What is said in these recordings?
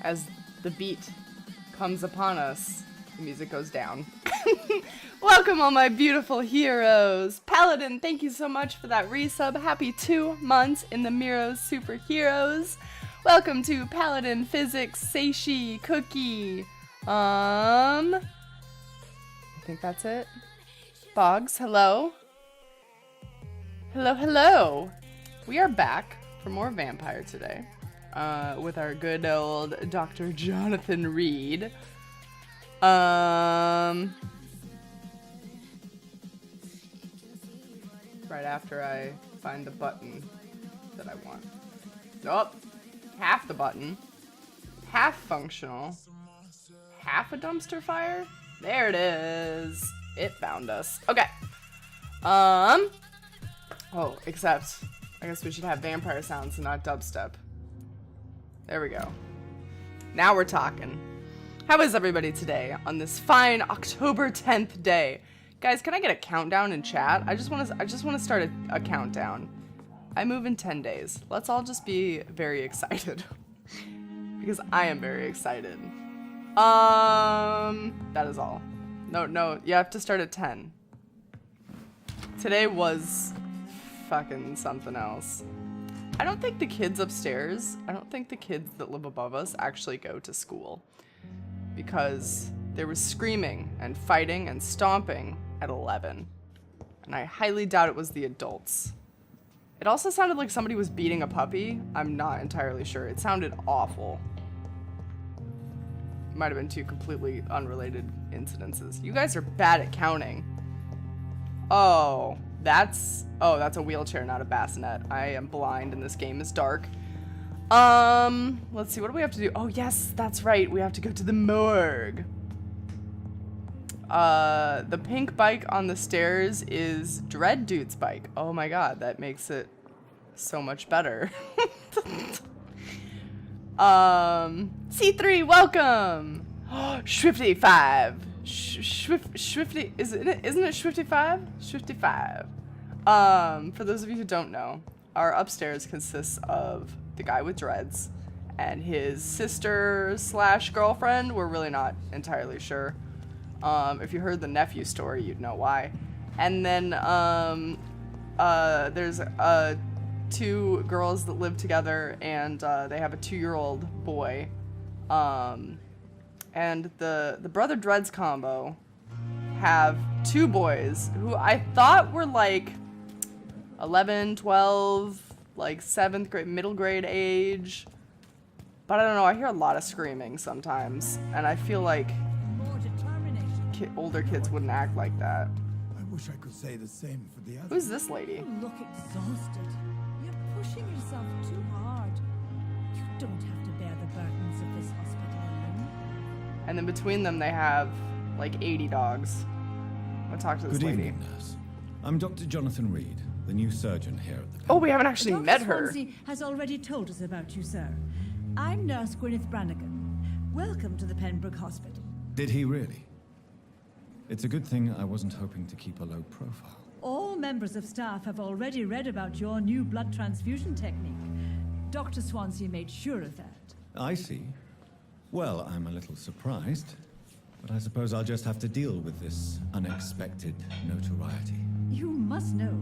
as the beat comes upon us, the music goes down. Welcome, all my beautiful heroes. Paladin, thank you so much for that resub. Happy 2 months in the Miro's Superheroes. Welcome to Paladin Physics Seishi Cookie. I think that's it. Boggs, hello. Hello. We are back for more Vampyr today. With our good old Dr. Johnathon Reid. Right after I find the button that I want. Oh, half the button. Half functional. Half a dumpster fire? There it is. It found us. Okay. Oh, except I guess we should have vampire sounds and not dubstep. There we go. Now we're talking. How is everybody today on this fine October 10th day? Guys, can I get a countdown in chat? I just want to start a countdown. I move in 10 days. Let's all just be very excited. Because I am very excited. That is all. No, you have to start at 10. Today was fucking something else. I don't think the kids upstairs, I don't think the kids that live above us actually go to school. Because there was screaming and fighting and stomping at 11. And I highly doubt it was the adults. It also sounded like somebody was beating a puppy. I'm not entirely sure. It sounded awful. Might have been two completely unrelated incidences. You guys are bad at counting. Oh, that's a wheelchair, not a bassinet. I am blind and this game is dark. Let's see, what do we have to do? Oh, yes, that's right. We have to go to the morgue. The pink bike on the stairs is Dread Dude's bike. Oh my god, that makes it so much better. C3, welcome! Swifty 5. Swifty, isn't it Swifty 5? Swifty 5. For those of you who don't know, our upstairs consists of the guy with dreads and his sister / girlfriend. We're really not entirely sure. If you heard the nephew story, you'd know why. And then, there's, 2 girls that live together, and, they have a 2-year-old boy. And the Brother Dreads combo have 2 boys who I thought were like 11, 12, like 7th grade, middle grade age. But I don't know, I hear a lot of screaming sometimes, and I feel like older kids wouldn't act like that. I wish I could say the same for the others. Who's this lady? You look exhausted. You're pushing yourself too hard. You don't have to bear the burdens of this hospital alone. And then between them they have like 80 dogs. I'm gonna talk to this lady. Good evening, nurse. I'm Dr. Johnathon Reid, the new surgeon here at the Oh, we haven't actually met her. Dr. Swansea has already told us about you, sir. I'm Nurse Gwyneth Brannigan. Welcome to the Pembroke Hospital. Did he really? It's a good thing I wasn't hoping to keep a low profile. All members of staff have already read about your new blood transfusion technique. Dr. Swansea made sure of that. I see. Well, I'm a little surprised, but I suppose I'll just have to deal with this unexpected notoriety. You must know,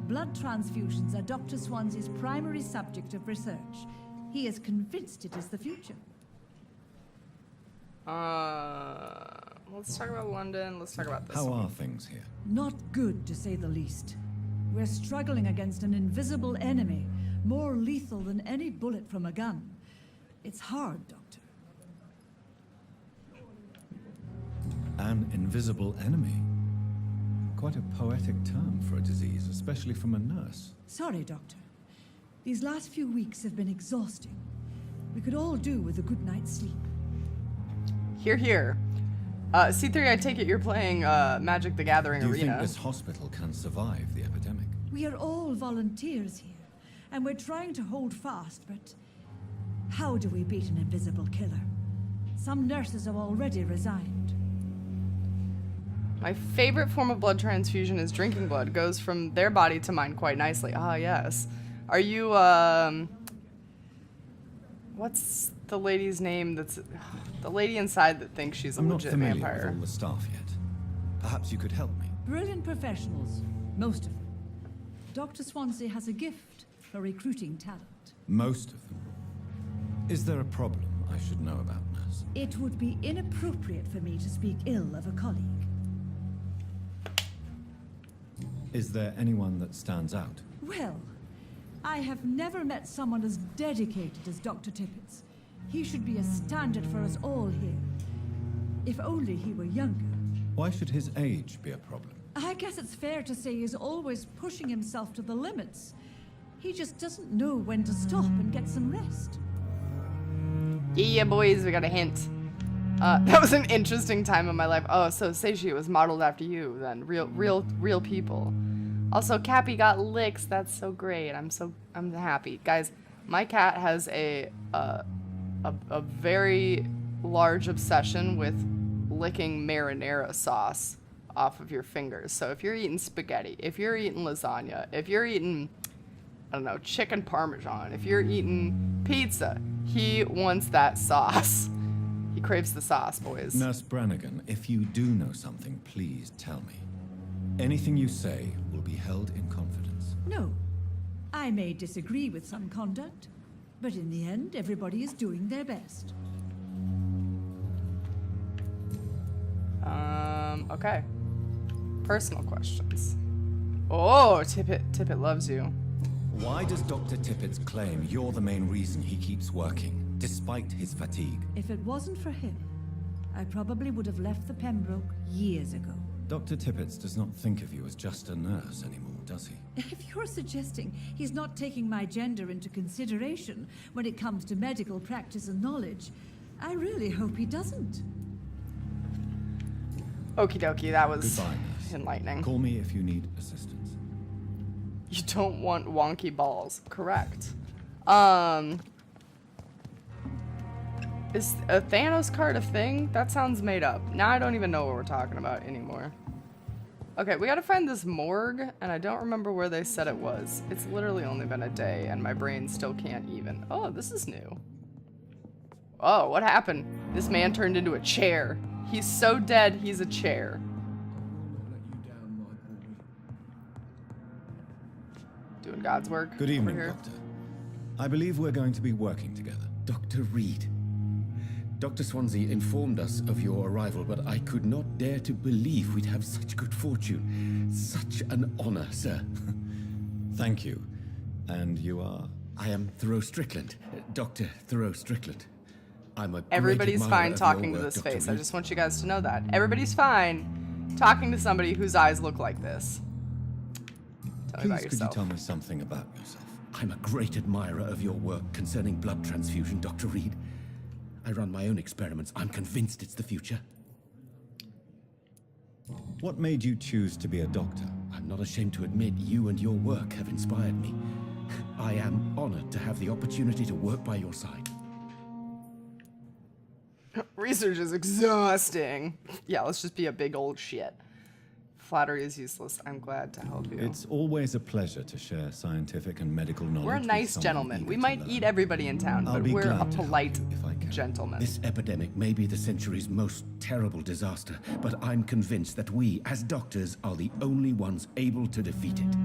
blood transfusions are Dr. Swansea's primary subject of research. He is convinced it is the future. Let's talk about London. Let's talk about this. How are things here? Not good, to say the least. We're struggling against an invisible enemy, more lethal than any bullet from a gun. It's hard, Doctor. An invisible enemy? Quite a poetic term for a disease, especially from a nurse. Sorry, Doctor. These last few weeks have been exhausting. We could all do with a good night's sleep. Here. C3, I take it you're playing Magic the Gathering Do you Arena. think this hospital can survive the epidemic? We are all volunteers here, and we're trying to hold fast, but how do we beat an invisible killer? Some nurses have already resigned. My favorite form of blood transfusion is drinking blood. Goes from their body to mine quite nicely. Ah, yes. Are you, What's the lady's name that's... The lady inside that thinks she's a I'm not legit familiar vampire. with all the staff yet. Perhaps you could help me. Brilliant professionals, most of them. Dr. Swansea has a gift for recruiting talent. Most of them. Is there a problem I should know about, nurse? It would be inappropriate for me to speak ill of a colleague. Is there anyone that stands out? Well, I have never met someone as dedicated as Dr. Tippett's. He should be a standard for us all here. If only he were younger. Why should his age be a problem? I guess it's fair to say he's always pushing himself to the limits. He just doesn't know when to stop and get some rest. Yeah, boys, we got a hint. That was an interesting time in my life. Oh, so Seishi was modeled after you then. Real people. Also, Cappy got licks. That's so great. I'm happy. Guys, my cat has a very large obsession with licking marinara sauce off of your fingers. So if you're eating spaghetti, if you're eating lasagna, if you're eating, I don't know, chicken parmesan, if you're eating pizza, he wants that sauce. He craves the sauce, boys. Nurse Brannigan, if you do know something, please tell me. Anything you say will be held in confidence. No. I may disagree with some conduct, but in the end, everybody is doing their best. Okay. Personal questions. Oh, Tippett loves you. Why does Dr. Tippett's claim you're the main reason he keeps working, despite his fatigue? If it wasn't for him, I probably would have left the Pembroke years ago. Dr. Tippett does not think of you as just a nurse anymore, does he? If you're suggesting he's not taking my gender into consideration when it comes to medical practice and knowledge, I really hope he doesn't. Okie dokie, that was Goodbye, nurse. enlightening. Call me if you need assistance. You don't want wonky balls. Correct. Is a Thanos card a thing? That sounds made up. Now I don't even know what we're talking about anymore. Okay, we gotta find this morgue, and I don't remember where they said it was. It's literally only been a day, and my brain still can't even. Oh, this is new. Oh, what happened? This man turned into a chair. He's so dead, he's a chair. Doing God's work. Good evening, over here. Doctor. I believe we're going to be working together. Dr. Reid. Dr. Swansea informed us of your arrival, but I could not dare to believe we'd have such good fortune. Such an honor, sir. Thank you. And you are? I am Thoreau Strickland, Dr. Thoreau Strickland. I'm a great Everybody's admirer fine of talking your to work, this Dr. face. I Reid. just want you guys to know that. Everybody's fine talking to somebody whose eyes look like this. Tell me about Please, could you yourself. tell me something about yourself? I'm a great admirer of your work concerning blood transfusion, Dr. Reid. I run my own experiments. I'm convinced it's the future. What made you choose to be a doctor? I'm not ashamed to admit you and your work have inspired me. I am honored to have the opportunity to work by your side. Research is exhausting. Yeah, let's just be a big old shit. Flattery is useless. I'm glad to help you. It's always a pleasure to share scientific and medical knowledge. We're a with nice someone gentleman. eager We to might learn. eat everybody in town, I'll but be we're a glad to help polite you if I can. gentleman. This epidemic may be the century's most terrible disaster, but I'm convinced that we, as doctors, are the only ones able to defeat it.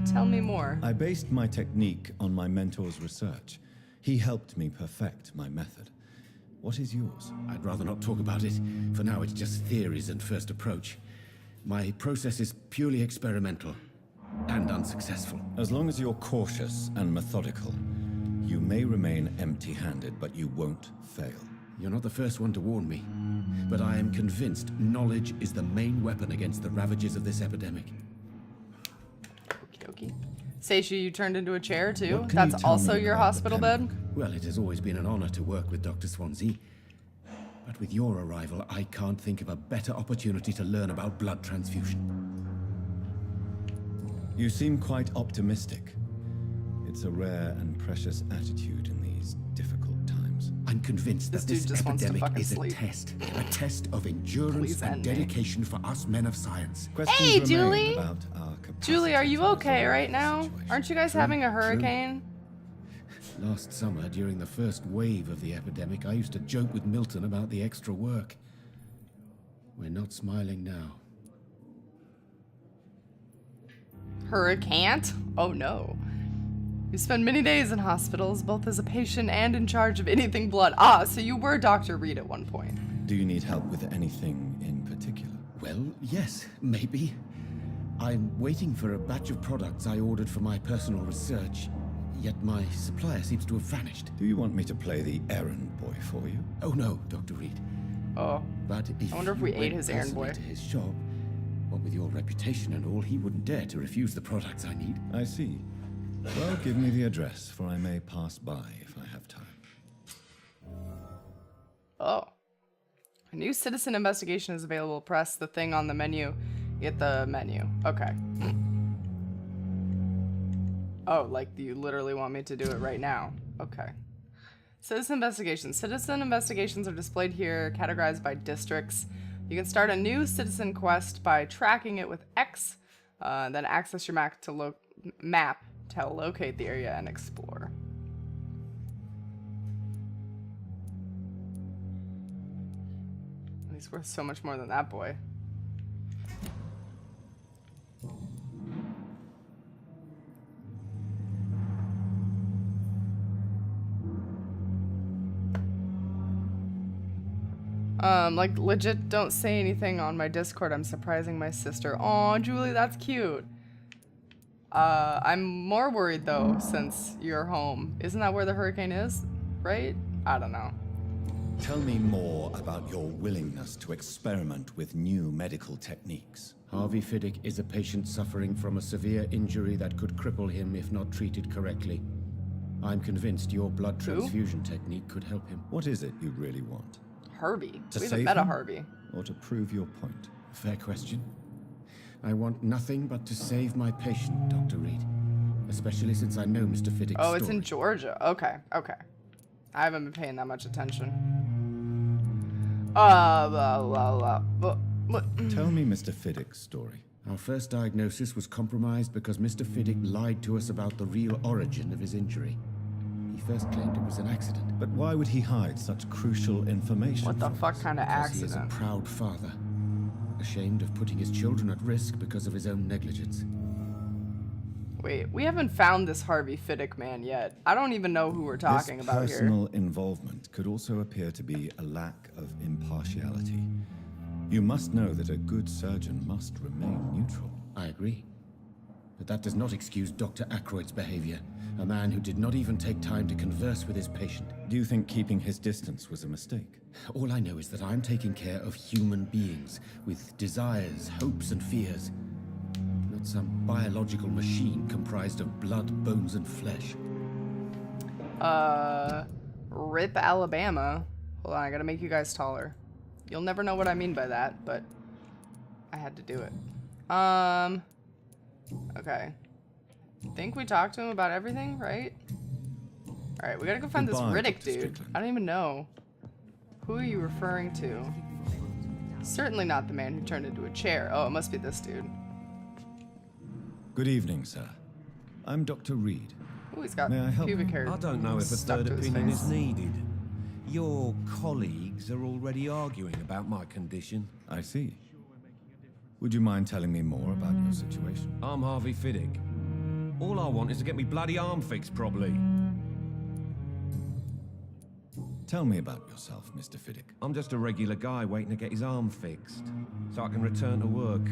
Tell me more. I based my technique on my mentor's research. He helped me perfect my method. What is yours? I'd rather not talk about it. For now, it's just theories and first approach. My process is purely experimental and unsuccessful. As long as you're cautious and methodical, you may remain empty-handed, but you won't fail. You're not the first one to warn me, but I am convinced knowledge is the main weapon against the ravages of this epidemic. Okie dokie. Seishi, you turned into a chair too? What can you That's tell also me your about the hospital bed? Pembroke? Well, it has always been an honor to work with Dr. Swansea. But with your arrival, I can't think of a better opportunity to learn about blood transfusion. You seem quite optimistic. It's a rare and precious attitude in these difficult times. I I'm convinced This that this dude just wants to epidemic fucking is a sleep. test of endurance Please and end me. dedication for us men of science. Questions Hey, remain Julie! about our capacity Julie, are you to okay resolve right the now? situation. Aren't you guys having a hurricane? Last summer, during the first wave of the epidemic, I used to joke with Milton about the extra work. We're not smiling now. Hurricane? Oh no. You spent many days in hospitals, both as a patient and in charge of anything blood. Ah, so you were Dr. Reid at one point. Do you need help with anything in particular? Well, yes, maybe. I'm waiting for a batch of products I ordered for my personal research, yet my supplier seems to have vanished. Do you want me to play the errand boy for you? Oh no, Dr. Reid. Oh. But if I wonder if you we ate went his errand personally boy. to his shop, what with your reputation and all, he wouldn't dare to refuse the products I need. I see. Well, give me the address, for I may pass by if I have time. Oh. A new citizen investigation is available. Press the thing on the menu. Get the menu. Okay. Oh, like you literally want me to do it right now. Okay. Citizen investigations. Citizen investigations are displayed here, categorized by districts. You can start a new citizen quest by tracking it with X, then access your map to locate the area and explore. He's worth so much more than that boy. Like, legit, don't say anything on my Discord. I'm surprising my sister. Aw, Julie, that's cute. I'm more worried, though, since you're home. Isn't that where the hurricane is? Right? I don't know. Tell me more about your willingness to experiment with new medical techniques. Harvey Fiddick is a patient suffering from a severe injury that could cripple him if not treated correctly. I'm convinced your blood transfusion technique could help him. What is it you really want? Harvey. To We haven't save met a him? Harvey. Or to prove your point? Fair question. I want nothing but to save my patient, Dr. Reid. Especially since I know Mr. Fiddick's Oh, it's story. in Georgia. Okay, okay. I haven't been paying that much attention. Tell me Mr. Fiddick's story. Our first diagnosis was compromised because Mr. Fiddick lied to us about the real origin of his injury. He first claimed it was an accident. But why would he hide such crucial information? What the from fuck us? kind of Because he is a accident? proud father, ashamed of putting his children at risk because of his own negligence. Wait, we haven't found this Harvey Fiddick man yet. I don't even know who we're talking This about here. personal involvement could also appear to be a lack of impartiality. You must know that a good surgeon must remain neutral. I agree. But that does not excuse Dr. Ackroyd's behavior, a man who did not even take time to converse with his patient. Do you think keeping his distance was a mistake? All I know is that I'm taking care of human beings with desires, hopes, and fears. Not some biological machine comprised of blood, bones, and flesh. RIP Alabama. Hold on, I gotta make you guys taller. You'll never know what I mean by that, but I had to do it. Okay. Think we talked to him about everything, right? Alright, we gotta go find Goodbye, this Riddick Dr. dude. Strickland. I don't even know. Who are you referring to? Certainly not the man who turned into a chair. Oh, it must be this dude. Good evening, sir. I'm Dr. Reid. Oh, he's got May I help pubic you? hair. I don't know if a stuck third to his opinion face. is needed. Your colleagues are already arguing about my condition. I see. Would you mind telling me more about your situation? I'm Harvey Fiddick. All I want is to get me bloody arm fixed properly. Tell me about yourself, Mr. Fiddick. I'm just a regular guy waiting to get his arm fixed, so I can return to work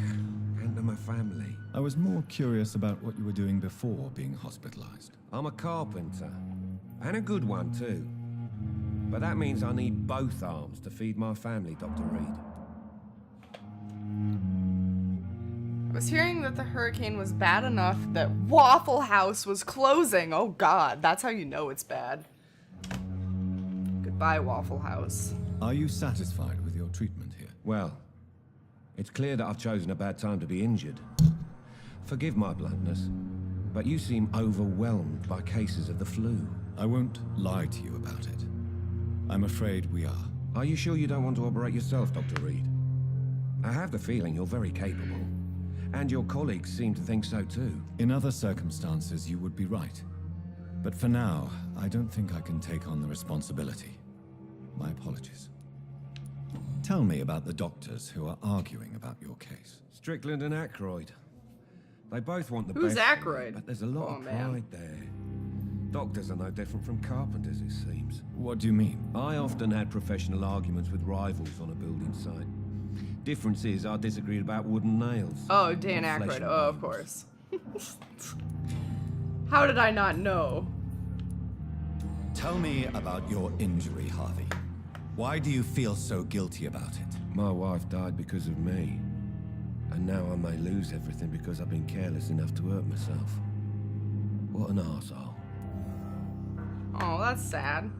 and to my family. I was more curious about what you were doing before being hospitalized. I'm a carpenter, and a good one too. But that means I need both arms to feed my family, Dr. Reid. I was hearing that the hurricane was bad enough that Waffle House was closing. Oh god, that's how you know it's bad. Goodbye, Waffle House. Are you satisfied with your treatment here? Well, it's clear that I've chosen a bad time to be injured. Forgive my bluntness, but you seem overwhelmed by cases of the flu. I won't lie to you about it. I'm afraid we are. Are you sure you don't want to operate yourself, Dr. Reid? I have the feeling you're very capable. And your colleagues seem to think so too. In other circumstances, you would be right. But for now, I don't think I can take on the responsibility. My apologies. Tell me about the doctors who are arguing about your case. Strickland and Aykroyd. They both want the Who's best. Aykroyd? But there's a lot Oh, of man. pride there. Doctors are no different from carpenters, it seems. What do you mean? I often had professional arguments with rivals on a building site. Difference is, I disagreed about wooden nails. Oh, Dan not flesh Aykroyd. and Oh, of bones. course. How did I not know? Tell me about your injury, Harvey. Why do you feel so guilty about it? My wife died because of me. And now I may lose everything because I've been careless enough to hurt myself. What an arsehole. Oh, that's sad.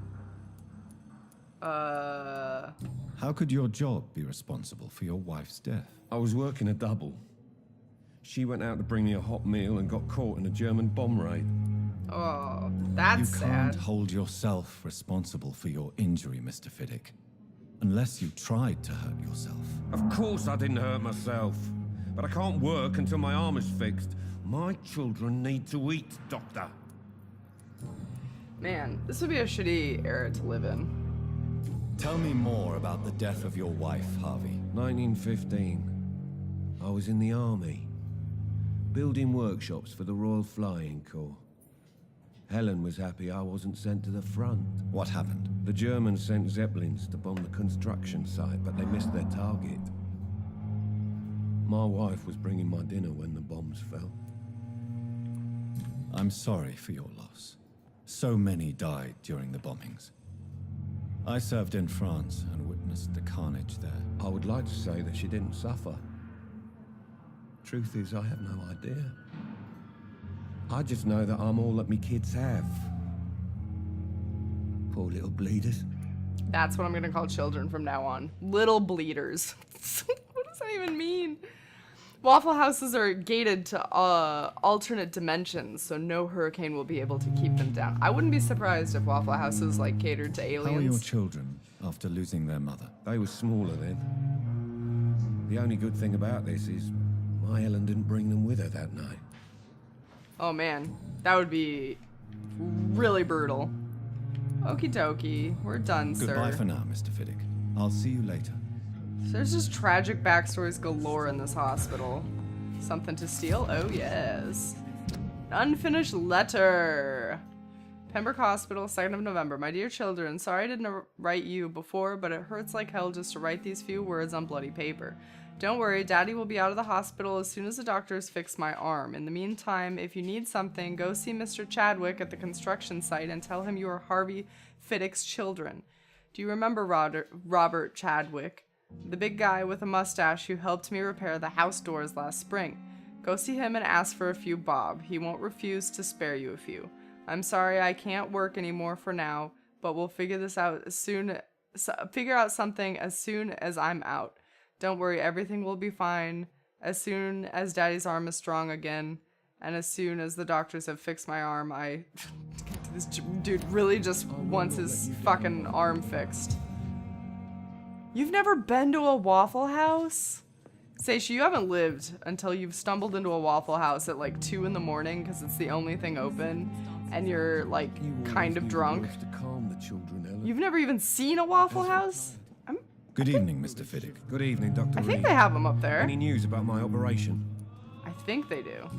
How could your job be responsible for your wife's death? I was working a double. She went out to bring me a hot meal and got caught in a German bomb raid. Oh, that's You sad. can't hold yourself responsible for your injury, Mr. Fiddick. Unless you tried to hurt yourself. Of course I didn't hurt myself. But I can't work until my arm is fixed. My children need to eat, Doctor. Man, this would be a shitty era to live in. Tell me more about the death of your wife, Harvey. 1915. I was in the army. Building workshops for the Royal Flying Corps. Helen was happy I wasn't sent to the front. What happened? The Germans sent Zeppelins to bomb the construction site, but they missed their target. My wife was bringing my dinner when the bombs fell. I'm sorry for your loss. So many died during the bombings. I served in France and witnessed the carnage there. I would like to say that she didn't suffer. Truth is, I have no idea. I just know that I'm all that me kids have. Poor little bleeders. That's what I'm gonna call children from now on. Little bleeders. What does that even mean? Waffle houses are gated to alternate dimensions, so no hurricane will be able to keep them down. I wouldn't be surprised if Waffle houses like catered to How are your aliens. children after losing their mother? They were smaller then. The only good thing about this is my Helen didn't bring them with her that night. Oh man, that would be really brutal. Okie dokie, we're done, Goodbye sir. for now, Mr. Fiddick. I'll see you later. There's just tragic backstories galore in this hospital. Something to steal? Oh yes. Unfinished letter. Pembroke Hospital, 2nd of November. My dear children, sorry I didn't write you before, but it hurts like hell just to write these few words on bloody paper. Don't worry, Daddy will be out of the hospital as soon as the doctors fix my arm. In the meantime, if you need something, go see Mr. Chadwick at the construction site and tell him you are Harvey Fiddick's children. Do you remember Robert Chadwick? The big guy with a mustache who helped me repair the house doors last spring. Go see him and ask for a few bob. He won't refuse to spare you a few. I'm sorry I can't work anymore for now, but we'll figure this out figure out something as soon as I'm out. Don't worry, everything will be fine as soon as Daddy's arm is strong again, and as soon as the doctors have fixed my arm. This dude really just wants his fucking arm fixed. You've never been to a Waffle House? Seisha, you haven't lived until you've stumbled into a Waffle House at like 2 in the morning because it's the only thing open, and you're like kind of drunk. To calm the children, Helen. You've never even seen a Waffle House? Good evening, Mr. Fiddick. Good evening, Dr. I think Reid. they have them up there. Any news about my operation? I think they do.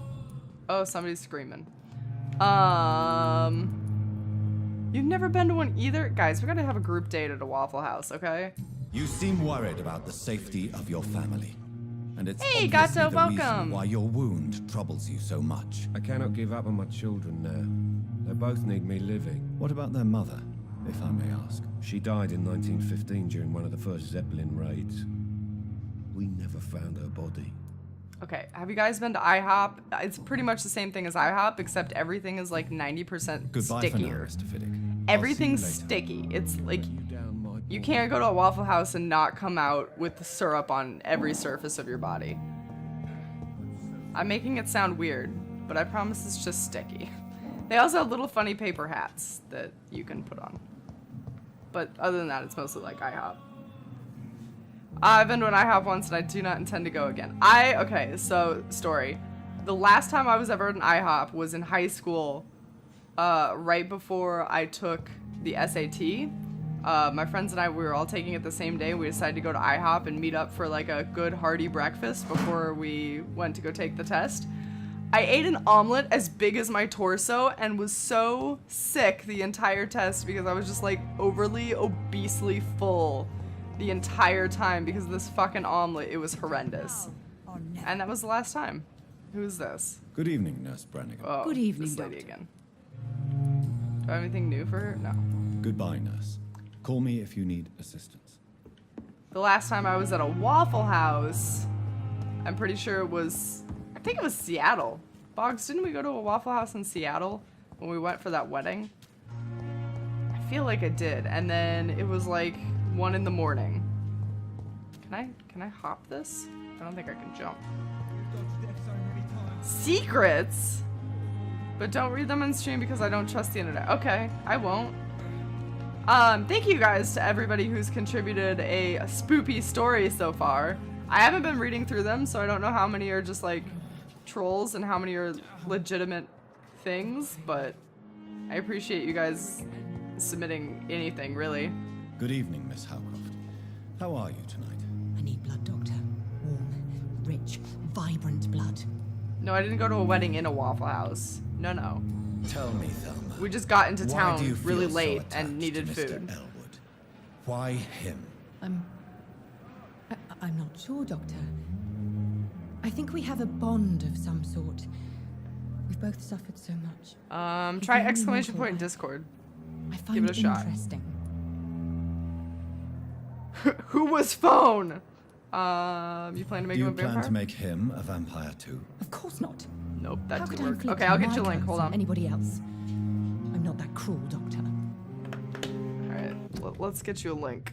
Oh, somebody's screaming. You've never been to one either? Guys, we gotta have a group date at a Waffle House, okay? You seem worried about the safety of your family. And it's Hey, obviously Gato, the welcome. reason why your wound troubles you so much. I cannot give up on my children now. They both need me living. What about their mother, if I may ask? She died in 1915 during one of the first Zeppelin raids. We never found her body. Okay, have you guys been to IHOP? It's pretty much the same thing as IHOP, except everything is like 90% Goodbye for now, stickier. Mr. Fiddick. Everything's I'll see you later. sticky. It's like You down my you can't go to a Waffle House and not come out with the syrup on every surface of your body. I'm making it sound weird, but I promise it's just sticky. They also have little funny paper hats that you can put on. But other than that, it's mostly like IHOP. I've been to an IHOP once and I do not intend to go again. Okay, so story. The last time I was ever at an IHOP was in high school, right before I took the SAT. My friends and I, we were all taking it the same day. We decided to go to IHOP and meet up for like a good hearty breakfast before we went to go take the test. I ate an omelet as big as my torso and was so sick the entire test because I was just like overly obesely full the entire time because of this fucking omelet. It was horrendous. And that was the last time. Who's this? Good evening, Nurse Brannigan. Oh, Good evening, this lady Doctor. again. Do I have anything new for her? No. Goodbye, nurse. Call me if you need assistance. The last time I was at a Waffle House, I'm pretty sure it was, I think it was Seattle. Boggs, didn't we go to a Waffle House in Seattle when we went for that wedding? I feel like I did. And then it was like 1 in the morning. Can I hop this? I don't think I can jump. Secrets? But don't read them on stream because I don't trust the internet. Okay, I won't. Thank you guys to everybody who's contributed a spoopy story so far. I haven't been reading through them, so I don't know how many are just like trolls and how many are legitimate things, but I appreciate you guys submitting anything, really. Good evening, Miss Howcroft. How are you tonight? I need blood, Doctor. Warm, rich, vibrant blood. No, I didn't go to a wedding in a Waffle House. No. Tell me, Thelma. We just got into Why town do you really feel so late attached and needed to Mr. food. Elwood? Why him? I'm not sure, Doctor. I think we have a bond of some sort. We've both suffered so much. Try only exclamation mortal point in life. Discord. I find Give it a shot. interesting. Who was phone? You plan to make Do him you a vampire? plan to make him a vampire too? Of course not. Nope, that How could didn't I work. inflict Okay, I'll get my you a link. curse Hold on. Anybody else? I'm not that cruel, Doctor. Alright, let's get you a link.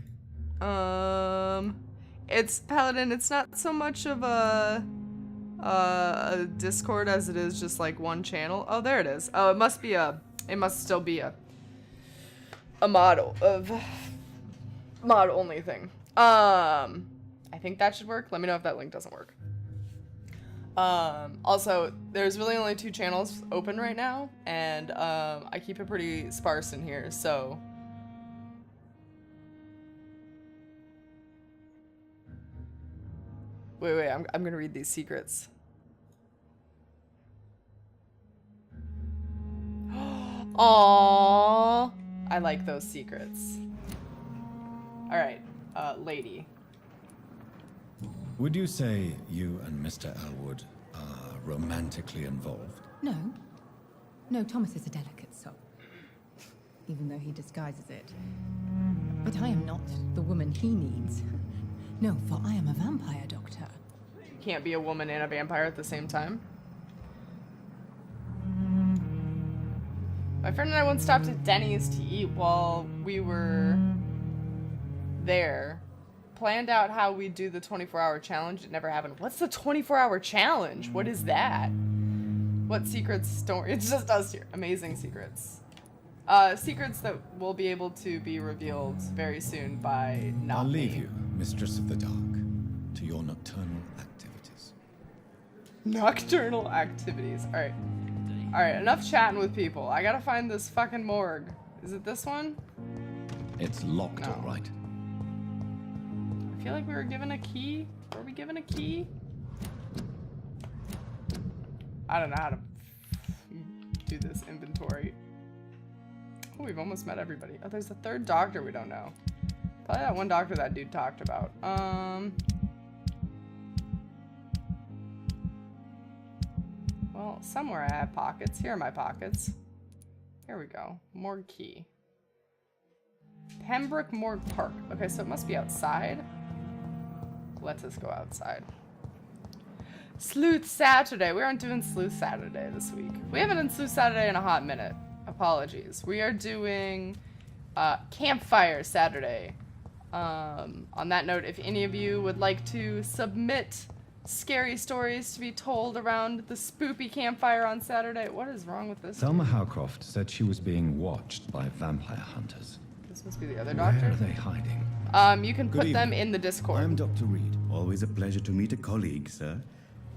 It's Paladin. It's not so much of a Discord as it is just like one channel. Oh, there it is. Oh, it must still be a mod only thing. I think that should work. Let me know if that link doesn't work. Also, there's really only 2 channels open right now, and I keep it pretty sparse in here, so wait, I'm gonna read these secrets. Aww, I like those secrets. All right, lady. Would you say you and Mr. Elwood are romantically involved? No. No, Thomas is a delicate soul. Even though he disguises it. But I am not the woman he needs. No, for I am a vampire, Doctor. You can't be a woman and a vampire at the same time. My friend and I once stopped at Denny's to eat while we were there. Planned out how we do the 24-hour challenge. It never happened. What's the 24-hour challenge? What is that? What secrets don't... It's just us here. Amazing secrets. Secrets that will be able to be revealed very soon by not I'll leave me. you, Mistress of the Dark, to your nocturnal activities. Nocturnal activities. Alright. Alright, enough chatting with people. I gotta find this fucking morgue. Is it this one? It's locked, No. all right. I feel like we were given a key. Were we given a key? I don't know how to do this inventory. Oh, we've almost met everybody. Oh, there's a 3rd doctor we don't know. Probably that one doctor that dude talked about. Well, somewhere I have pockets. Here are my pockets. Here we go. Morgue key. Pembroke Morgue Park. Okay, so it must be outside. Let us go outside. Sleuth Saturday. We aren't doing Sleuth Saturday this week. We haven't done Sleuth Saturday in a hot minute. Apologies. We are doing Campfire Saturday. On that note, if any of you would like to submit scary stories to be told around the spoopy campfire on Saturday. What is wrong with this? Thelma Howcroft said she was being watched by vampire hunters. This must be the other Where are doctor. they hiding? You can Good put them evening. in the Discord. I'm Dr. Reid. Always a pleasure to meet a colleague, sir.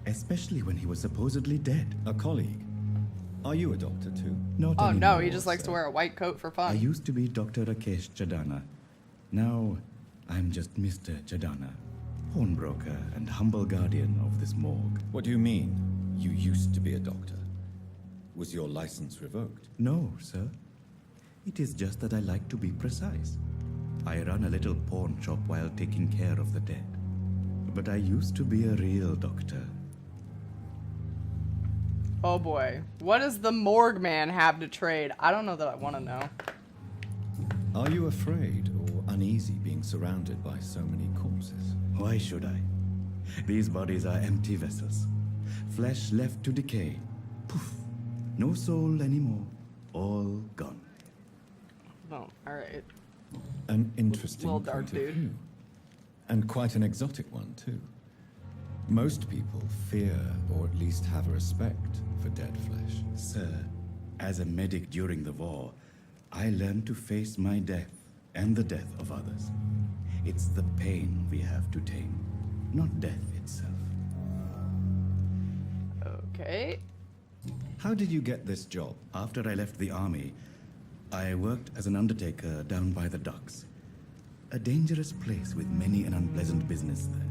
Especially when he was supposedly dead. A colleague? Are you a doctor too? Not Oh no, anymore, he just likes sir. to wear a white coat for I fun. used to be Dr. Rakesh Chadana. Now, I'm just Mr. Chadana, pawnbroker and humble guardian of this morgue. What do you mean, you used to be a doctor? Was your license revoked? No, sir. It is just that I like to be precise. I run a little pawn shop while taking care of the dead. But I used to be a real doctor. Oh boy. What does the morgue man have to trade? I don't know that I want to know. Are you afraid or uneasy being surrounded by so many corpses? Why should I? These bodies are empty vessels. Flesh left to decay. Poof. No soul anymore. All gone. Oh, alright. An interesting Little dark point of dude. view. And quite an exotic one, too. Most people fear, or at least have a respect, for dead flesh. Sir, as a medic during the war, I learned to face my death and the death of others. It's the pain we have to tame, not death itself. Okay. How did you get this job? After I left the army, I worked as an undertaker down by the docks. A dangerous place with many an unpleasant business there.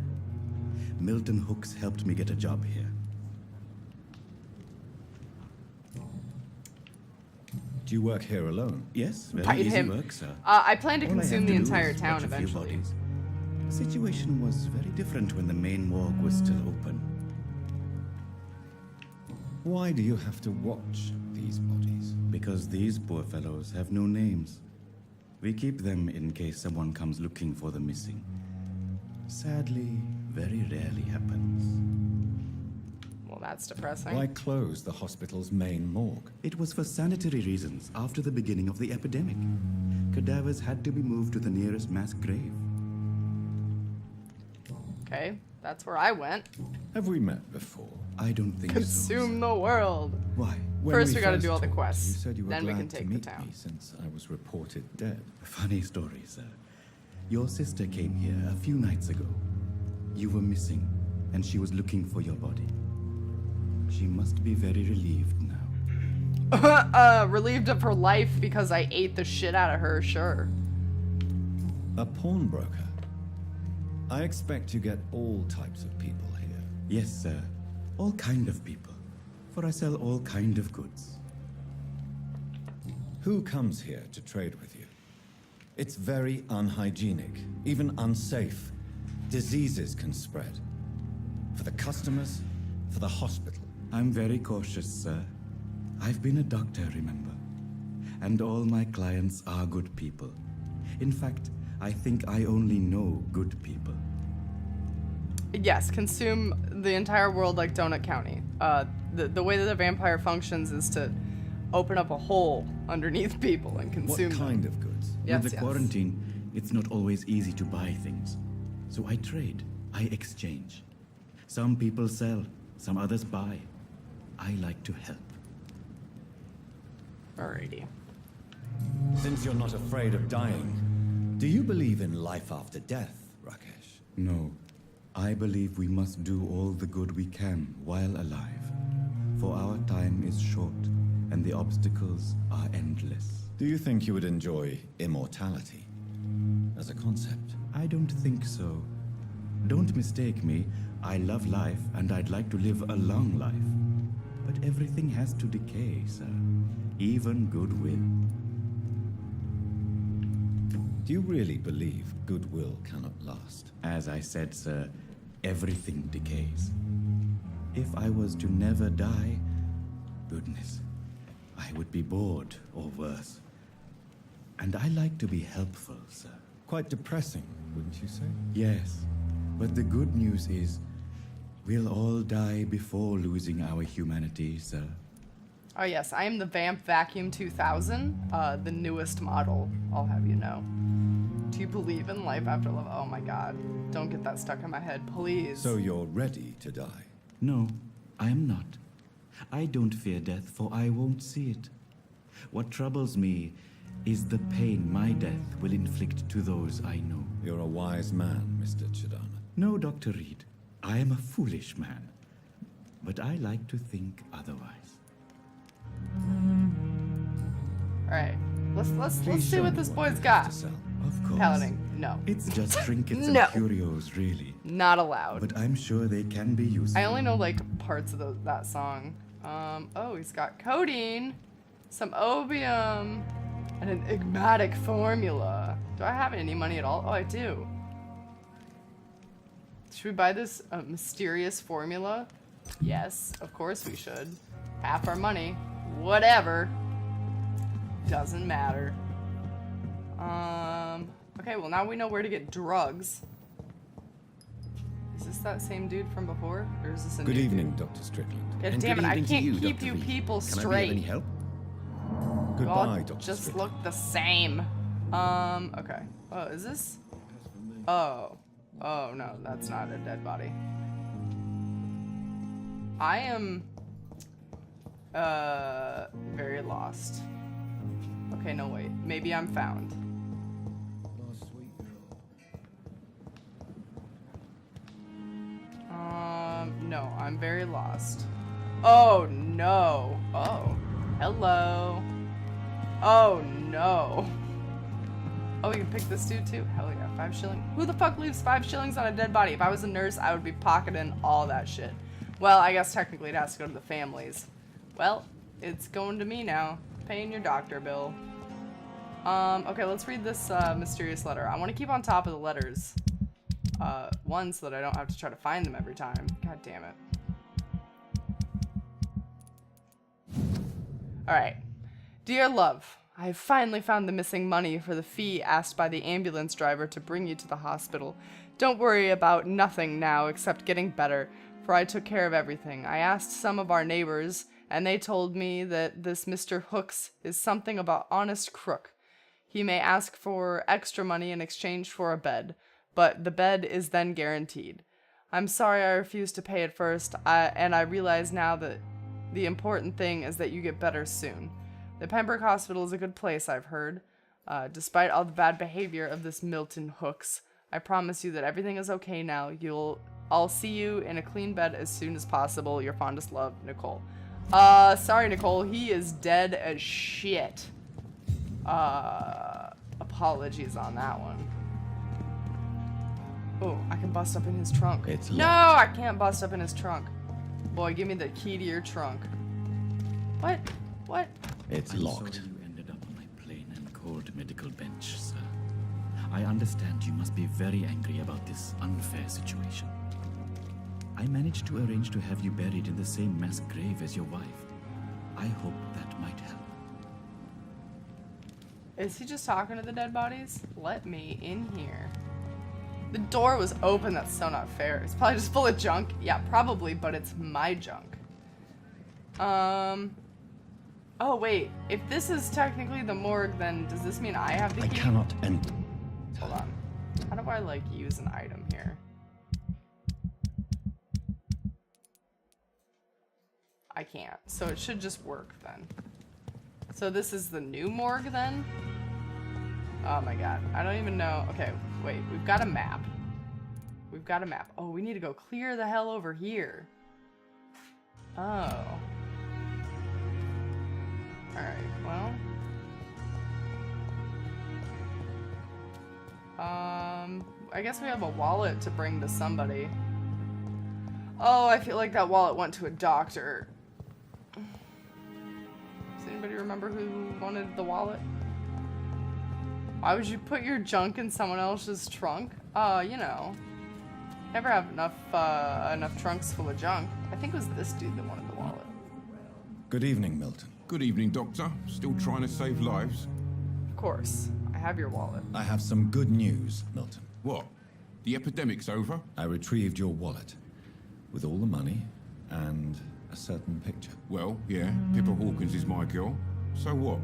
Milton Hooks helped me get a job here. Do you work here alone? Yes, very Fight easy him. work, sir. I plan to All I consume have the to do entire is town watch a few eventually. bodies. The situation was very different when the main morgue was still open. Why do you have to watch these bodies? Because these poor fellows have no names. We keep them in case someone comes looking for the missing. Sadly, very rarely happens. Well, that's depressing. Why close the hospital's main morgue? It was for sanitary reasons after the beginning of the epidemic. Cadavers had to be moved to the nearest mass grave. Okay, that's where I went. Have we met before? I don't think Consume so. the world. Why? When First we gotta do all the talked, quests, You said you were then we glad can take to the meet town. me since I was reported dead. Funny story, sir. Your sister came here a few nights ago. You were missing, and she was looking for your body. She must be very relieved now. Relieved of her life because I ate the shit out of her, sure. A pawnbroker. I expect you get all types of people here. Yes, sir. All kind of people. For I sell all kind of goods. Who comes here to trade with you? It's very unhygienic, even unsafe. Diseases can spread. For the customers, for the hospital. I'm very cautious, sir. I've been a doctor, remember? And all my clients are good people. In fact, I think I only know good people. Yes, consume the entire world like Donut County. The way that a vampire functions is to open up a hole underneath people and consume What them. kind of goods? Yes, With the yes. quarantine, it's not always easy to buy things. So I trade, I exchange. Some people sell, some others buy. I like to help. Alrighty. Since you're not afraid of dying, do you believe in life after death, Rakesh? No, I believe we must do all the good we can while alive. For our time is short, and the obstacles are endless. Do you think you would enjoy immortality as a concept? I don't think so. Don't mistake me. I love life, and I'd like to live a long life. But everything has to decay, sir. Even goodwill. Do you really believe goodwill cannot last? As I said, sir, everything decays. If I was to never die, goodness, I would be bored or worse. And I like to be helpful, sir. Quite depressing, wouldn't you say? Yes, but the good news is we'll all die before losing our humanity, sir. Oh yes, I am the Vamp Vacuum 2000, the newest model, I'll have you know. Do you believe in life after love? Oh my god, don't get that stuck in my head, please. So you're ready to die? No, I am not. I don't fear death, for I won't see it. What troubles me is the pain my death will inflict to those I know. You're a wise man, Mr. Johnathon. No, Dr. Reid. I am a foolish man. But I like to think otherwise. Alright. Let's Please see show what me this you boy's have got. to sell. Of course. Paladin. No. It's just trinkets No. and curios, really. Not allowed. But I'm sure they can be useful. I only know like parts of that song. Oh, he's got codeine, some opium, and an enigmatic formula. Do I have any money at all? Oh, I do. Should we buy this mysterious formula? Yes, of course we should. Half our money. Whatever. Doesn't matter. Okay, well now we know where to get drugs. Is this that same dude from before? Or is this a Good new evening, dude? Dr. Strickland. God And damn it, good I evening to can't you, keep Dr. you Reid. people Can straight. I be of any help? Goodbye, Y'all Dr. just Strickland. look the same. Okay. Oh, is this? Oh. Oh, no, that's not a dead body. I am, very lost. Okay, no, wait. Maybe I'm found. No, I'm very lost. Oh, no. Oh, hello. Oh, no. Oh, you can pick this dude too? Hell yeah, 5 shillings. Who the fuck leaves 5 shillings on a dead body? If I was a nurse, I would be pocketing all that shit. Well, I guess technically it has to go to the families. Well, it's going to me now. Paying your doctor bill. Okay, let's read this mysterious letter. I want to keep on top of the letters. One, so that I don't have to try to find them every time. God damn it. Alright. Dear love, I have finally found the missing money for the fee asked by the ambulance driver to bring you to the hospital. Don't worry about nothing now except getting better, for I took care of everything. I asked some of our neighbors, and they told me that this Mr. Hooks is something of an honest crook. He may ask for extra money in exchange for a bed, but the bed is then guaranteed. I'm sorry I refused to pay at first, and I realize now that the important thing is that you get better soon. The Pembroke Hospital is a good place, I've heard. Despite all the bad behavior of this Milton Hooks, I promise you that everything is okay now. I'll see you in a clean bed as soon as possible. Your fondest love, Nicole. Sorry, Nicole. He is dead as shit. Apologies on that one. Oh, I can bust up in his trunk. It's no, locked. I can't bust up in his trunk. Boy, give me the key to your trunk. What? What? It's I'm locked. sorry you ended up on my plain and cold medical bench, sir. I understand you must be very angry about this unfair situation. I managed to arrange to have you buried in the same mass grave as your wife. I hope that might help. Is he just talking to the dead bodies? Let me in here. The door was open. That's so not fair. It's probably just full of junk. Yeah, probably, but it's my junk. Oh, wait. If this is technically the morgue, then does this mean I have the I key? cannot enter. Hold on. How do I, like, use an item here? I can't. So it should just work, then. So this is the new morgue, then? Oh my god. I don't even know. Okay, wait. We've got a map. We've got a map. Oh, we need to go clear the hell over here. Oh. Alright, well. I guess we have a wallet to bring to somebody. Oh, I feel like that wallet went to a doctor. Does anybody remember who wanted the wallet? Why would you put your junk in someone else's trunk? You know. Never have enough trunks full of junk. I think it was this dude that wanted the wallet. Good evening, Milton. Good evening, Doctor. Still trying to save lives? Of course. I have your wallet. I have some good news, Milton. What? The epidemic's over? I retrieved your wallet with all the money and a certain picture. Well, yeah, Pippa Hawkins is my girl. So what?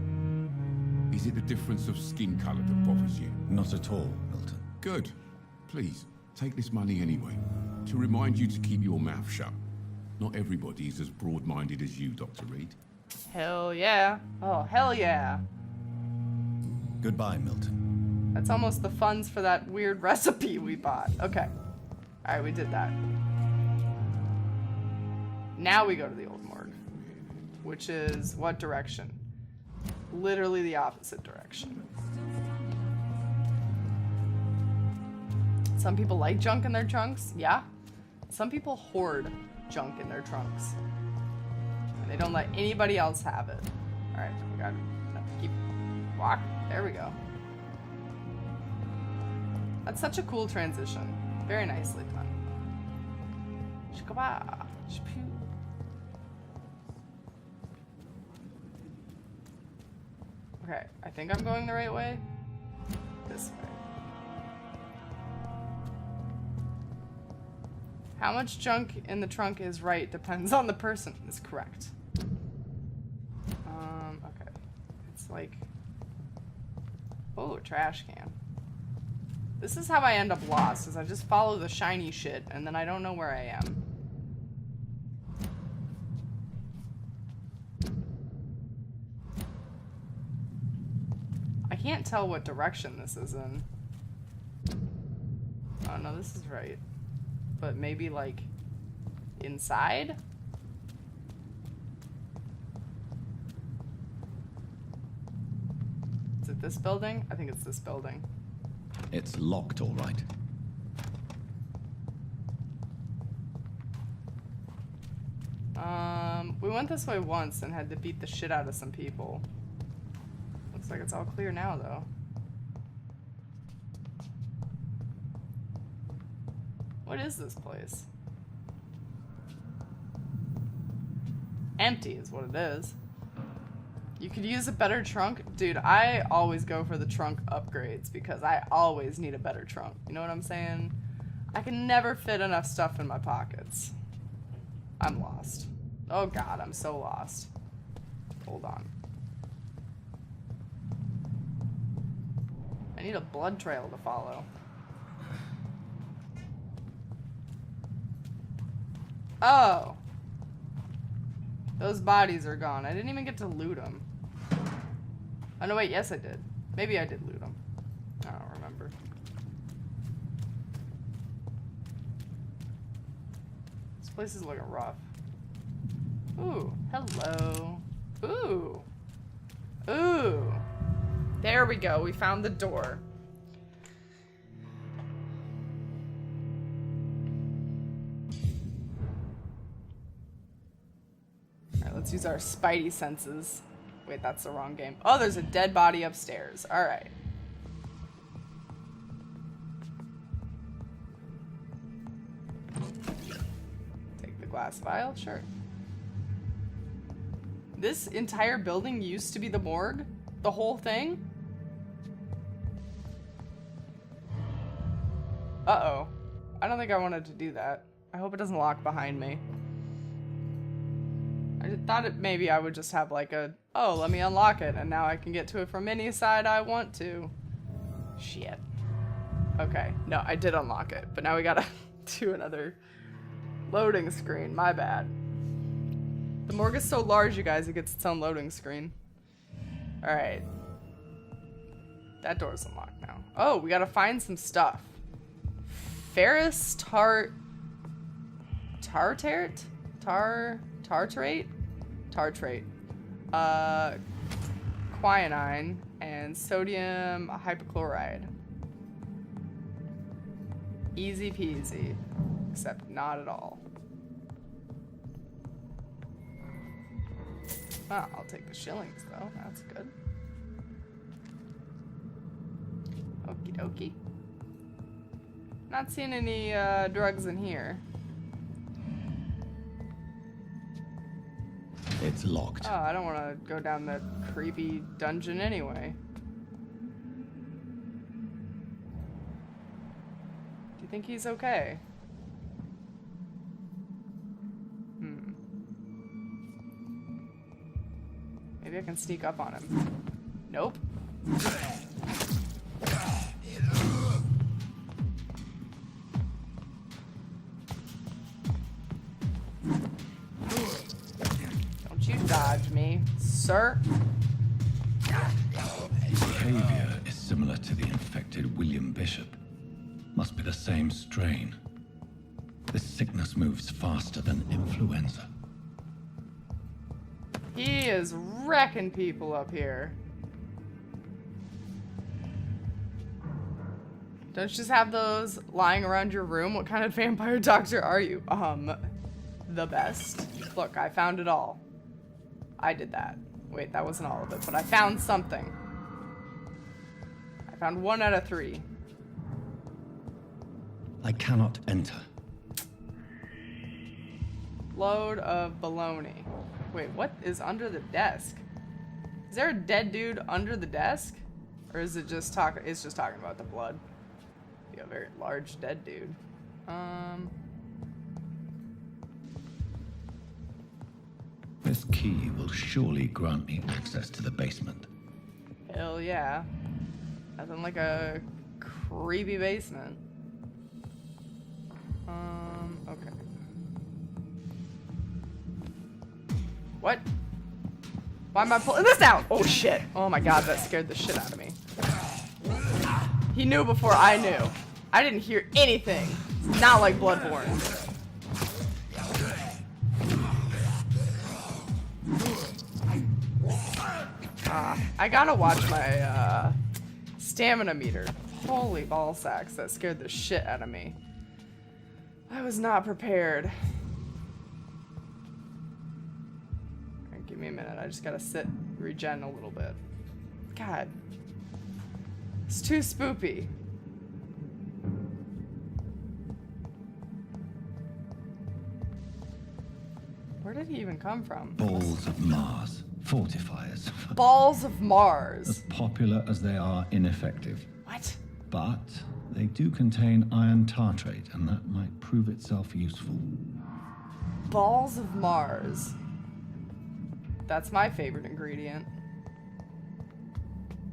Is it the difference of skin colour that bothers you? Not at all, Milton. Good. Please, take this money anyway. To remind you to keep your mouth shut. Not everybody is as broad-minded as you, Dr. Reid. Hell yeah. Oh, hell yeah. Goodbye, Milton. That's almost the funds for that weird recipe we bought. Okay. Alright, we did that. Now we go to the old morgue. Which is what direction? Literally the opposite direction. Some people like junk in their trunks. Yeah. Some people hoard junk in their trunks. And they don't let anybody else have it. Alright, we gotta keep walk. There we go. That's such a cool transition. Very nicely done. Shikaba. Shpew. Okay, I think I'm going the right way. This way. How much junk in the trunk is right depends on the person. Is correct. Okay. It's like... Oh, a trash can. This is how I end up lost, is I just follow the shiny shit, and then I don't know where I am. I can't tell what direction this is in. Oh no, this is right. But maybe, like, inside? Is it this building? I think it's this building. It's locked, all right. We went this way once and had to beat the shit out of some people. Looks like it's all clear now, though. What is this place? Empty is what it is. You could use a better trunk. Dude, I always go for the trunk upgrades because I always need a better trunk. You know what I'm saying? I can never fit enough stuff in my pockets. I'm lost. Oh god, I'm so lost. Hold on. I need a blood trail to follow. Oh. Those bodies are gone. I didn't even get to loot them. Oh no, wait, yes I did. Maybe I did loot them. I don't remember. This place is looking rough. Ooh, hello. Ooh. Ooh. There we go, we found the door. Alright, let's use our spidey senses. Wait, that's the wrong game. Oh, there's a dead body upstairs. Alright. Take the glass vial, sure. This entire building used to be the morgue? The whole thing? Uh-oh. I don't think I wanted to do that. I hope it doesn't lock behind me. I thought maybe I would just have like a, oh, let me unlock it, and now I can get to it from any side I want to. Shit. Okay, no, I did unlock it, but now we gotta do another loading screen. My bad. The morgue is so large, you guys, it gets its own loading screen. Alright. That door's unlocked now. Oh, we gotta find some stuff. Ferrous tartrate? Tartrate. Quinine and sodium hypochlorite. Easy peasy. Except not at all. Oh, I'll take the shillings though. That's good. Okie dokie. Not seeing any drugs in here. It's locked. Oh, I don't want to go down that creepy dungeon anyway. Do you think he's okay? Maybe I can sneak up on him. Nope. Don't you dodge me, sir. Behavior similar to the infected William Bishop. Must be the same strain. This sickness moves faster than influenza. He is wrecking people up here. Don't you just have those lying around your room? What kind of vampire doctor are you? The best. Look, I found it all. I did that. Wait, that wasn't all of it, but I found something. I found 1 out of 3. I cannot enter. Load of baloney. Wait, what is under the desk? Is there a dead dude under the desk? Or is it just talking? It's just talking about the blood. Be a very large dead dude. This key will surely grant me access to the basement. Hell yeah. Nothing like a creepy basement. Okay. What? Why am I pulling this out? Oh shit. Oh my god, that scared the shit out of me. He knew before I knew. I didn't hear anything. It's not like Bloodborne. I gotta watch my stamina meter. Holy ball sacks, that scared the shit out of me. I was not prepared. Alright, give me a minute. I just gotta sit, regen a little bit. God. It's too spoopy. Where did he even come from? Balls of Mars. Fortifiers. Balls of Mars. As popular as they are ineffective. What? But they do contain iron tartrate, and that might prove itself useful. Balls of Mars. That's my favorite ingredient.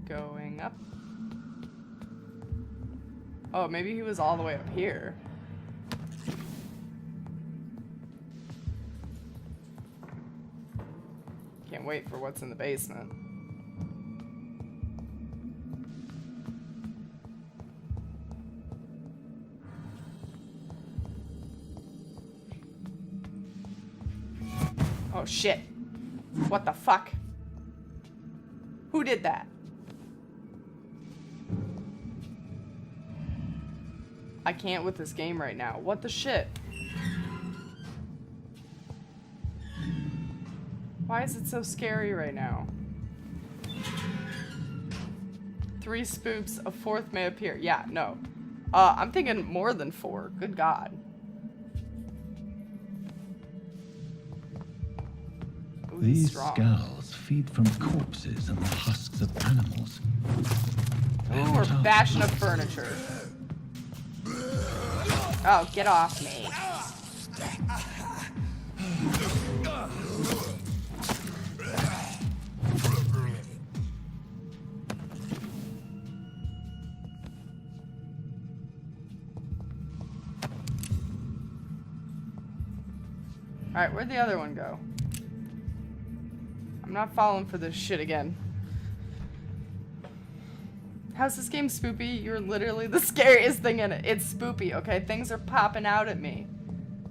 Going up. Oh, maybe he was all the way up here. Can't wait for what's in the basement. Oh shit. What the fuck? Who did that? I can't with this game right now. What the shit? Why is it so scary right now? 3 spoops, a 4th may appear. Yeah, no. I'm thinking more than 4. Good God. Ooh, These strong. skulls feed from corpses and the husks of animals. Ooh, we're bashing up furniture. Oh, get off me. Alright, where'd the other one go? I'm not falling for this shit again. How's this game spoopy? You're literally the scariest thing in it. It's spoopy, okay? Things are popping out at me.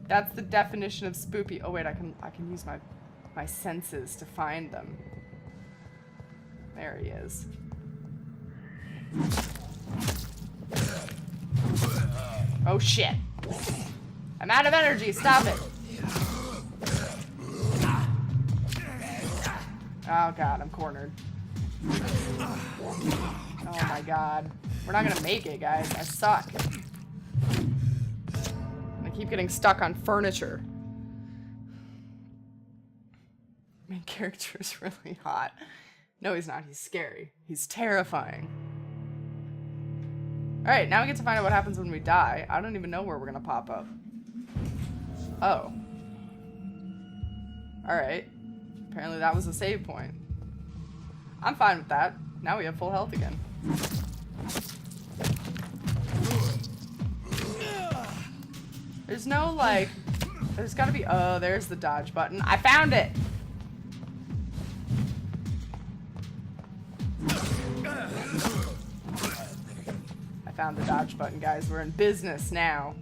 That's the definition of spoopy. Oh wait, I can use my senses to find them. There he is. Oh shit. I'm out of energy, stop it. Oh god, I'm cornered. Oh my god. We're not gonna make it, guys. I suck. I keep getting stuck on furniture. Main character is really hot. No, he's not. He's scary. He's terrifying. Alright, now we get to find out what happens when we die. I don't even know where we're gonna pop up. Oh. Alright. Apparently that was a save point. I'm fine with that. Now we have full health again. There's no, like... There's gotta be... Oh, there's the dodge button. I found it! found the dodge button, guys. We're in business now.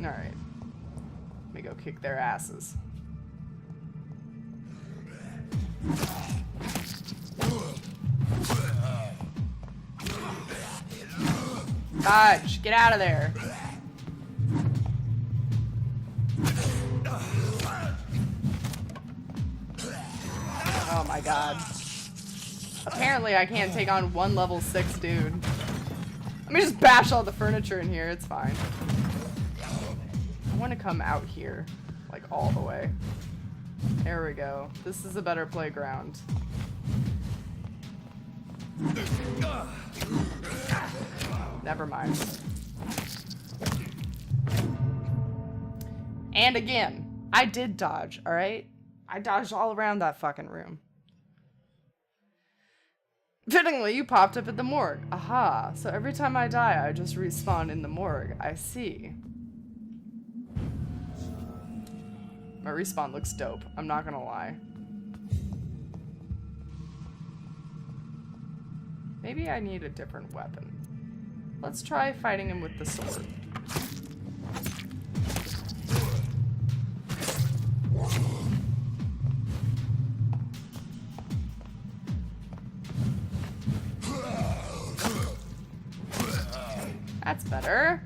Alright. Let me go kick their asses. Dodge! Get out of there! Oh my god. Apparently I can't take on one level 6 dude. Let me just bash all the furniture in here, it's fine. I want to come out here, like all the way. There we go. This is a better playground. Never mind. And again, I did dodge, alright? I dodged all around that fucking room. Fittingly, you popped up at the morgue. Aha, so every time I die, I just respawn in the morgue. I see. My respawn looks dope, I'm not gonna lie. Maybe I need a different weapon. Let's try fighting him with the sword. That's better.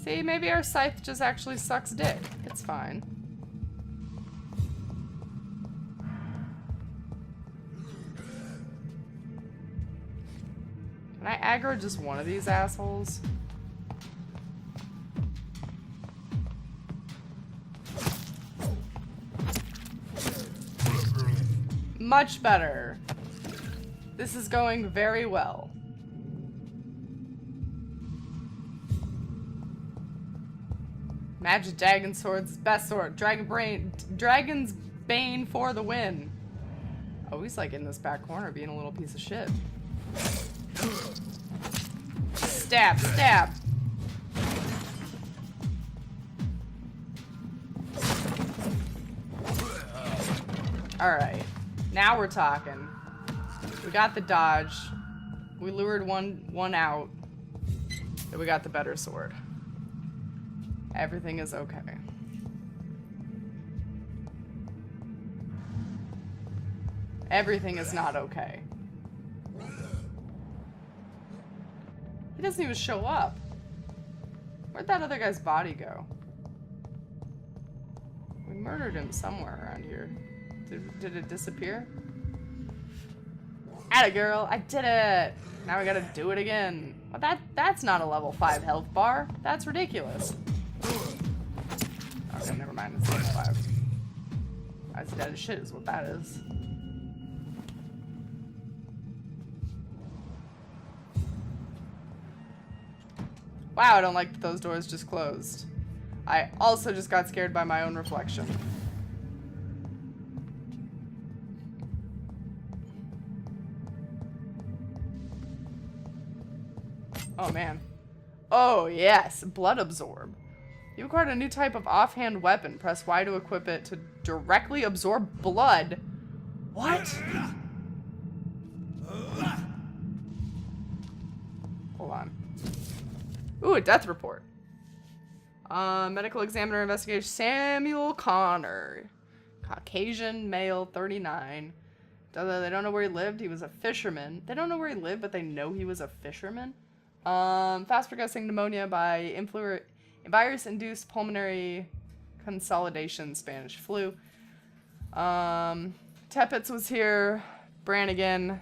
See, maybe our scythe just actually sucks dick. It's fine. Can I aggro just one of these assholes? Much better. This is going very well. Magic Dragon Sword's best sword. Dragon's Bane for the win. Oh, he's like in this back corner being a little piece of shit. Stab, stab. Alright. Now we're talking. We got the dodge. We lured one out. Then we got the better sword. Everything is okay. Everything is not okay. He doesn't even show up. Where'd that other guy's body go? We murdered him somewhere around here. Did it disappear? Atta girl, I did it! Now we gotta do it again. Well, that's not a level 5 health bar. That's ridiculous. Okay, never mind. It's level 5. That's dead as shit is what that is. Wow, I don't like that those doors just closed. I also just got scared by my own reflection. Oh man. Oh yes, blood absorb. You acquired a new type of offhand weapon. Press Y to equip it to directly absorb blood. What? Hold on. Ooh, a death report. Medical examiner investigation Samuel Connor. Caucasian, male, 39. They don't know where he lived. He was a fisherman. They don't know where he lived, but they know he was a fisherman. Fast progressing pneumonia by virus-induced pulmonary consolidation, Spanish flu. Teppets was here. Brannigan.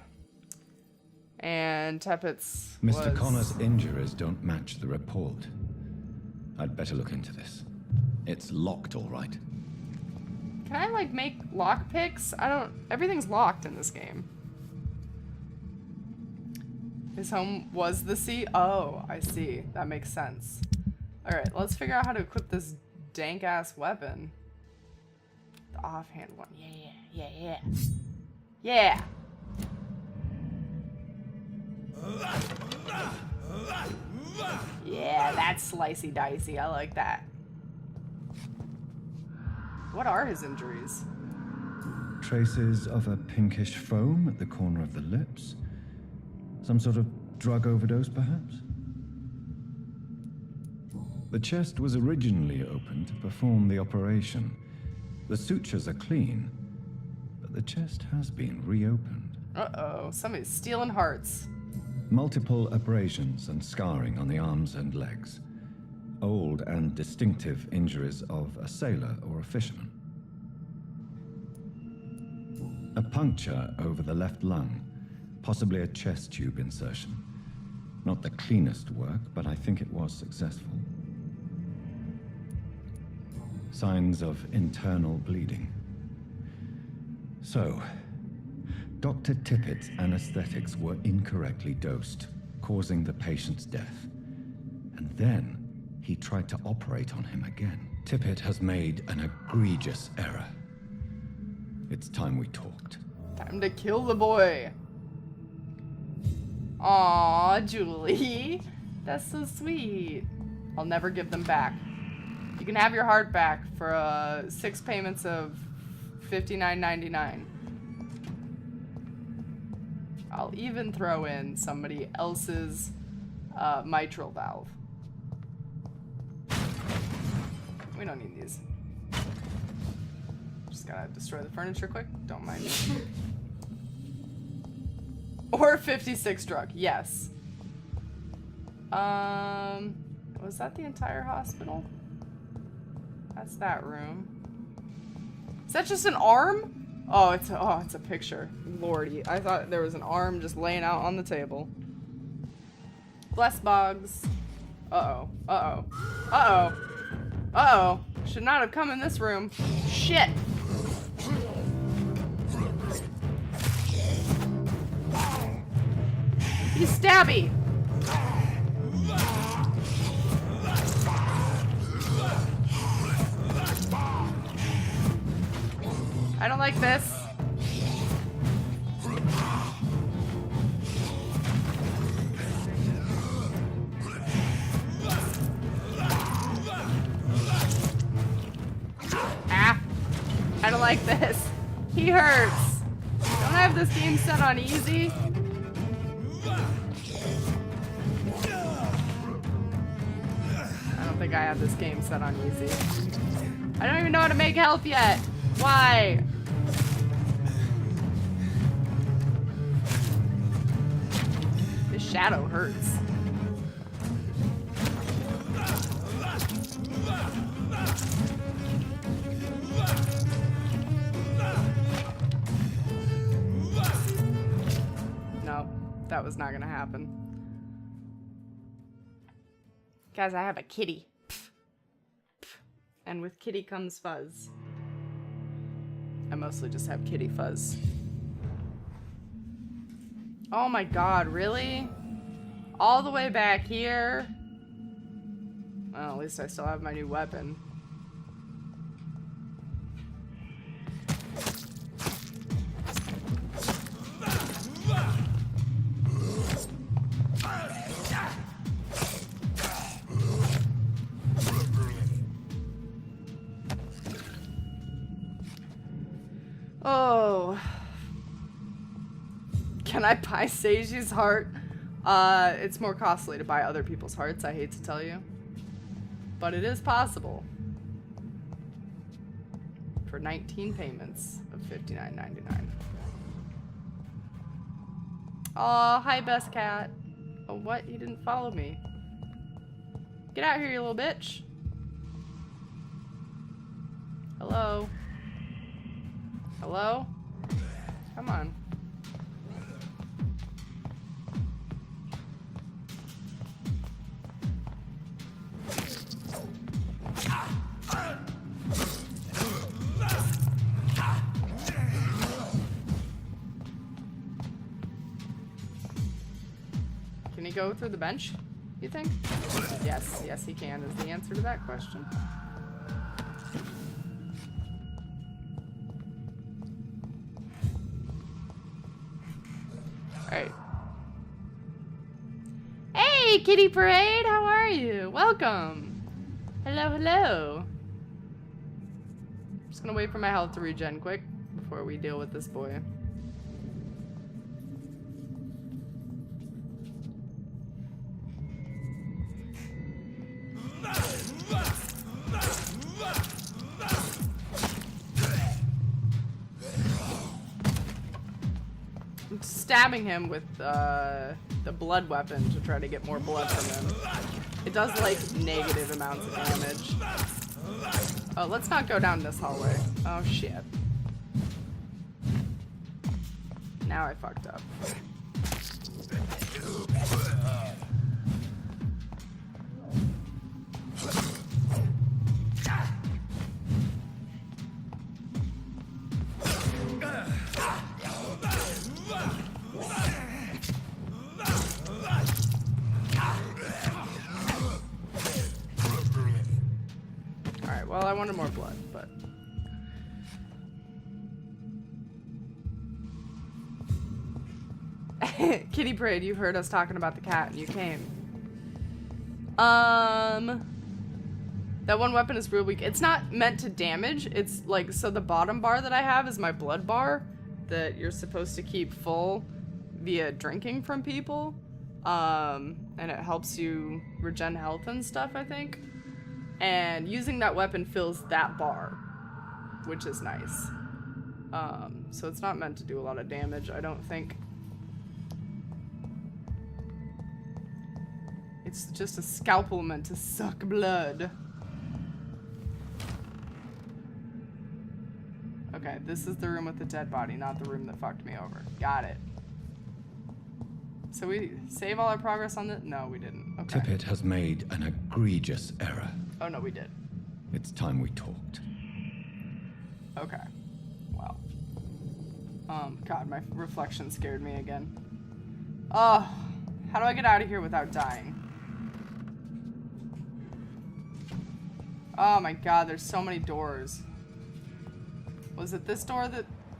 And Teppets Mr. Connor's injuries don't match the report. I'd better look into this. It's locked, all right. Can I, like, make lockpicks? Everything's locked in this game. His home was the sea? Oh, I see. That makes sense. Alright, let's figure out how to equip this dank-ass weapon. The offhand one. Yeah. Yeah! Yeah, that's slicey dicey. I like that. What are his injuries? Traces of a pinkish foam at the corner of the lips. Some sort of drug overdose, perhaps? The chest was originally opened to perform the operation. The sutures are clean, but the chest has been reopened. Uh-oh, somebody's stealing hearts. Multiple abrasions and scarring on the arms and legs. Old and distinctive injuries of a sailor or a fisherman. A puncture over the left lung, possibly a chest tube insertion. Not the cleanest work, but I think it was successful. Signs of internal bleeding. So, Dr. Tippett's anesthetics were incorrectly dosed, causing the patient's death. And then, he tried to operate on him again. Tippett has made an egregious error. It's time we talked. Time to kill the boy. Aw, Julie. That's so sweet. I'll never give them back. You can have your heart back for 6 payments of $59.99. I'll even throw in somebody else's mitral valve. We don't need these. Just gotta destroy the furniture quick. Don't mind me. Or 56 drug. Yes. Was that the entire hospital? That's that room. Is that just an arm? Oh, it's a picture. Lordy, I thought there was an arm just laying out on the table. Bless Boggs. Uh-oh. Uh-oh. Uh-oh. Uh-oh. Should not have come in this room. Shit. He's stabby. I don't like this. Ah. I don't like this. He hurts. Don't I have this game set on easy? I don't think I have this game set on easy. I don't even know how to make health yet. Why? This shadow hurts. No, that was not gonna happen. Guys, I have a kitty. And with kitty comes fuzz. I mostly just have kitty fuzz. Oh my god, really? All the way back here? Well, at least I still have my new weapon. Oh. Can I buy Seiji's heart? It's more costly to buy other people's hearts, I hate to tell you. But it is possible. For 19 payments of $59.99. Aw, hi best cat. Oh, what? He didn't follow me. Get out here, you little bitch. Hello? Hello? Come on. Can he go through the bench, you think? Yes, yes he can is the answer to that question. Alright. Hey, Kitty Parade, how are you? Welcome. Hello, hello. Just gonna wait for my health to regen quick before we deal with this boy. I'm stabbing him with the blood weapon to try to get more blood from him. It does like negative amounts of damage. Oh, let's not go down this hallway. Oh shit. Now I fucked up. Alright, well, I wanted more blood, but... Kitty Parade, you heard us talking about the cat and you came. That one weapon is real weak. It's not meant to damage. It's like, so the bottom bar that I have is my blood bar that you're supposed to keep full via drinking from people. And it helps you regen health and stuff, I think. And using that weapon fills that bar, which is nice. So it's not meant to do a lot of damage, I don't think. It's just a scalpel meant to suck blood. Okay, this is the room with the dead body, not the room that fucked me over. Got it. So we save all our progress on this? No, we didn't. Okay. Tippett has made an egregious error. Oh, no, we did. It's time we talked. Okay. Well. God, my reflection scared me again. Oh, how do I get out of here without dying? Oh my god, there's so many doors. Was it this door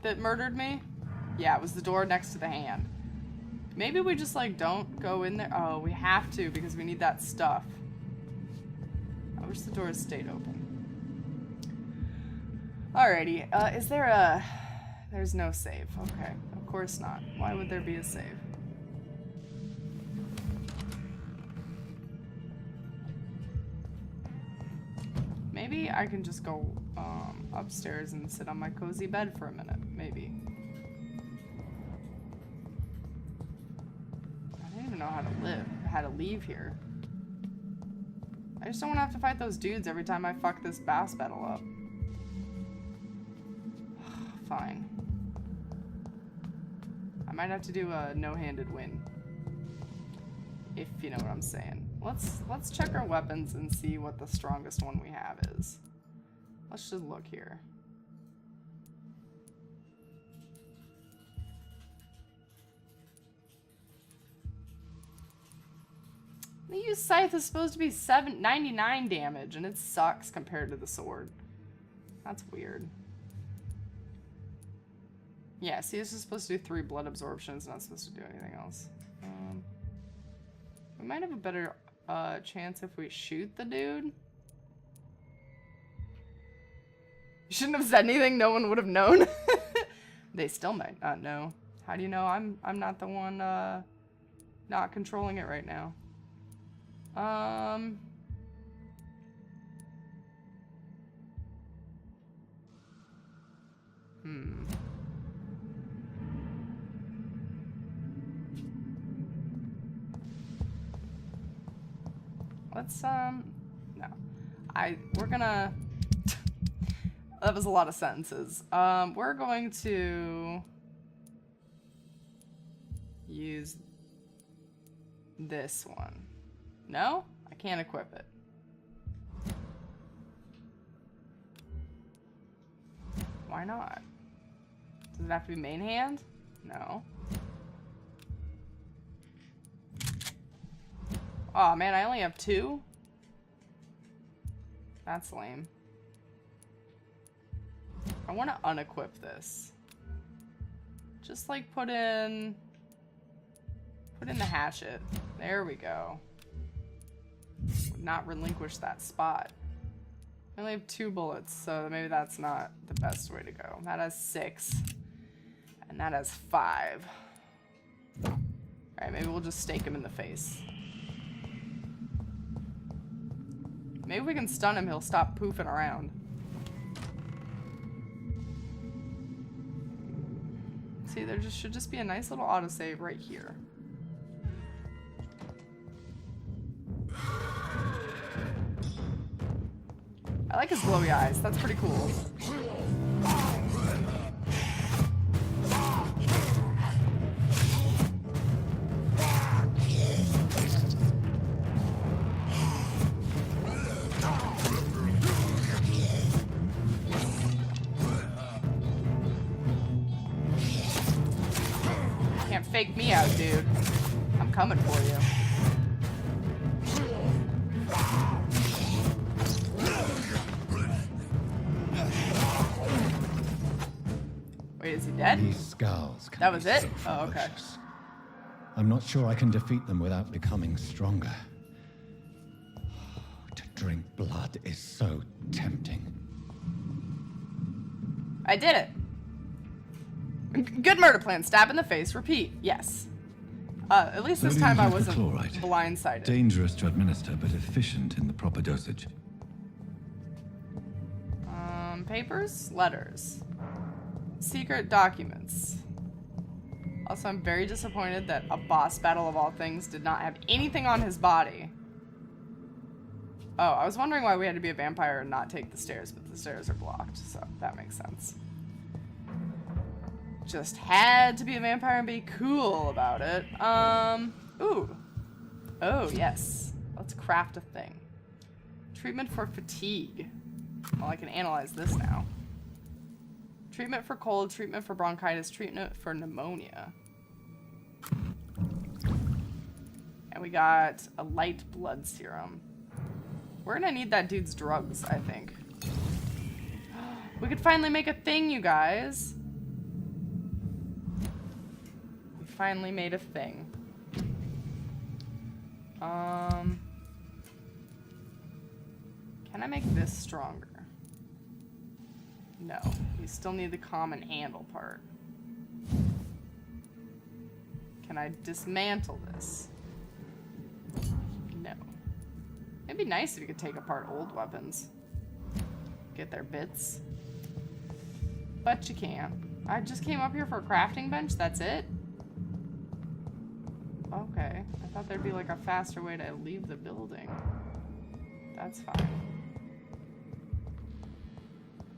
that murdered me? Yeah, it was the door next to the hand. Maybe we just, like, don't go in there. Oh, we have to because we need that stuff. I wish the doors stayed open. Alrighty, is there a... There's no save. Okay, of course not. Why would there be a save? Maybe I can just go upstairs and sit on my cozy bed for a minute. Maybe. I don't even know how to leave here. I just don't want to have to fight those dudes every time I fuck this boss battle up. Fine. I might have to do a no-handed win. If you know what I'm saying. Let's check our weapons and see what the strongest one we have is. Let's just look here. The used scythe is supposed to be 99 damage, and it sucks compared to the sword. That's weird. Yeah, see, this is supposed to do 3 blood absorptions, not supposed to do anything else. We might have a better chance if we shoot the dude. You shouldn't have said anything, no one would have known. They still might not know. How do you know I'm not the one not controlling it right now? Let's, no. We're gonna... That was a lot of sentences. We're going to... use this one. No? I can't equip it. Why not? Does it have to be main hand? No. Oh man, I only have 2? That's lame. I want to unequip this. Just like put in the hatchet. There we go. Would not relinquish that spot. I only have 2 bullets, so maybe that's not the best way to go. That has 6. And that has 5. Alright, maybe we'll just stake him in the face. Maybe if we can stun him, he'll stop poofing around. See, there should just be a nice little autosave right here. I like his glowy eyes. That's pretty cool. Can't fake me out, dude. I'm coming for you. Wait, is he dead? These scowls can That was be it? so Oh, okay. ferocious. I'm not sure I can defeat them without becoming stronger. To drink blood is so tempting. I did it. Good murder plan. Stab in the face. Repeat. Yes. At least this time I wasn't blindsided. Dangerous to administer, but efficient in the proper dosage. Papers? Letters. Secret documents. Also, I'm very disappointed that a boss battle of all things did not have anything on his body. Oh, I was wondering why we had to be a vampire and not take the stairs, but the stairs are blocked, so that makes sense. Just had to be a vampire and be cool about it. Ooh. Oh, yes. Let's craft a thing. Treatment for fatigue. Well, I can analyze this now. Treatment for cold, treatment for bronchitis, treatment for pneumonia. And we got a light blood serum. We're gonna need that dude's drugs, I think. We could finally make a thing, you guys. We finally made a thing. Can I make this stronger? No. We still need the common handle part. Can I dismantle this? No. It'd be nice if you could take apart old weapons. Get their bits. But you can't. I just came up here for a crafting bench, that's it? Okay. I thought there'd be like a faster way to leave the building. That's fine.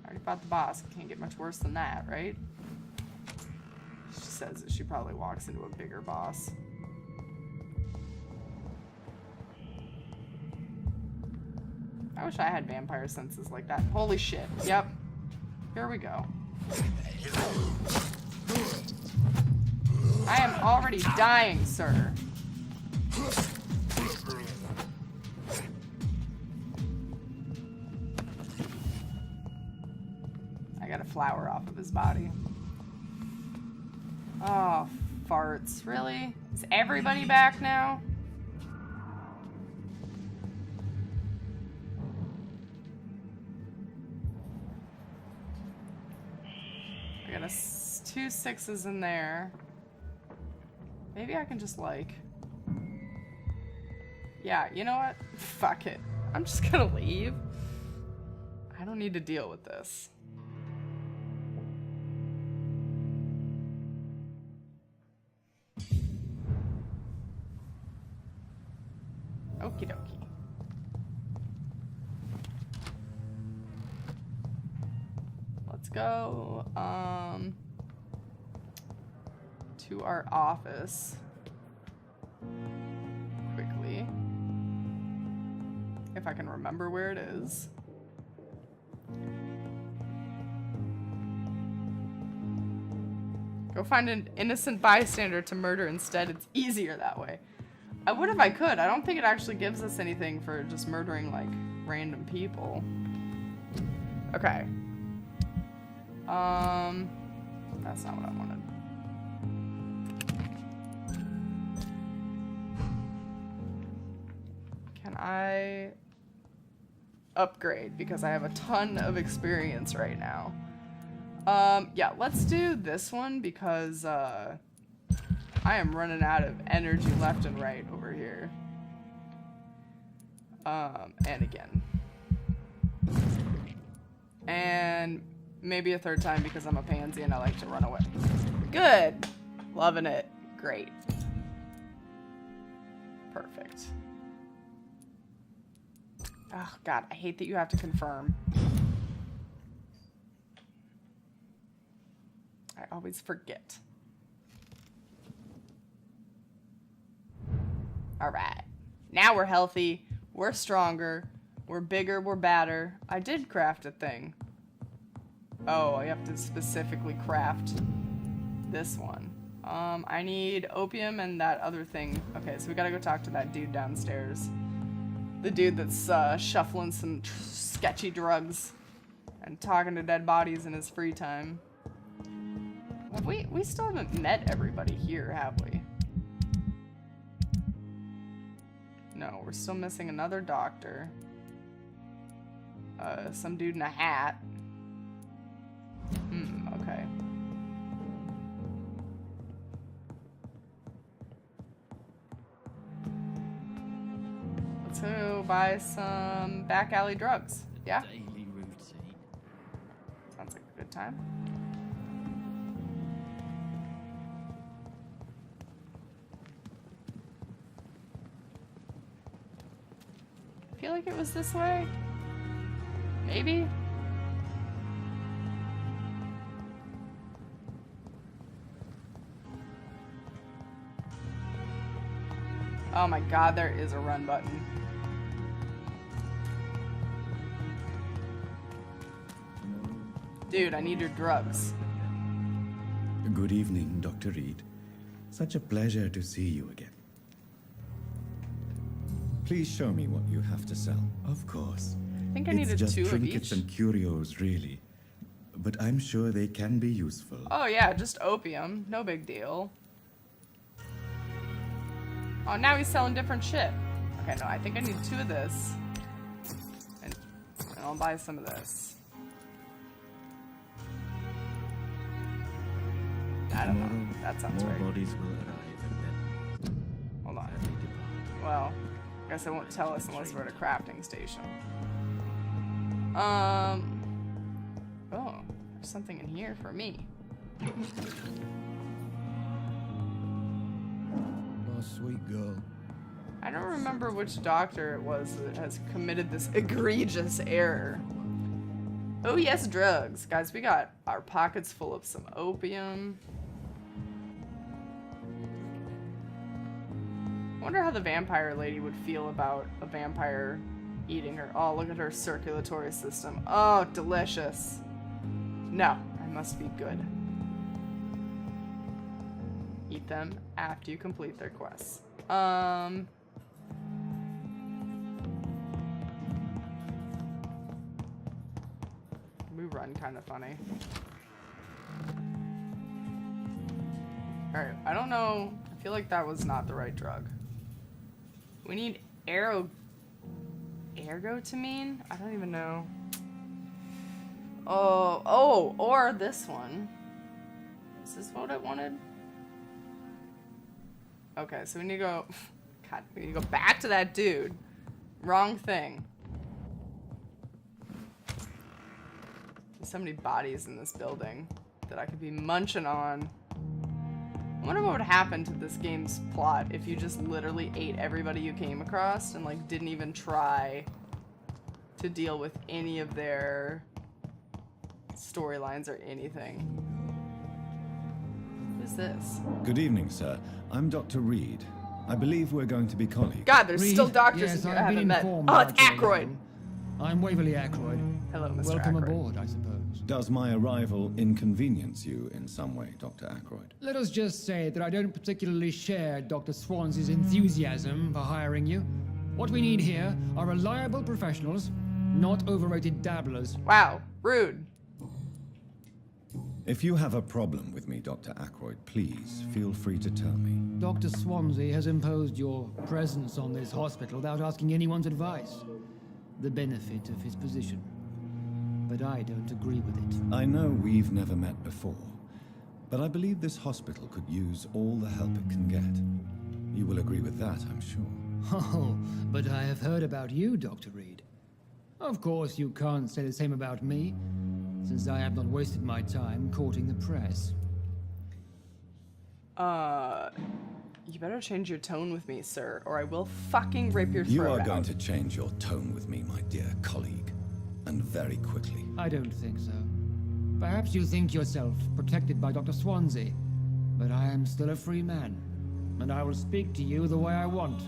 I already fought the boss. Can't get much worse than that, right? She says that she probably walks into a bigger boss. I wish I had vampire senses like that. Holy shit. Yep. Here we go. I am already dying, sir. I got a flower off of his body. Oh, farts. Really? Is everybody back now? I got two 6s in there. Maybe I can just like... Yeah, you know what? Fuck it. I'm just gonna leave. I don't need to deal with this. Okie dokie. Let's go to our office quickly. If I can remember where it is. Go find an innocent bystander to murder instead. It's easier that way. I would if I could. I don't think it actually gives us anything for just murdering, like, random people. Okay. That's not what I wanted. Can I... upgrade because I have a ton of experience right now. Yeah, let's do this one because I am running out of energy left and right over here. And again. And maybe a third time because I'm a pansy and I like to run away. Good. Loving it. Great. Perfect. Oh, God, I hate that you have to confirm. I always forget. All right. Now we're healthy. We're stronger. We're bigger. We're badder. I did craft a thing. Oh, I have to specifically craft this one. I need opium and that other thing. Okay, so we gotta go talk to that dude downstairs. The dude that's shuffling some sketchy drugs and talking to dead bodies in his free time. Have we still haven't met everybody here, have we? No, we're still missing another doctor. Some dude in a hat. Okay. Let's go buy some back alley drugs. Yeah? Daily routine. Sounds like a good time. I feel like it was this way. Maybe? Oh my god, there is a run button. Dude, I need your drugs. Good evening, Dr. Reid. Such a pleasure to see you again. Please show me what you have to sell. Of course. I think I It's needed just 2 of trinkets each. and curios, really. But I'm sure they can be useful. Oh yeah, just opium. No big deal. Oh, now he's selling different shit. Okay, no, I think I need 2 of this. And I'll buy some of this. I don't know. That sounds More right. bodies will arrive and then Hold on. sadly depart. Well, I guess it won't tell us unless we're at a crafting station. Oh, there's something in here for me. My sweet girl. I don't remember which doctor it was that has committed this egregious error. Oh yes, drugs. Guys, we got our pockets full of some opium. I wonder how the vampire lady would feel about a vampire eating her. Oh, look at her circulatory system. Oh, delicious. No, I must be good. Eat them after you complete their quests. We run kind of funny. Alright, I don't know. I feel like that was not the right drug. We need ergotamine? I don't even know. Oh, or this one. Is this what I wanted? Okay, so we need to go... God, we need to go back to that dude. Wrong thing. There's so many bodies in this building that I could be munching on. I wonder what would happen to this game's plot if you just literally ate everybody you came across and like didn't even try to deal with any of their storylines or anything. Who's this? Good evening, sir. I'm Dr. Reid. I believe we're going to be colleagues. God, there's Reid? still doctors Yes, in here I I've been haven't met. informed Oh, it's about your Aykroyd. arrival. I'm Waverly Aykroyd. Hello, Mr. Welcome Aykroyd. aboard, I suppose. Does my arrival inconvenience you in some way, Dr. Aykroyd? Let us just say that I don't particularly share Dr. Swans's enthusiasm for hiring you. What we need here are reliable professionals, not overrated dabblers. Wow, rude. If you have a problem with me, Dr. Aykroyd, please feel free to tell me. Dr. Swansea has imposed your presence on this hospital without asking anyone's advice. the benefit of his position. But I don't agree with it. I know we've never met before, but I believe this hospital could use all the help it can get. You will agree with that, I'm sure. Oh, but I have heard about you, Dr. Reid. Of course, you can't say the same about me, since I have not wasted my time courting the press. You better change your tone with me, sir, or I will fucking rip your throat You are out. going to change your tone with me, my dear colleague, and very quickly. I don't think so. Perhaps you think yourself protected by Dr. Swansea, but I am still a free man, and I will speak to you the way I want.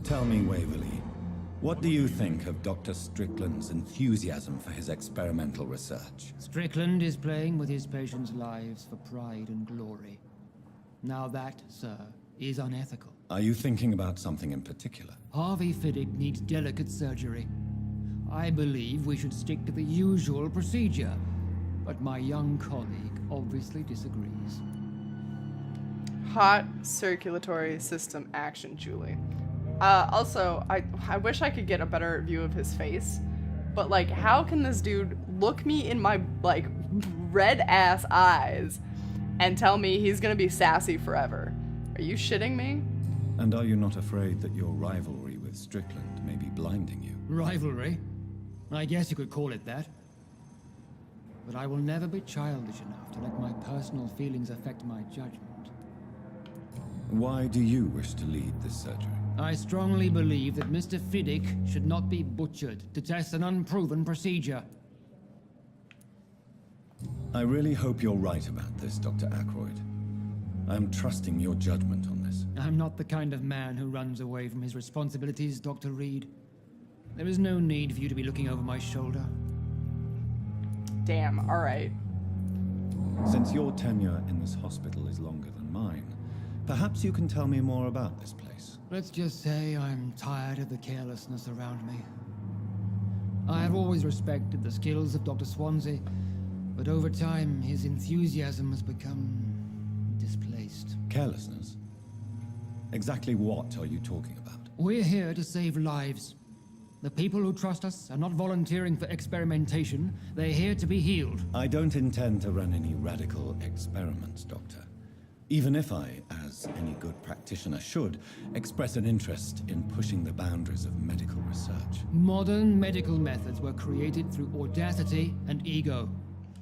Tell me, Waverly, what do you think of Dr. Strickland's enthusiasm for his experimental research? Strickland is playing with his patients' lives for pride and glory. Now that, sir, is unethical. Are you thinking about something in particular? Harvey Fiddick needs delicate surgery. I believe we should stick to the usual procedure, but my young colleague obviously disagrees. Hot circulatory system action, Julie. Also, I wish I could get a better view of his face, but like, how can this dude look me in my like red ass eyes and tell me he's gonna be sassy forever? Are you shitting me? And are you not afraid that your rivalry with Strickland may be blinding you? Rivalry? I guess you could call it that. But I will never be childish enough to let my personal feelings affect my judgment. Why do you wish to lead this surgery? I strongly believe that Mr. Fiddick should not be butchered to test an unproven procedure. I really hope you're right about this, Dr. Ackroyd. I'm trusting your judgment on this. I'm not the kind of man who runs away from his responsibilities, Dr. Reid. There is no need for you to be looking over my shoulder. Damn, alright. Since your tenure in this hospital is longer than mine, perhaps you can tell me more about this place. Let's just say I'm tired of the carelessness around me. I have always respected the skills of Dr. Swansea, but over time his enthusiasm has become displaced. Carelessness? Exactly what are you talking about? We're here to save lives. The people who trust us are not volunteering for experimentation. They're here to be healed. I don't intend to run any radical experiments, Doctor. Even if I, as any good practitioner should, express an interest in pushing the boundaries of medical research. Modern medical methods were created through audacity and ego.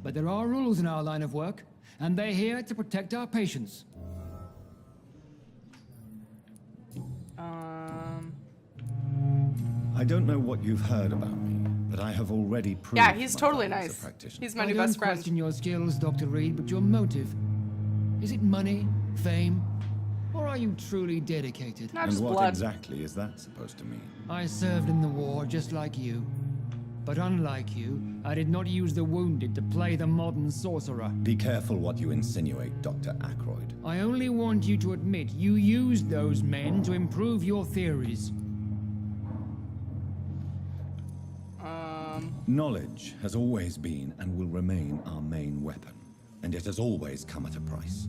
But there are rules in our line of work, and they're here to protect our patients. I don't know what you've heard about me, but I have already proved. Yeah, he's my totally value as nice. a practitioner. He's my I new don't best friend. question your skills, Dr. Reid, but your motive. Is it money, fame, or are you truly dedicated? Not And just what blood. exactly is that supposed to mean? I served in the war just like you. But unlike you, I did not use the wounded to play the modern sorcerer. Be careful what you insinuate, Dr. Ackroyd. I only want you to admit you used those men to improve your theories. Knowledge has always been and will remain our main weapon, and it has always come at a price.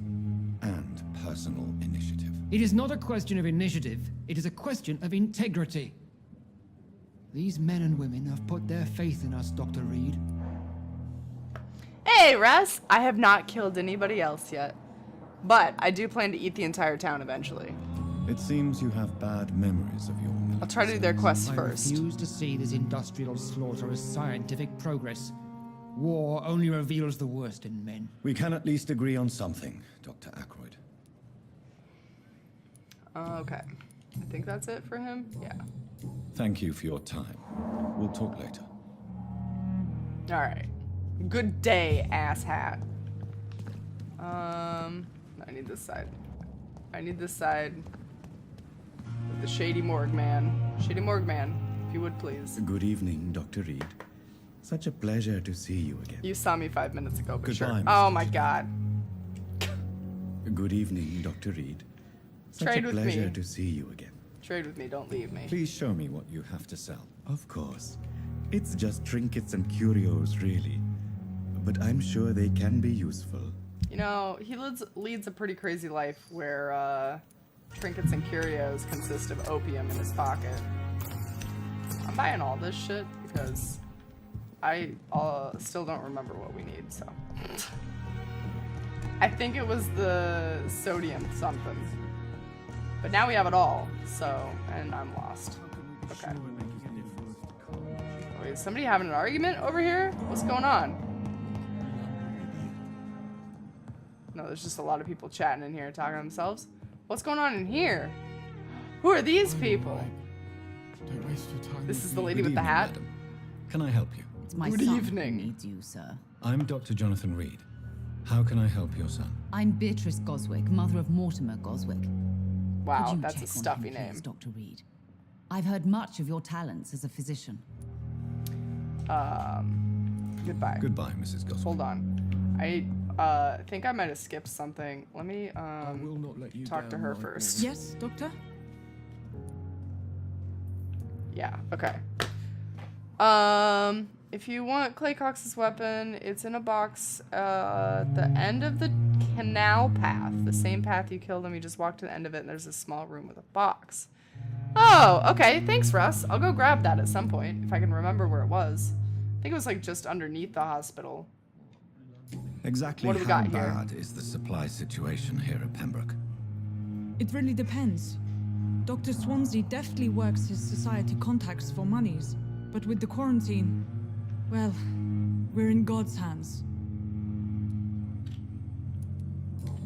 And personal initiative. It is not a question of initiative, it is a question of integrity. These men and women have put their faith in us, Dr. Reid. Hey, Russ! I have not killed anybody else yet. But I do plan to eat the entire town eventually. It seems you have bad memories of your I'll try to do their quests I first. refuse to see this industrial slaughter as scientific progress. War only reveals the worst in men. We can at least agree on something, Dr. Ackroyd. Okay. I think that's it for him? Yeah. Thank you for your time. We'll talk later. Alright. Good day, asshat. I need this side. I need this side. With the Shady Morgue Man. Shady Morgue Man, if you would please. Good evening, Dr. Reid. Such a pleasure to see you again. You saw me 5 minutes ago, but Goodbye, sure. Mr. Oh my god. Good evening, Dr. Reid. Such Trade a with pleasure me. to see you again. Trade with me, don't leave me. Please show me what you have to sell. Of course. It's just trinkets and curios, really. But I'm sure they can be useful. You know, he leads a pretty crazy life where trinkets and curios consist of opium in his pocket. I'm buying all this shit because I still don't remember what we need, so. I think it was the sodium something. But now we have it all, so, and I'm lost. Okay. Wait, is somebody having an argument over here? What's going on? No, there's just a lot of people chatting in here, talking to themselves. What's going on in here? Who are these people? Don't waste your time. This is the lady Good with the evening, hat. madam. Can I help you? It's my Good son evening. who needs you, sir. I'm Dr. Johnathon Reid. How can I help your son? I'm Beatrice Goswick, mother of Mortimer Goswick. Wow, Could you that's check a on stuffy him, name. please, Dr. Reid? I've heard much of your talents as a physician. Goodbye. Goodbye, Mrs. Goswick. Hold on. I think I might have skipped something. Let me I will not let you talk to down, her Michael. first. Yes, Doctor? Yeah, okay. If you want Clay Cox's weapon, it's in a box at the end of the canal path. The same path you killed him. You just walk to the end of it and there's a small room with a box. Oh, okay. Thanks, Russ. I'll go grab that at some point if I can remember where it was. I think it was like just underneath the hospital. Exactly What do we how got here? bad is the supply situation here at Pembroke? It really depends. Dr. Swansea deftly works his society contacts for monies, but with the quarantine, well, we're in God's hands.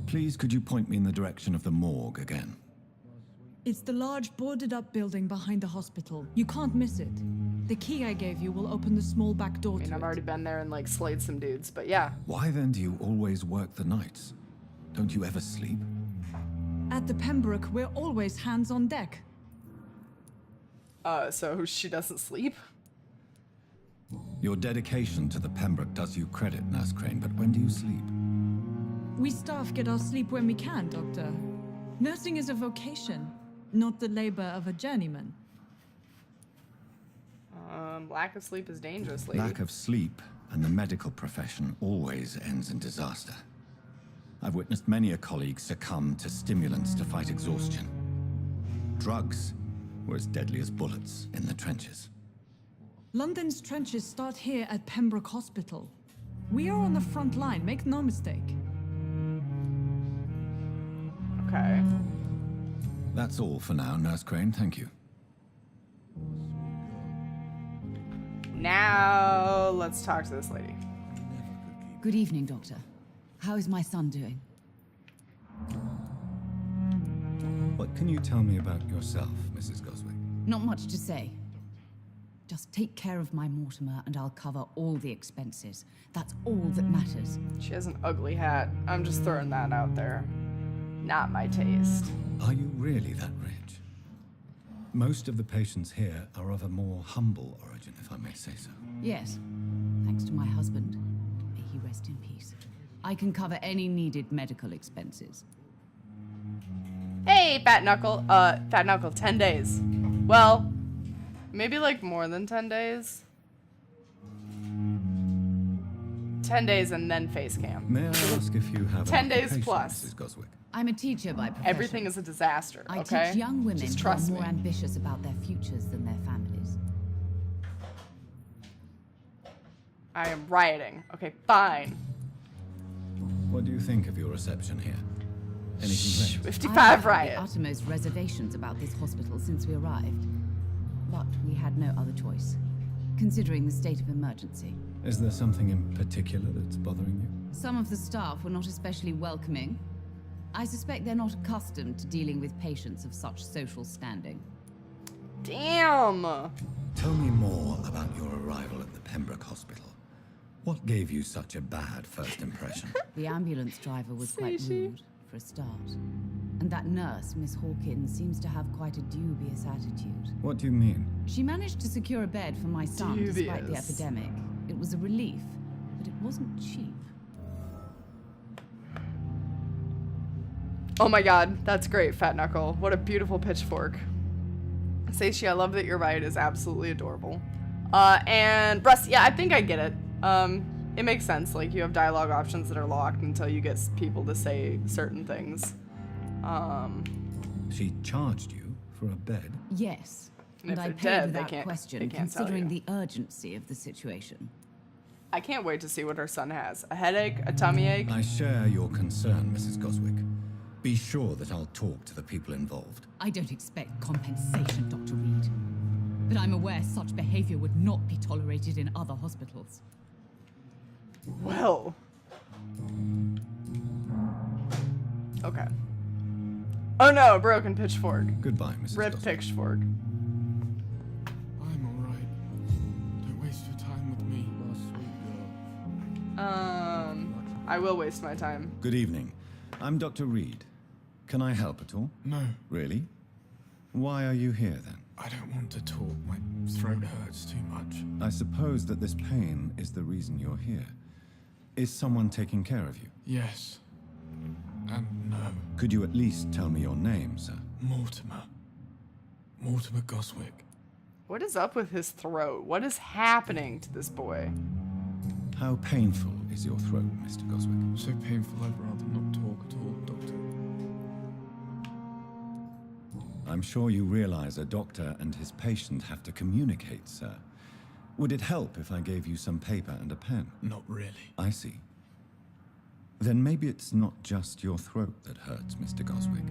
Please, could you point me in the direction of the morgue again? It's the large boarded-up building behind the hospital. You can't miss it. The key I gave you will open the small back door I mean, to I've it. already been there and like slayed some dudes, but yeah. Why then do you always work the nights? Don't you ever sleep? At the Pembroke, we're always hands on deck. So she doesn't sleep? Your dedication to the Pembroke does you credit, Nurse Crane, but when do you sleep? We staff get our sleep when we can, Doctor. Nursing is a vocation, not the labor of a journeyman. Lack of sleep is dangerous, lady. Lack of sleep and the medical profession always ends in disaster. I've witnessed many a colleague succumb to stimulants to fight exhaustion. Drugs were as deadly as bullets in the trenches. London's trenches start here at Pembroke Hospital. We are on the front line, make no mistake. Okay. That's all for now, Nurse Crane, thank you. Now, let's talk to this lady. Good evening, Doctor. How is my son doing? What can you tell me about yourself, Mrs. Goswick? Not much to say. Just take care of my Mortimer and I'll cover all the expenses. That's all that matters. She has an ugly hat. I'm just throwing that out there. Not my taste. Are you really that rich? Most of the patients here are of a more humble origin, if I may say so. Yes, thanks to my husband. May he rest in peace. I can cover any needed medical expenses. Hey, Fat Knuckle. Fat Knuckle, 10 days. Well, maybe like more than 10 days. 10 days and then face cam. May I ask if you have 10 an days occupation, plus. Mrs. Goswick? I'm a teacher by profession. Everything is a disaster, I okay? teach young women Just who are trust more me. ambitious about their futures than their families. I am rioting. Okay, fine. What do you think of your reception here? Anything left? 55 I've had the riot. uttermost reservations about this hospital since we arrived. But we had no other choice, considering the state of emergency. Is there something in particular that's bothering you? Some of the staff were not especially welcoming. I suspect they're not accustomed to dealing with patients of such social standing. Damn. Tell me more about your arrival at the Pembroke Hospital. What gave you such a bad first impression? The ambulance driver was quite rude, for a start. And that nurse, Miss Hawkins, seems to have quite a dubious attitude. What do you mean? She managed to secure a bed for my son despite the Dubious. epidemic. It was a relief, but it wasn't cheap. Oh my god, that's great, Fat Knuckle. What a beautiful pitchfork. Seishi, I love that your ride is absolutely adorable. And Russ, yeah, I think I get it. It makes sense. Like, you have dialogue options that are locked until you get people to say certain things. She charged you for a bed? Yes. And And if I they're paid dead, without they question, can't tell considering you. the urgency of the situation. I can't wait to see what her son has. A headache, a tummy ache. I share your concern, Mrs. Goswick. Be sure that I'll talk to the people involved. I don't expect compensation, Dr. Reid. But I'm aware such behavior would not be tolerated in other hospitals. Well. Okay. Oh no, broken pitchfork. Goodbye, Mrs. Rip Goswick. pitchfork. I'm alright. Don't waste your time with me. I will waste my time. Good evening. I'm Dr. Reid. Can I help at all? No, Really? Why are you here then? I don't want to talk. My throat hurts too much. I suppose that this pain is the reason you're here. Is someone taking care of you? Yes. And no. Could you at least tell me your name, sir? Mortimer. Mortimer Goswick. What is up with his throat? What is happening to this boy? How painful is your throat, Mr. Goswick? So painful I'd rather not talk at all, Doctor. I'm sure you realize a doctor and his patient have to communicate, sir. Would it help if I gave you some paper and a pen? Not really. I see. Then maybe it's not just your throat that hurts, Mr. Goswick.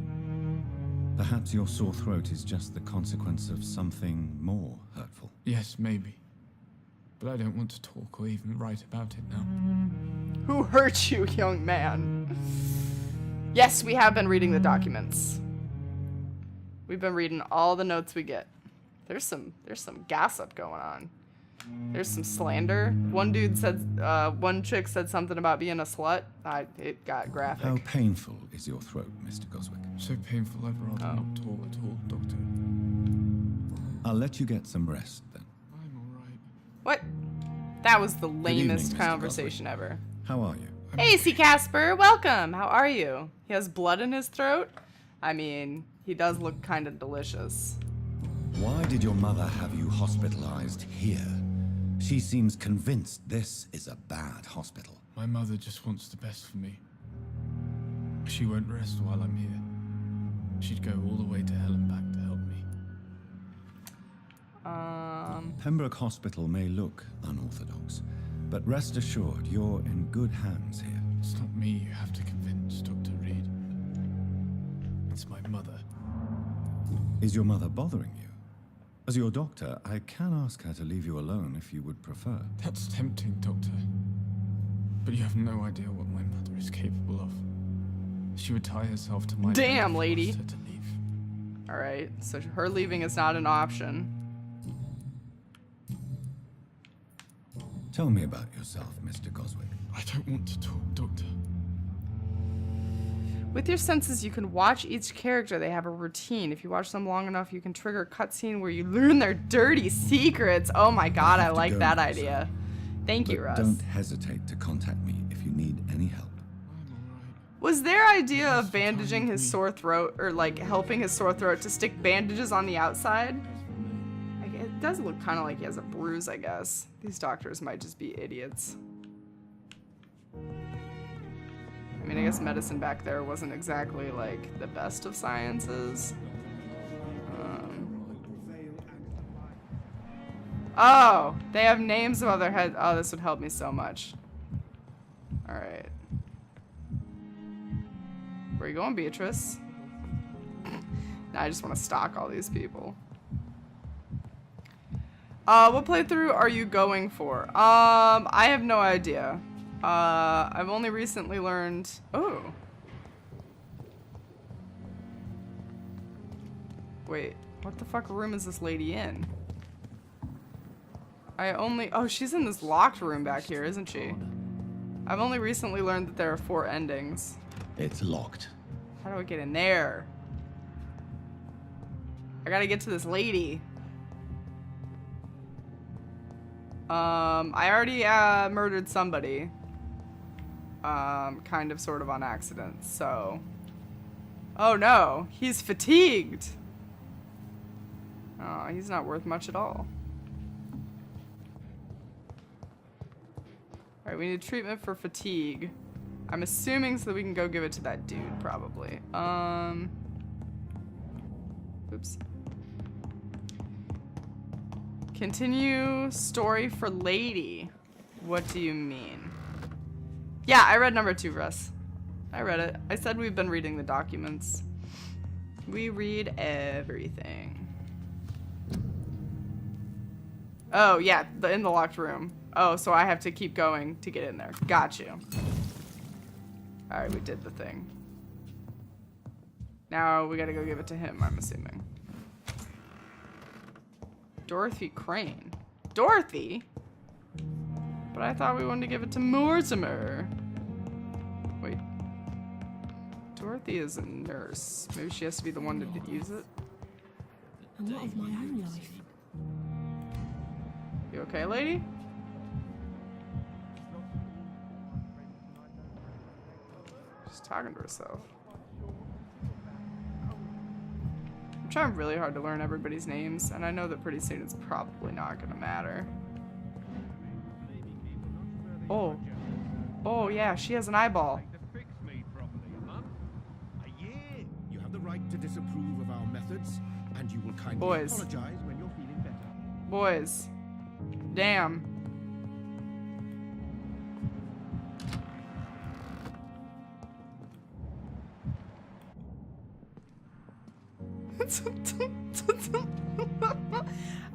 Perhaps your sore throat is just the consequence of something more hurtful. Yes, maybe. But I don't want to talk or even write about it now. Who hurt you, young man? Yes, we have been reading the documents. We've been reading all the notes we get. There's some gossip going on. There's some slander. One dude said, one chick said something about being a slut. It got graphic. How painful is your throat, Mr. Goswick? So painful I'd rather not talk at all, Doctor. I'll let you get some rest then. I'm alright. What? That was the evening, lamest Mr. conversation ever. How are you? Hey, C. Casper, welcome. How are you? He has blood in his throat? I mean, he does look kind of delicious. Why did your mother have you hospitalized here? She seems convinced this is a bad hospital. My mother just wants the best for me. She won't rest while I'm here. She'd go all the way to hell and back to help me. Pembroke Hospital may look unorthodox, but rest assured you're in good hands here. It's not me you have to convince, Dr. Reid. It's my mother. Is your mother bothering you? As your doctor, I can ask her to leave you alone if you would prefer. That's tempting, Doctor. But you have no idea what my mother is capable of. She would tie herself to my bed Damn, if I lady. forced her to leave. Alright, so her leaving is not an option. Tell me about yourself, Mr. Goswick. I don't want to talk, Doctor. With your senses, you can watch each character. They have a routine. If you watch them long enough, you can trigger a cutscene where you learn their dirty secrets. Oh my god, I like that idea. Thank you, Russ. Don't hesitate to contact me if you need any help. Was their idea of bandaging his sore throat, or like helping his sore throat, to stick bandages on the outside? Like, it does look kind of like he has a bruise, I guess. These doctors might just be idiots. I mean, I guess medicine back there wasn't exactly, like, the best of sciences. Oh! They have names above their head. Oh, this would help me so much. Alright. Where are you going, Beatrice? Nah, I just want to stalk all these people. What playthrough are you going for? I have no idea. I've only recently learned... Oh. Wait, what the fuck room is this lady in? Oh, she's in this locked room back here, isn't she? I've only recently learned that there are 4 endings. It's locked. How do I get in there? I gotta get to this lady. I already murdered somebody. Kind of, sort of on accident, so... Oh no, he's fatigued! Oh, he's not worth much at all. Alright, we need treatment for fatigue. I'm assuming so that we can go give it to that dude, probably. Oops. Continue story for lady. What do you mean? Yeah, I read number 2, Russ. I read it. I said we've been reading the documents. We read everything. Oh, yeah, in the locked room. Oh, so I have to keep going to get in there. Got you. Alright, we did the thing. Now we gotta go give it to him, I'm assuming. Dorothy Crane. Dorothy? But I thought we wanted to give it to Mortimer. Wait. Dorothy is a nurse. Maybe she has to be the one to use it? And what of my own life? You okay, lady? She's talking to herself. I'm trying really hard to learn everybody's names, and I know that pretty soon it's probably not gonna matter. Oh. Oh, yeah, she has an eyeball. You have the right to disapprove of our methods, and you will kindly apologize when you're feeling better. Boys. Damn.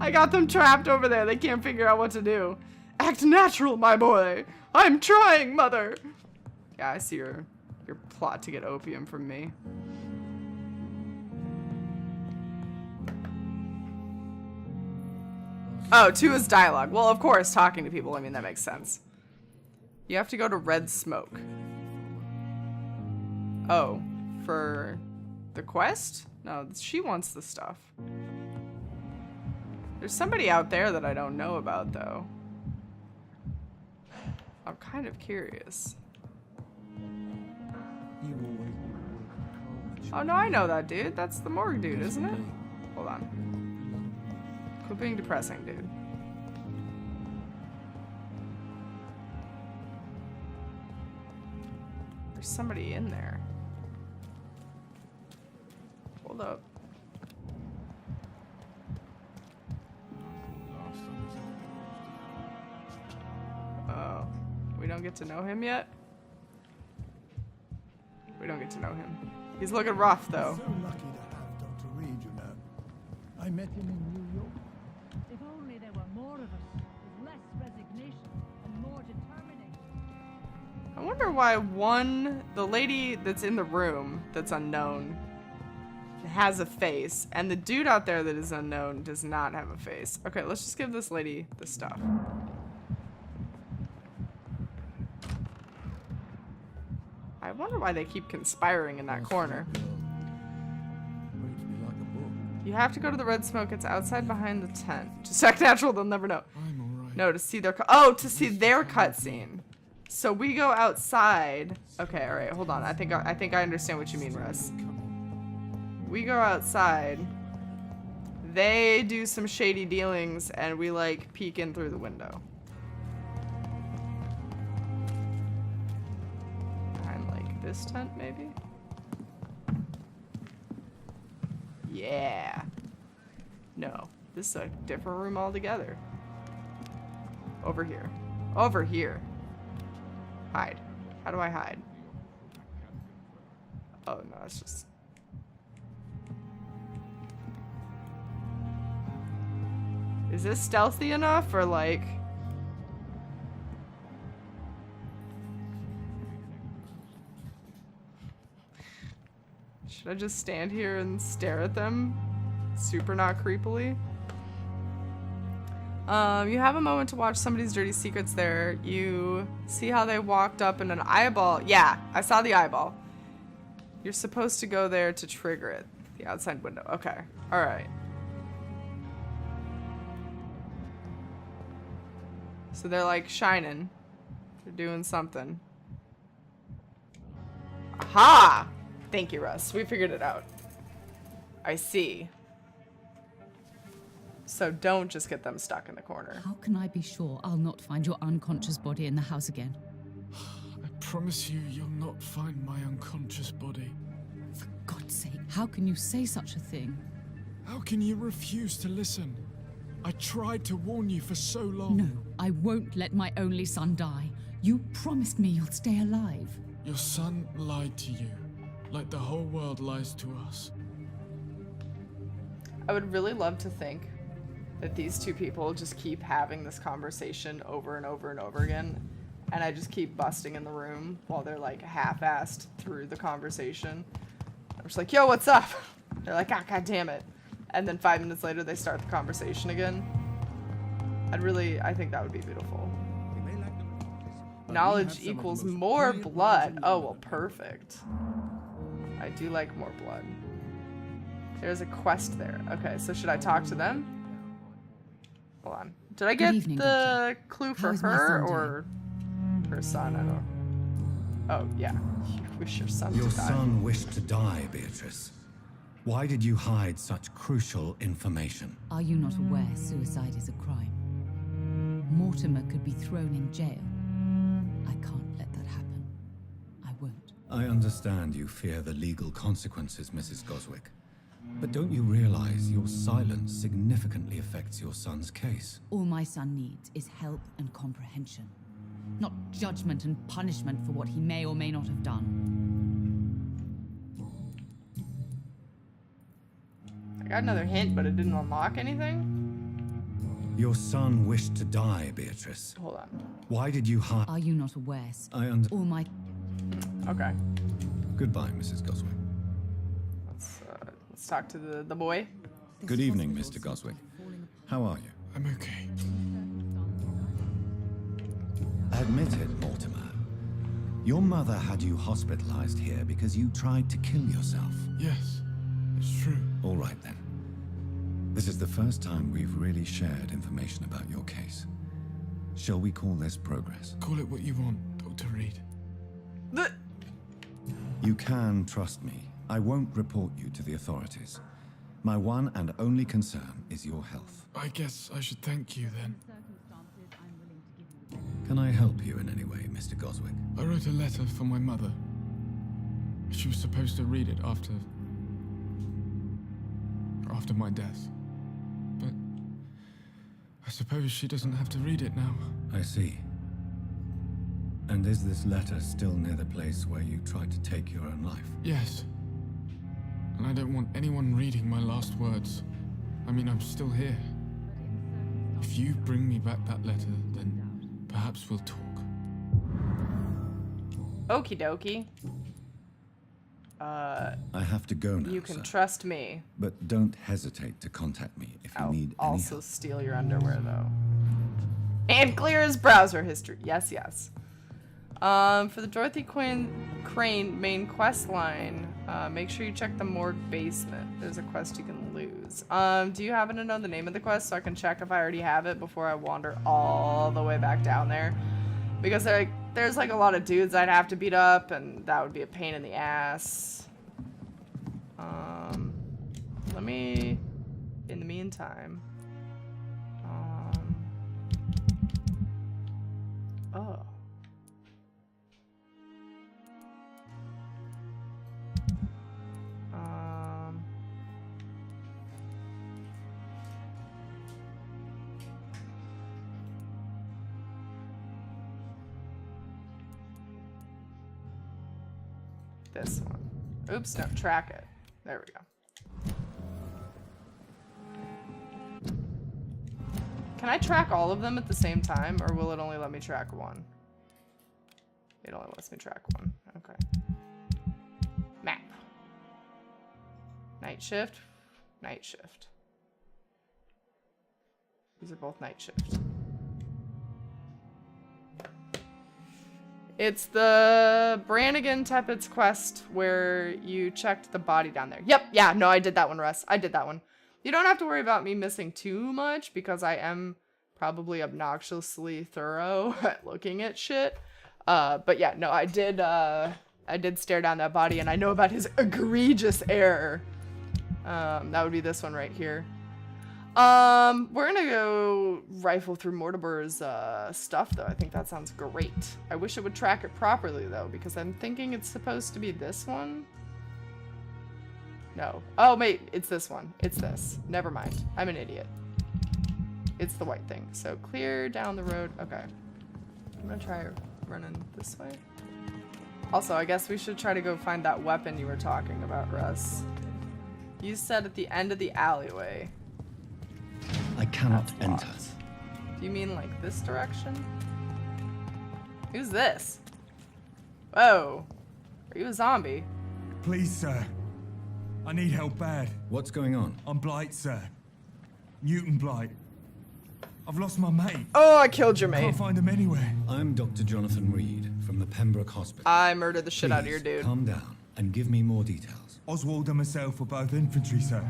I got them trapped over there. They can't figure out what to do. Act natural, my boy. I'm trying, mother. Yeah, I see your plot to get opium from me. Oh, 2 is dialogue. Well, of course, talking to people. I mean, that makes sense. You have to go to Red Smoke. Oh, for the quest? No, she wants the stuff. There's somebody out there that I don't know about, though. I'm kind of curious. Oh, no, I know that dude. That's the morgue dude, isn't it? Hold on. Quit being depressing, dude. There's somebody in there. Hold up. Oh, we don't get to know him yet? We don't get to know him. He's looking rough, though. So lucky to have Dr. Reid, you know. I met him in New York. If only there were more of us, with less resignation and more determination. I wonder why the lady that's in the room that's unknown has a face, and the dude out there that is unknown does not have a face. Okay, let's just give this lady the stuff. I wonder why they keep conspiring in that corner. You have to go to the Red Smoke. It's outside behind the tent. Just act natural, they'll never know. I'm alright. No, to see their to see their cutscene. So we go outside. Okay, all right, hold on. I think I understand what you mean, Russ. We go outside. They do some shady dealings, and we like peek in through the window. Behind like this tent, maybe. Yeah. No, this is a different room altogether. Over here. Over here. Hide. How do I hide? Oh, no, it's just... Is this stealthy enough, or like... Should I just stand here and stare at them? Super not creepily? You have a moment to watch somebody's dirty secrets there. You see how they walked up in an eyeball. Yeah, I saw the eyeball. You're supposed to go there to trigger it. The outside window. Okay. Alright. So they're like shining. They're doing something. Aha! Thank you, Russ. We figured it out. I see. So don't just get them stuck in the corner. How can I be sure I'll not find your unconscious body in the house again? I promise you, you'll not find my unconscious body. For God's sake, how can you say such a thing? How can you refuse to listen? I tried to warn you for so long. No, I won't let my only son die. You promised me you'll stay alive. Your son lied to you, like the whole world lies to us. I would really love to think that these two people just keep having this conversation over and over and over again, and I just keep busting in the room while they're like half-assed through the conversation. I'm just like, yo, what's up? They're like, ah, god damn it. And then 5 minutes later they start the conversation again. I think that would be beautiful. Knowledge equals more blood. Oh, well, perfect. I do like more blood. There's a quest there. Okay, so should I talk to them? Hold on. Did I get the clue for her or her son? I don't. Oh, yeah. You wish your son to die. Your son wished to die, Beatrice. Why did you hide such crucial information? Are you not aware suicide is a crime? Mortimer could be thrown in jail. I can't let that happen. I won't. I understand you fear the legal consequences, Mrs. Goswick. But don't you realize your silence significantly affects your son's case? All my son needs is help and comprehension, not judgment and punishment for what he may or may not have done. I got another hint, but it didn't unlock anything. Your son wished to die, Beatrice. Hold on. Why did you hide? Are you not aware? All my... Okay. Goodbye, Mrs. Goswick. Let's talk to the boy. Good evening, Mr. Goswick. How are you? I'm okay. Admit it, Mortimer. Your mother had you hospitalized here because you tried to kill yourself. Yes, it's true. All right, then. This is the first time we've really shared information about your case. Shall we call this progress? Call it what you want, Dr. Reid. You can trust me. I won't report you to the authorities. My one and only concern is your health. I guess I should thank you then. Can I help you in any way, Mr. Goswick? I wrote a letter for my mother. She was supposed to read it after my death. But I suppose she doesn't have to read it now. I see. And is this letter still near the place where you tried to take your own life? Yes. And I don't want anyone reading my last words. I mean, I'm still here. If you bring me back that letter, then perhaps we'll talk. Okie dokie. I have to go now, You can sir. trust me. But don't hesitate to contact me if you need any Also help. steal your underwear, though. And clear his browser history. Yes, yes. For the Dorothy Crane main quest line, make sure you check the morgue basement. There's a quest you can lose. Do you happen to know the name of the quest so I can check if I already have it before I wander all the way back down there? Because there's like a lot of dudes I'd have to beat up, and that would be a pain in the ass. Let me, in the meantime, oh. This one. Oops, no, track it. There we go. Can I track all of them at the same time, or will it only let me track one? It only lets me track one. Okay. Map. Night shift. Night shift. These are both night shift. It's the Brannigan Teppett's quest where you checked the body down there. Yep, yeah, no, I did that one, Russ. I did that one. You don't have to worry about me missing too much because I am probably obnoxiously thorough at looking at shit. But yeah, no, I did stare down that body and I know about his egregious error. That would be this one right here. We're gonna go rifle through Mortimer's stuff though. I think that sounds great. I wish it would track it properly though, because I'm thinking it's supposed to be this one. No. Oh wait, it's this one. It's this. Never mind. I'm an idiot. It's the white thing. So clear down the road. Okay. I'm gonna try running this way. Also, I guess we should try to go find that weapon you were talking about, Russ. You said at the end of the alleyway. I cannot enter. Do you mean like this direction? Who's this? Whoa. Are you a zombie? Please, sir. I need help bad. What's going on? I'm Blight, sir. Newton Blight. I've lost my mate. Oh, I killed your mate. Can't find him anywhere. I'm Dr. Jonathan Reid from the Pembroke Hospital. I murdered the shit out of your Please, dude. calm down and give me more details. Oswald and myself were both infantry, sir.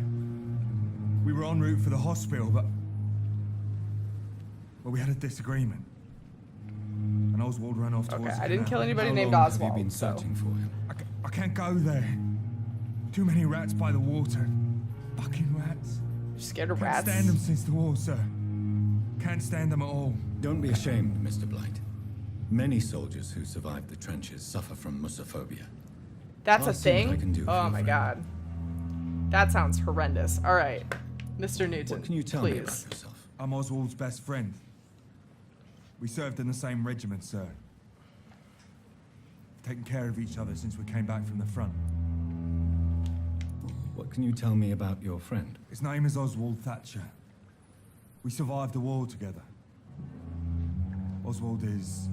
We were en route for the hospital, but... well, we had a disagreement. And Oswald ran off towards Okay, the I didn't kill canal. anybody How named long Oswald. have you been so. searching for him? I can't go there. Too many rats by the water. Fucking rats. You're scared of Can't rats? stand them since the war, sir. Can't stand them at all. Don't be ashamed, Mr. Blight. Many soldiers who survived the trenches suffer from musophobia. That's I'll a see what I thing? can do for Oh your my friend. god. That sounds horrendous. Alright. Mr. Newton, What can you tell please. me about yourself? I'm Oswald's best friend. We served in the same regiment, sir. Taken care of each other since we came back from the front. What can you tell me about your friend? His name is Oswald Thatcher. We survived the war together. Oswald is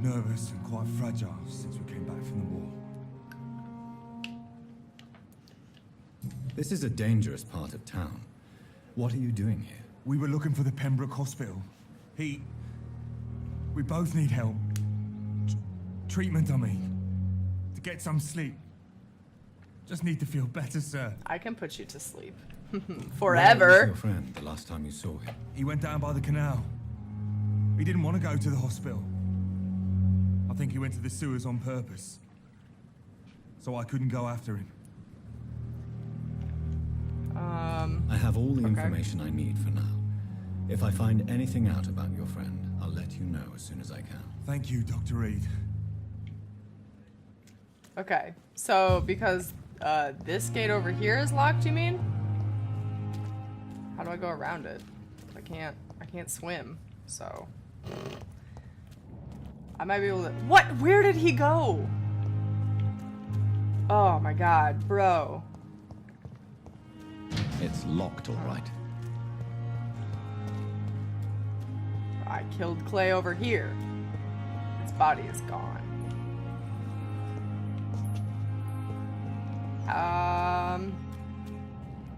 nervous and quite fragile since we came back from the war. This is a dangerous part of town. What are you doing here? We were looking for the Pembroke Hospital. We both need help. Treatment, I mean. To get some sleep. Just need to feel better, sir. I can put you to sleep. Where was Forever. your friend the last time you saw him? He went down by the canal. He didn't want to go to the hospital. I think he went to the sewers on purpose. So I couldn't go after him. I have all the information I need for now. If I find anything out about your friend, I'll let you know as soon as I can. Thank you, Dr. Reid. Okay, so because this gate over here is locked, you mean? How do I go around it? I can't swim, so I might be able to. What? Where did he go? Oh my god, bro. It's locked, all right. I killed Clay over here. His body is gone.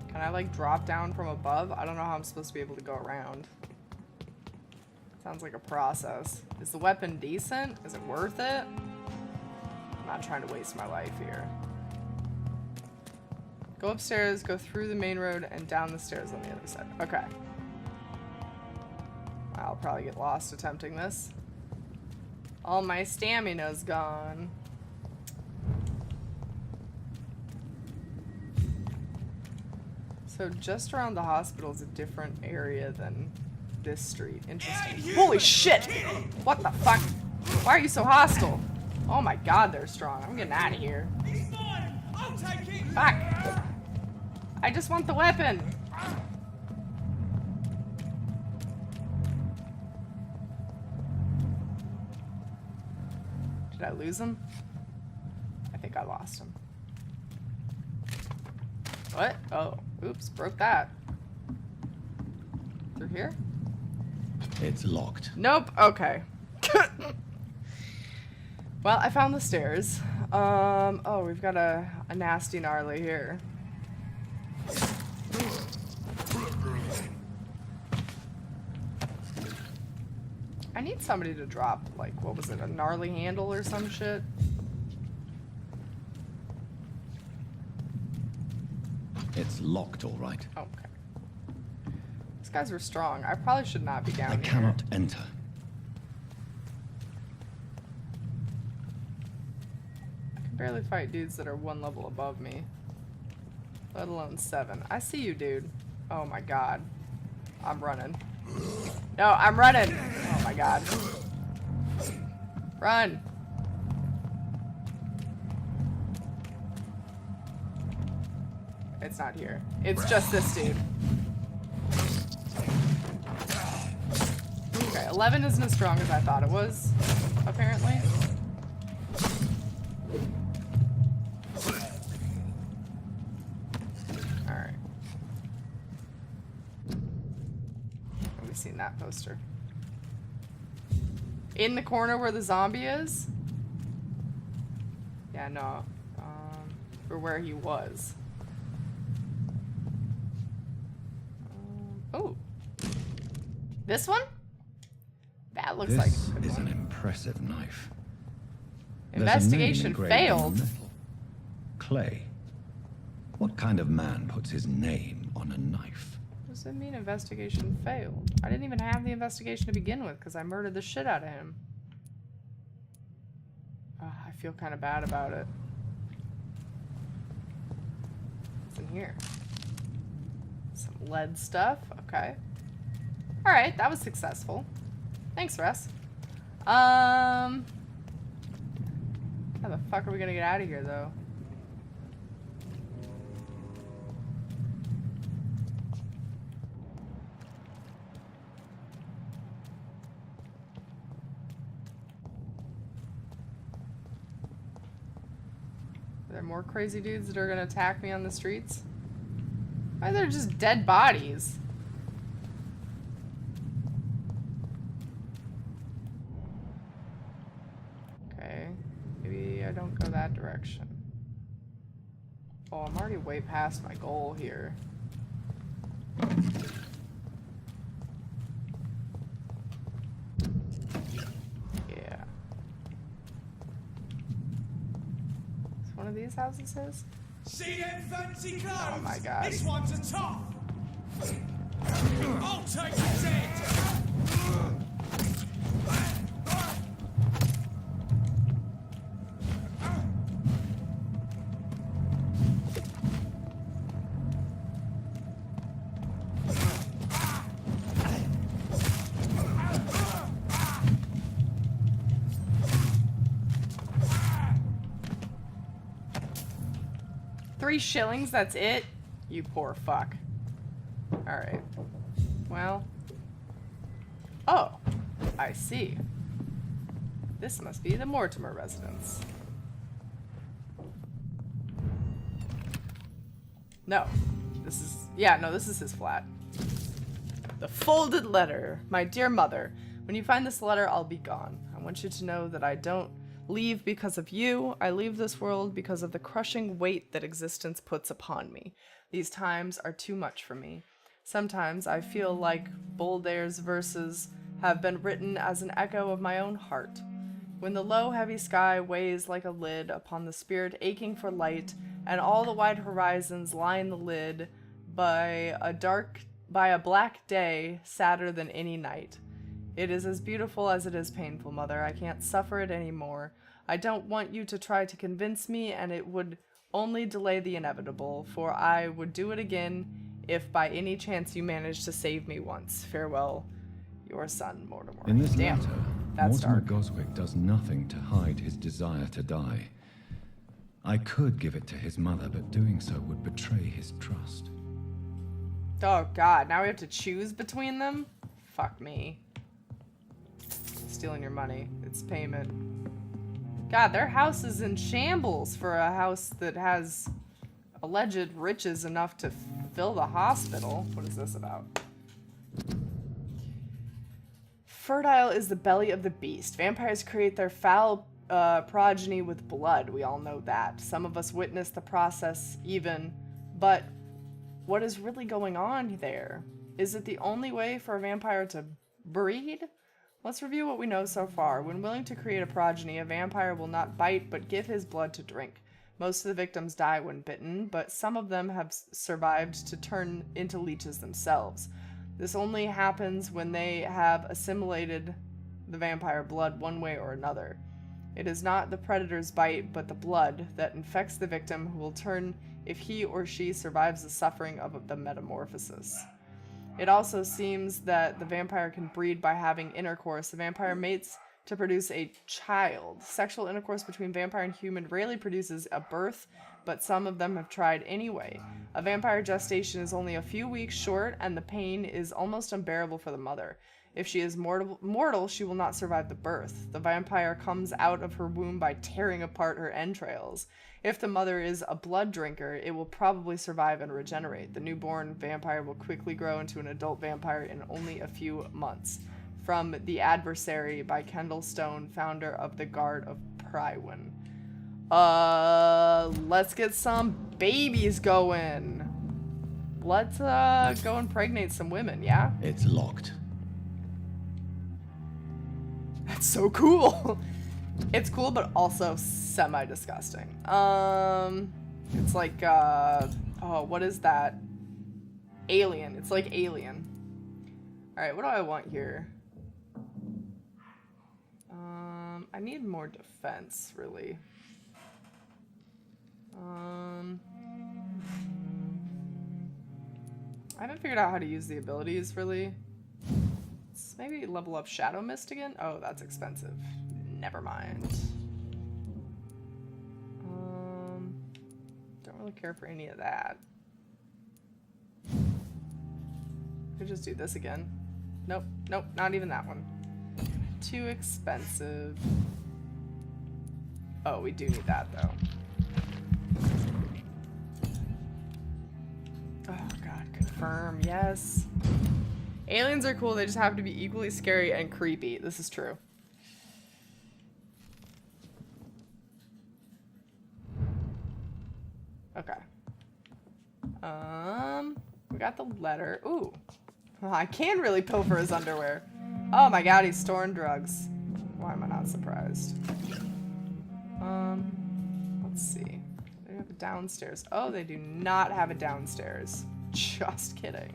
Can I like drop down from above? I don't know how I'm supposed to be able to go around. Sounds like a process. Is the weapon decent? Is it worth it? I'm not trying to waste my life here. Go upstairs, go through the main road, and down the stairs on the other side. Okay. I'll probably get lost attempting this. All my stamina's gone. So just around the hospital is a different area than this street. Interesting. Holy shit! What the fuck? Why are you so hostile? Oh my god, they're strong. I'm getting out of here. Fuck! I just want the weapon! Did I lose him? I think I lost him. What? Oh, oops, broke that. Through here? It's locked. Nope, okay. Well, I found the stairs. Oh, we've got a nasty gnarly here. I need somebody to drop, like, what was it, a gnarly handle or some shit? It's locked, all right. Okay. These guys were strong. I probably should not be down I here. cannot enter. I can barely fight dudes that are one level above me. Let alone 7. I see you, dude. Oh my god. I'm running. No, I'm running! Oh my god. Run! It's not here. It's just this dude. 11 isn't as strong as I thought it was, apparently. Alright. Have we seen that poster? In the corner where the zombie is? Yeah, no. Or where he was. Oh. This one? That looks like This a good is one. an impressive knife. Investigation There's a name engraved on failed. the metal. Clay. What kind of man puts his name on a knife? What does it mean investigation failed? I didn't even have the investigation to begin with because I murdered the shit out of him. I feel kind of bad about it. What's in here? Some lead stuff. Okay. Alright, that was successful. Thanks, Russ. How the fuck are we gonna get out of here, though? Are there more crazy dudes that are gonna attack me on the streets? Why are there just dead bodies? Okay, maybe I don't go that direction. Oh, I'm already way past my goal here. Yeah. Is one of these houses his? See them fancy clothes? Oh my god. This one's a top. I'll take the dead. $3, that's it? You poor fuck. Alright. Well. Oh, I see. This must be the Mortimer residence. No. This is... Yeah, no, this is his flat. The folded letter. My dear mother, when you find this letter, I'll be gone. I want you to know that I don't leave because of you. I leave this world because of the crushing weight that existence puts upon me. These times are too much for me. Sometimes I feel like Boldare's verses have been written as an echo of my own heart. When the low, heavy sky weighs like a lid upon the spirit aching for light, and all the wide horizons line the lid by a black day sadder than any night. It is as beautiful as it is painful, Mother. I can't suffer it anymore. I don't want you to try to convince me, and it would only delay the inevitable, for I would do it again if by any chance you managed to save me once. Farewell, your son, Mortimer. In this Damn, letter, that's Mortimer dark. Goswick does nothing to hide his desire to die. I could give it to his mother, but doing so would betray his trust. Oh god, now we have to choose between them? Fuck me. Stealing your money. It's payment. God, their house is in shambles for a house that has alleged riches enough to fill the hospital. What is this about? Fertile is the belly of the beast. Vampires create their foul progeny with blood. We all know that. Some of us witness the process even, but what is really going on there? Is it the only way for a vampire to breed? Let's review what we know so far. When willing to create a progeny, a vampire will not bite but give his blood to drink. Most of the victims die when bitten, but some of them have survived to turn into leeches themselves. This only happens when they have assimilated the vampire blood one way or another. It is not the predator's bite, but the blood that infects the victim who will turn if he or she survives the suffering of the metamorphosis. It also seems that the vampire can breed by having intercourse. The vampire mates to produce a child. Sexual intercourse between vampire and human rarely produces a birth, but some of them have tried anyway. A vampire gestation is only a few weeks short, and the pain is almost unbearable for the mother. If she is mortal, she will not survive the birth. The vampire comes out of her womb by tearing apart her entrails. If the mother is a blood drinker, it will probably survive and regenerate. The newborn vampire will quickly grow into an adult vampire in only a few months. From The Adversary by Kendall Stone, founder of the Guard of Prywin. Let's get some babies going. Let's go impregnate some women, yeah? It's locked. That's so cool. It's cool, but also semi-disgusting. It's like, oh, what is that? Alien. It's like Alien. Alright, what do I want here? I need more defense, really. I haven't figured out how to use the abilities, really. Let's maybe level up Shadow Mist again. Oh, that's expensive. Never mind. Don't really care for any of that. Could just do this again. Nope, nope, not even that one. Too expensive. Oh, we do need that, though. Oh, God, confirm, yes. Aliens are cool, they just have to be equally scary and creepy. This is true. Okay. We got the letter. Ooh. Oh, I can really pilfer his underwear. Oh my god, he's storing drugs. Why am I not surprised? Let's see. They have a downstairs. Oh, they do not have a downstairs. Just kidding.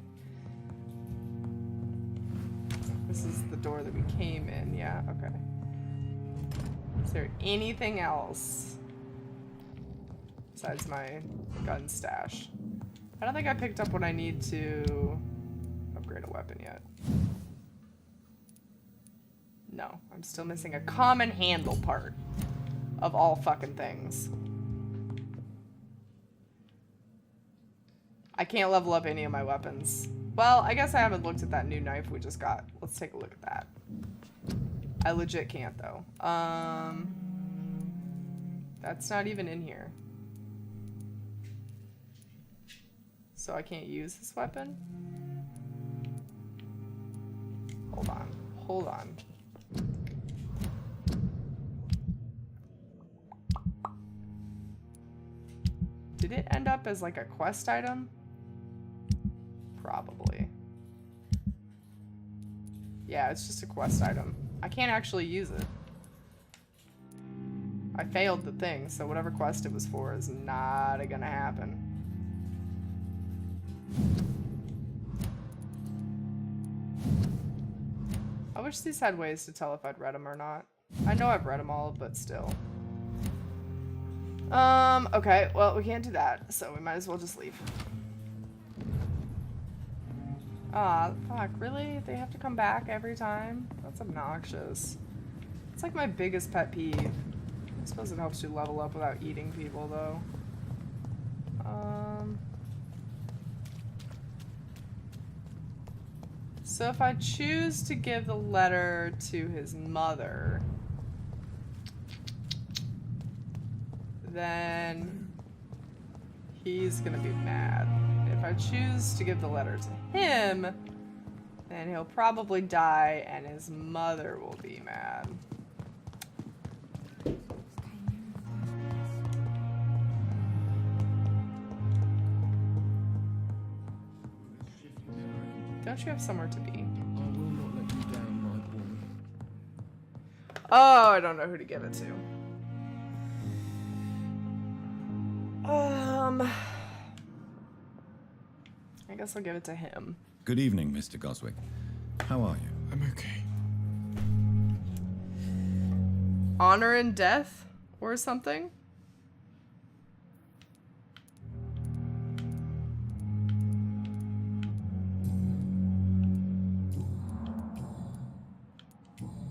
This is the door that we came in. Yeah, okay. Is there anything else besides my gun stash? I don't think I picked up what I need to upgrade a weapon yet. No, I'm still missing a common handle part of all fucking things. I can't level up any of my weapons. Well, I guess I haven't looked at that new knife we just got. Let's take a look at that. I legit can't, though. That's not even in here. So I can't use this weapon? Hold on. Hold on. Did it end up as like a quest item? Probably. Yeah, it's just a quest item. I can't actually use it. I failed the thing, so whatever quest it was for is not gonna happen. I wish these had ways to tell if I'd read them or not. I know I've read them all, but still. Okay, well, we can't do that, so we might as well just leave. Ah, fuck, really? They have to come back every time? That's obnoxious. It's like my biggest pet peeve. I suppose it helps you level up without eating people, though. So if I choose to give the letter to his mother, then he's gonna be mad. If I choose to give the letter to him, then he'll probably die and his mother will be mad. Don't you have somewhere to be? I will not let you down, my boy. Oh, I don't know who to give it to. I guess I'll give it to him. Good evening, Mr. Goswick. How are you? I'm okay. Honor and death or something?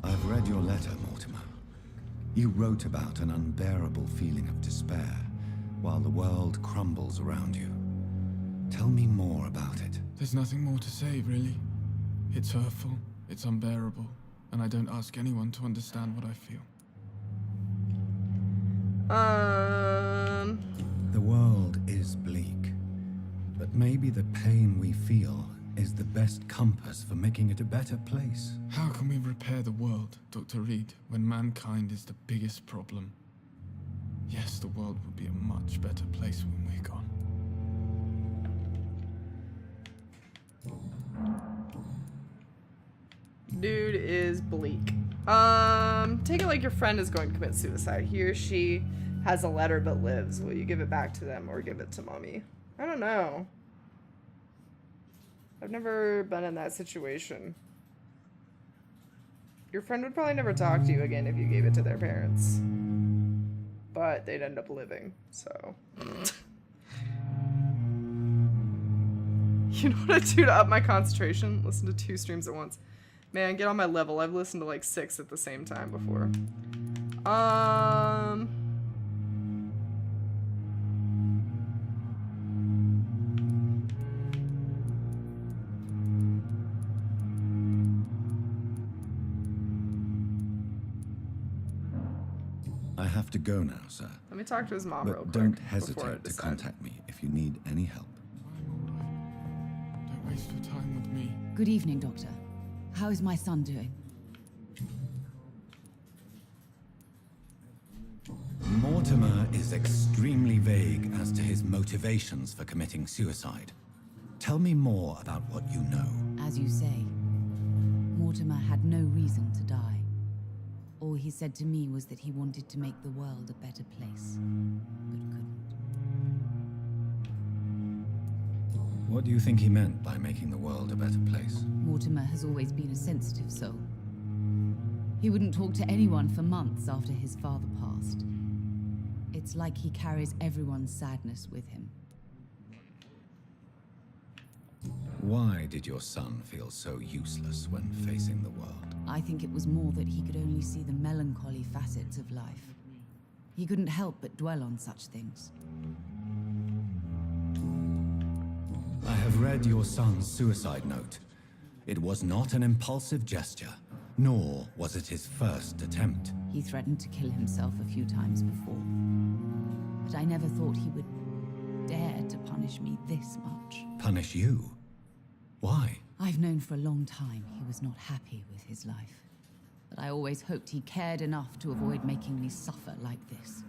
I've read your letter, Mortimer. You wrote about an unbearable feeling of despair while the world crumbles around you. Tell me more about it. There's nothing more to say, really. It's hurtful, It's unbearable, and I don't ask anyone to understand what I feel. The world is bleak, but maybe the pain we feel is the best compass for making it a better place. How can we repair the world, Dr. Reid, when mankind is the biggest problem? Yes, the world will be a much better place when we're gone. Dude is bleak. Take it like your friend is going to commit suicide. He or she has a letter but lives. Will you give it back to them or give it to mommy? I don't know. I've never been in that situation. Your friend would probably never talk to you again if you gave it to their parents. But they'd end up living, so. You know what I do to up my concentration? Listen to 2 streams at once. Man, get on my level. I've listened to like 6 at the same time before. I have to go now, sir. Let me talk to his mom real quick. But don't before I hesitate to decide. contact me if you need any help. I'm alright. Don't waste your time with me. Good evening, Doctor. How is my son doing? Mortimer is extremely vague as to his motivations for committing suicide. Tell me more about what you know. As you say, Mortimer had no reason to die. All he said to me was that he wanted to make the world a better place, but couldn't. What do you think he meant by making the world a better place? Mortimer has always been a sensitive soul. He wouldn't talk to anyone for months after his father passed. It's like he carries everyone's sadness with him. Why did your son feel so useless when facing the world? I think it was more that he could only see the melancholy facets of life. He couldn't help but dwell on such things. I have read your son's suicide note. It was not an impulsive gesture, nor was it his first attempt. He threatened to kill himself a few times before. But I never thought he would dare to punish me this much. Punish you? Why? I've known for a long time he was not happy with his life. But I always hoped he cared enough to avoid making me suffer like this.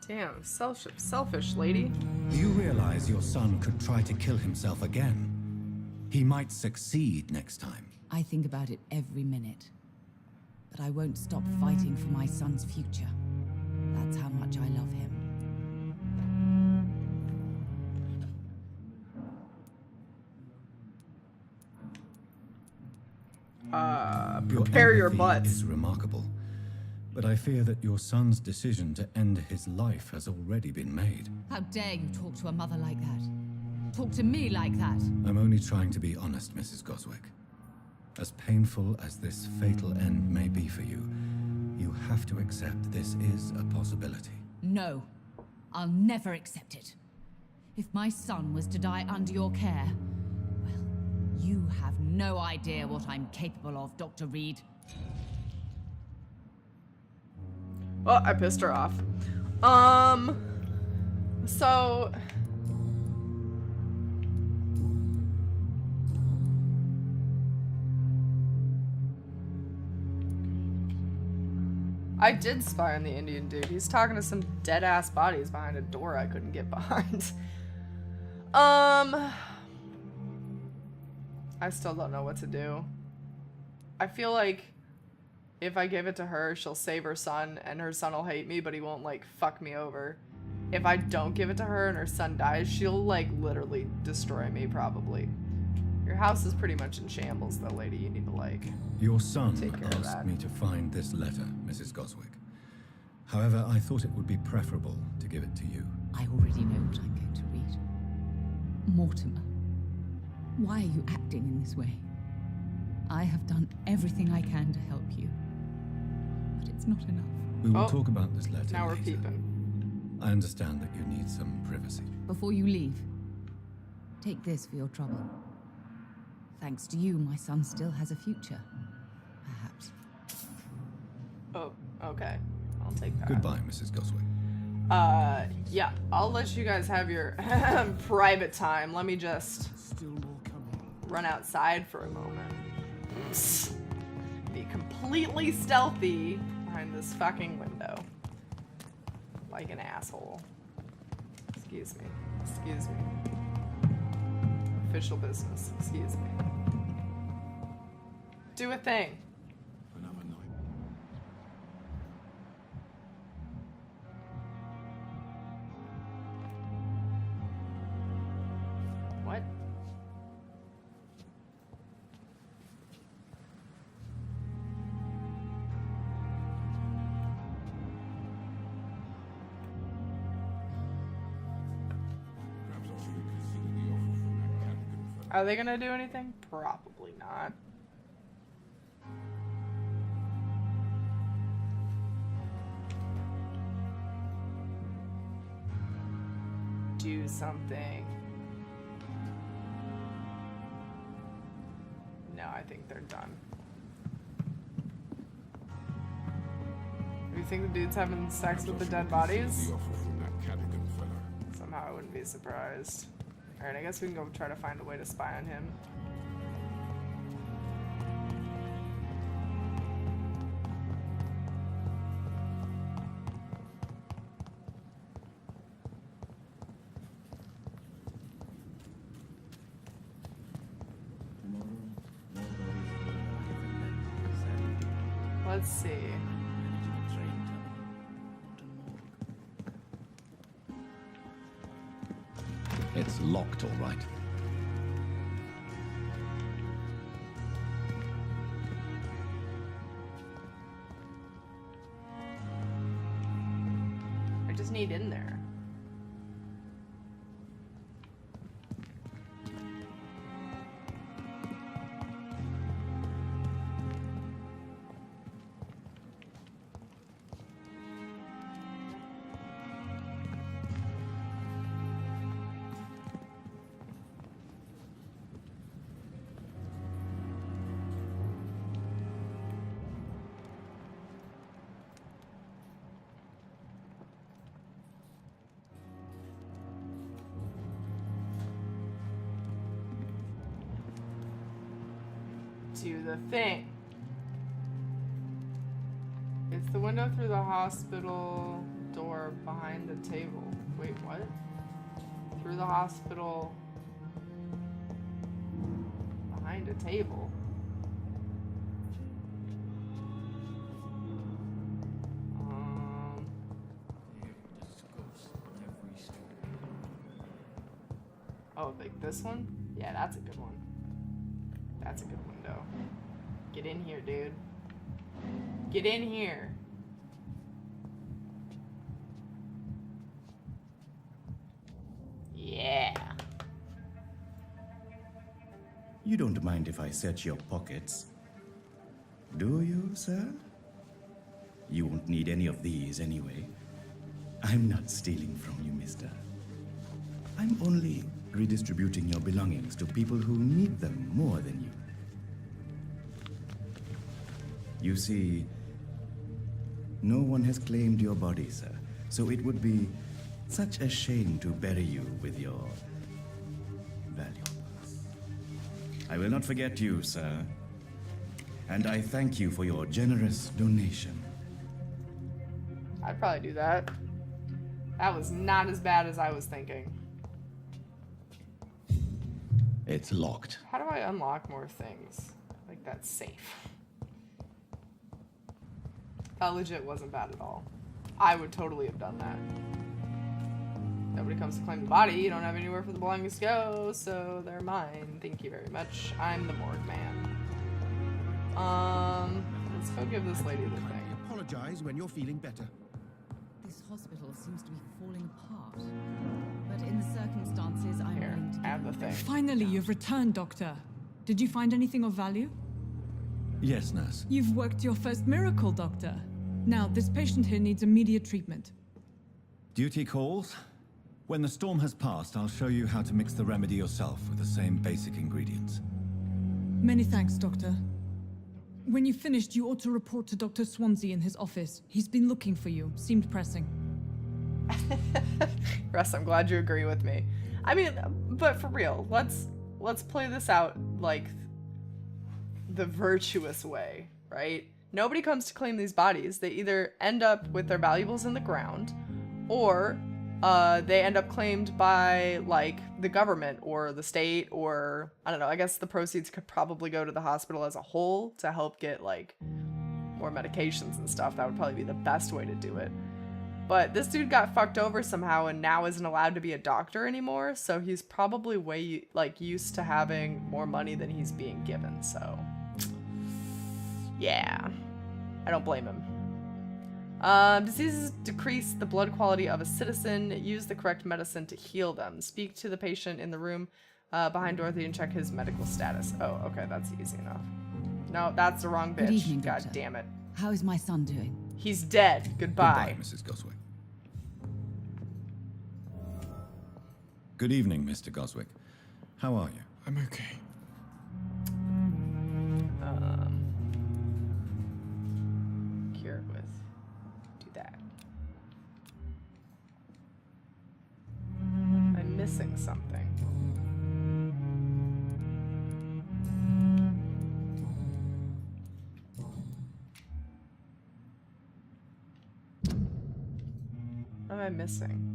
Damn, selfish lady. Do you realize your son could try to kill himself again? He might succeed next time. I think about it every minute. But I won't stop fighting for my son's future. That's how much I love him. Prepare your empathy butts. is remarkable, but I fear that your son's decision to end his life has already been made. How dare you talk to a mother like that? Talk to me like that? I'm only trying to be honest, Mrs. Goswick. As painful as this fatal end may be for you, you have to accept this is a possibility. No, I'll never accept it. If my son was to die under your care, well, you have no idea what I'm capable of, Dr. Reid. Well, I pissed her off. So... I did spy on the Indian dude. He's talking to some dead-ass bodies behind a door I couldn't get behind. I still don't know what to do. I feel like if I give it to her, she'll save her son, and her son will hate me, but he won't, like, fuck me over. If I don't give it to her and her son dies, she'll, like, literally destroy me, probably. Your house is pretty much in shambles, though, lady. You need to, like... Your son Take care of asked that. me to find this letter, Mrs. Goswick. However, I thought it would be preferable to give it to you. I already know what I'm going to read. Mortimer, why are you acting in this way? I have done everything I can to help you, but it's not enough. We will Oh, talk about this letter now we're later. peeping. I understand that you need some privacy. Before you leave, take this for your trouble. Thanks to you, my son still has a future. Perhaps. Oh, okay. I'll take that. Goodbye, Mrs. Goswick. Yeah, I'll let you guys have your private time. Let me just run outside for a moment. Be completely stealthy behind this fucking window. Like an asshole. Excuse me. Excuse me. Official business. Excuse me. Do a thing. Another night. What? Are they gonna do anything? Probably not. Do something. No, I think they're done. You think the dude's having sex with the dead bodies? Somehow I wouldn't be surprised. Alright, I guess we can go try to find a way to spy on him. Let's see. It's locked, all right. I just need in there. Do the thing. It's the window through the hospital door behind the table. Wait, what? Through the hospital behind a table. Oh, like this one? Yeah, that's a good one. That's a good window. Get in here, dude. Get in here. Yeah. You don't mind if I search your pockets, do you, sir? You won't need any of these anyway. I'm not stealing from you, mister. I'm only redistributing your belongings to people who need them more than you. You see, no one has claimed your body, sir, so it would be such a shame to bury you with your valuables. I will not forget you, sir, and I thank you for your generous donation. I'd probably do that. That was not as bad as I was thinking. It's locked. How do I unlock more things? Like, that's safe. That legit wasn't bad at all. I would totally have done that. Nobody comes to claim the body. You don't have anywhere for the belongings to go, so they're mine. Thank you very much. I'm the morgue man. Let's go give this lady the thing. Apologize when you're feeling better. This hospital seems to be falling apart. But in the circumstances, I'm willing to have the thing. Finally, you've returned, Doctor. Did you find anything of value? Yes, nurse. You've worked your first miracle, Doctor. Now, this patient here needs immediate treatment. Duty calls. When the storm has passed, I'll show you how to mix the remedy yourself with the same basic ingredients. Many thanks, Doctor. When you finished, you ought to report to Dr. Swansea in his office. He's been looking for you. Seemed pressing. Russ, I'm glad you agree with me. I mean, but for real, let's play this out like the virtuous way, right? Nobody comes to claim these bodies. They either end up with their valuables in the ground, or they end up claimed by, like, the government or the state, or, I don't know, I guess the proceeds could probably go to the hospital as a whole to help get, like, more medications and stuff. That would probably be the best way to do it. But this dude got fucked over somehow and now isn't allowed to be a doctor anymore, so he's probably way, like, used to having more money than he's being given, so... yeah. I don't blame him. Diseases decrease the blood quality of a citizen. Use the correct medicine to heal them. Speak to the patient in the room behind Dorothy and check his medical status. Oh, okay, that's easy enough. No, that's the wrong bitch. Good evening, God Doctor. damn it. How is my son doing? He's dead. Goodbye. Goodbye, Mrs. Goswick. Good evening, Mr. Goswick. How are you? I'm okay. Cure with... do that. I'm missing something. What am I missing?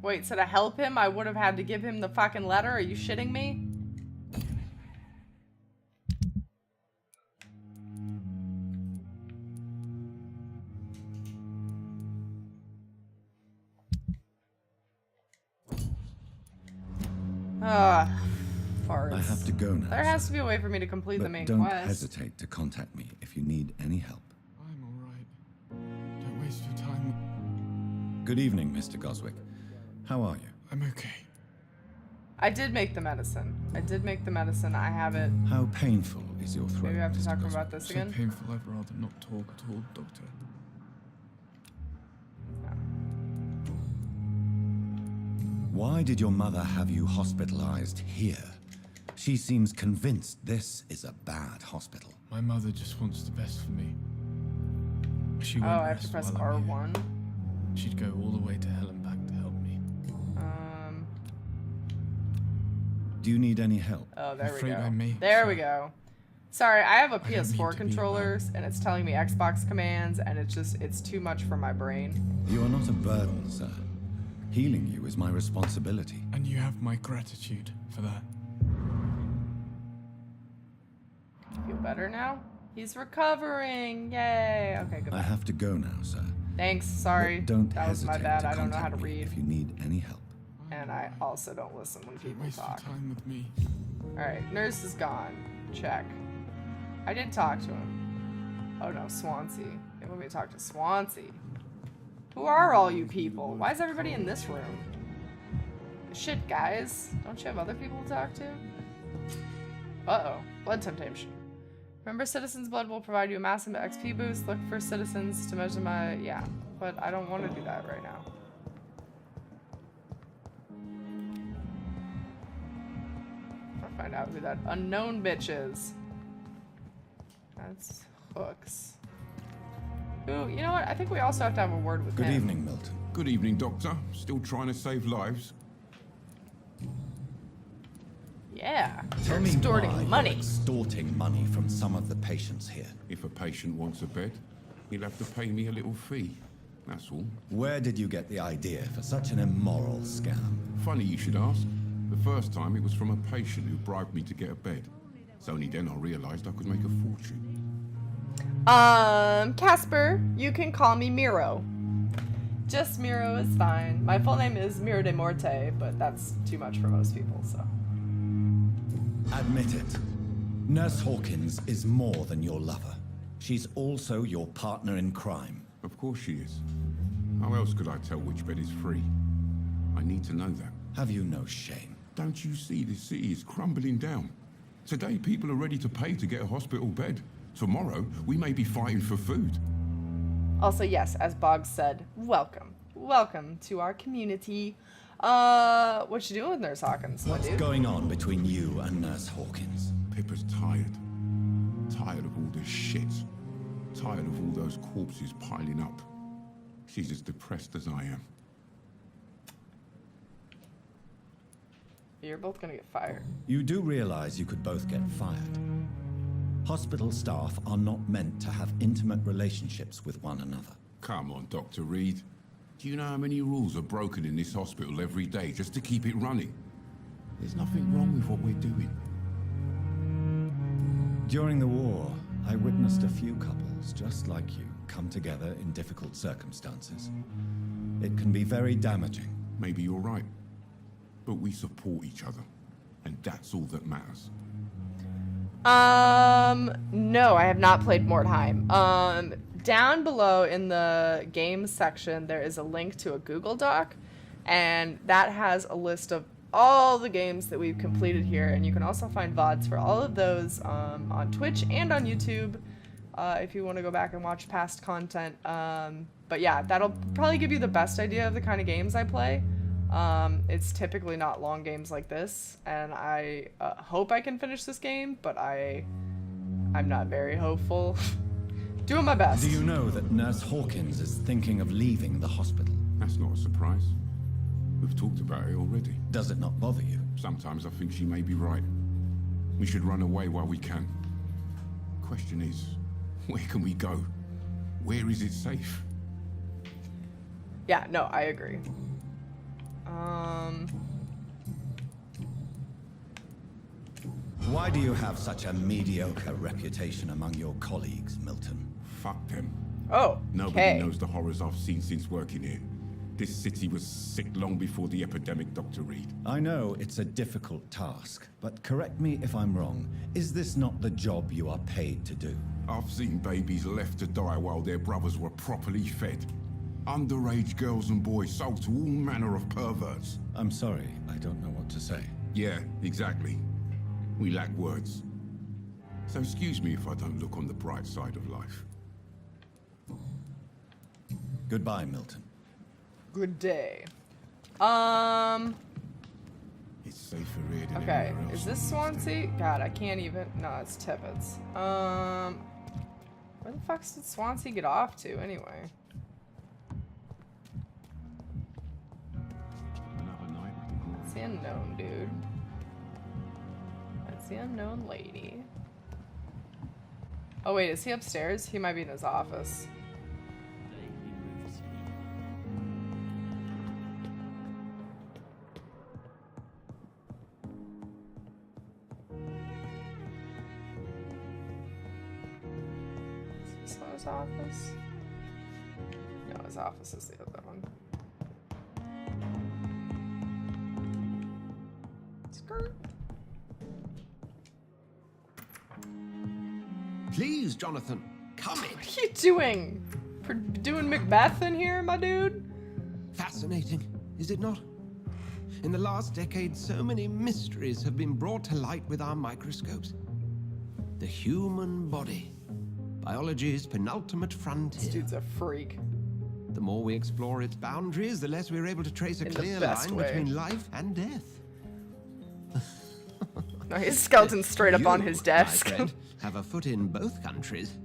Wait, so to help him, I would have had to give him the fucking letter? Are you shitting me? Farts. I have to go now. There has to be a way for me to complete the main don't quest. hesitate to contact me if you need any help. I'm alright. Don't waste your time. Good evening, Mr. Goswick. How are you? I'm okay. I did make the medicine. I have it. How painful is your throat? Maybe I have to Mr. talk Goswick? about this So again. painful, I'd rather not talk at all, Doctor. Why did your mother have you hospitalized here? She seems convinced this is a bad hospital. My mother just wants the best for me. She Oh, won't I have to rest press while I'm here. R1. She'd go all the way to hell and back to help me. Do you need any help? Oh, there we Afraid go. I may, There we sir. go. Sorry, I have a I don't mean PS4 to be controller, and it's telling me Xbox commands, and it's too much for my brain. You are not a burden, sir. Healing you is my responsibility. And you have my gratitude for that. Feel better now? He's recovering! Yay! Okay, I goodbye. have to go now, sir. Thanks, sorry. But don't That was my hesitate bad. to I don't know how to contact me read. if you need any help. And I also don't listen when Don't people waste your talk. time with me. Alright, nurse is gone. Check. I did talk to him. Oh no, Swansea. They want me to talk to Swansea. Who are all you people? Why is everybody in this room? Shit, guys. Don't you have other people to talk to? Uh-oh. Blood temptation. Remember, citizens' blood will provide you a massive XP boost. Look for citizens to measure my... yeah. But I don't want to do that right now. I'll find out who that unknown bitch is. That's Hooks. Who, you know what? I think we also have to have a word with Good him. evening, Milton. Good evening, Doctor. Still trying to save lives? Yeah. Tell You're me extorting why money. you're extorting money from some of the patients here. If a patient wants a bed, he'll have to pay me a little fee. That's all. Where did you get the idea for such an immoral scam? Funny you should ask. The first time it was from a patient who bribed me to get a bed. It's only then I realized I could make a fortune. Casper, you can call me Miro. Just Miro is fine. My full name is Miro de Morte, but that's too much for most people, so. Admit it. Nurse Hawkins is more than your lover. She's also your partner in crime. Of course she is. How else could I tell which bed is free? I need to know that. Have you no shame? Don't you see this city is crumbling down? Today people are ready to pay to get a hospital bed. Tomorrow we may be fighting for food. Also, yes, as Boggs said, welcome. welcome to our community. What you doing with Nurse Hawkins, my What's dude? going on between you and Nurse Hawkins? Pippa's tired. Tired of all this shit. Tired of all those corpses piling up. She's as depressed as I am. You're both gonna get fired. You do realize you could both get fired. Hospital staff are not meant to have intimate relationships with one another. Come on, Dr. Reid. Do you know how many rules are broken in this hospital every day just to keep it running? There's nothing wrong with what we're doing. During the war, I witnessed a few couples just like you come together in difficult circumstances. It can be very damaging. Maybe you're right. But we support each other. And that's all that matters. No, I have not played Mordheim. Down below in the games section, there is a link to a Google Doc, and that has a list of all the games that we've completed here, and you can also find VODs for all of those on Twitch and on YouTube if you want to go back and watch past content. But yeah, that'll probably give you the best idea of the kind of games I play. It's typically not long games like this, and I hope I can finish this game, but I'm not very hopeful. Doing my best. Do you know that Nurse Hawkins is thinking of leaving the hospital? That's not a surprise. We've talked about it already. Does it not bother you? Sometimes I think she may be right. We should run away while we can. Question is, where can we go? Where is it safe? Yeah, no, I agree. Why do you have such a mediocre reputation among your colleagues, Milton? Fuck them. Oh, Nobody knows the horrors I've seen since working here. This city was sick long before the epidemic, Dr. Reid. I know it's a difficult task, but correct me if I'm wrong. Is this not the job you are paid to do? I've seen babies left to die while their brothers were properly fed. Underage girls and boys sold to all manner of perverts. I'm sorry, I don't know what to say. Yeah, exactly. We lack words. So excuse me if I don't look on the bright side of life. Goodbye, Milton. Good day. It's safer here than Okay, anywhere else. is this Swansea? God, I can't even. No, it's Tibbetts. Where the fuck did Swansea get off to anyway? That's the unknown dude. That's the unknown lady. Oh wait, is he upstairs? He might be in his office. Is this not his office? No, his office is the other one. Skirt. Please, Jonathan, come in. What are you doing? Doing Macbeth in here, my dude? Fascinating, is it not? In the last decade, so many mysteries have been brought to light with our microscopes. The human body, biology's penultimate frontier. This dude's a freak. The more we explore its boundaries, the less we're able to trace a clear line between life and death. No, his skeleton's straight up on his desk. My friend, have a foot in both countries.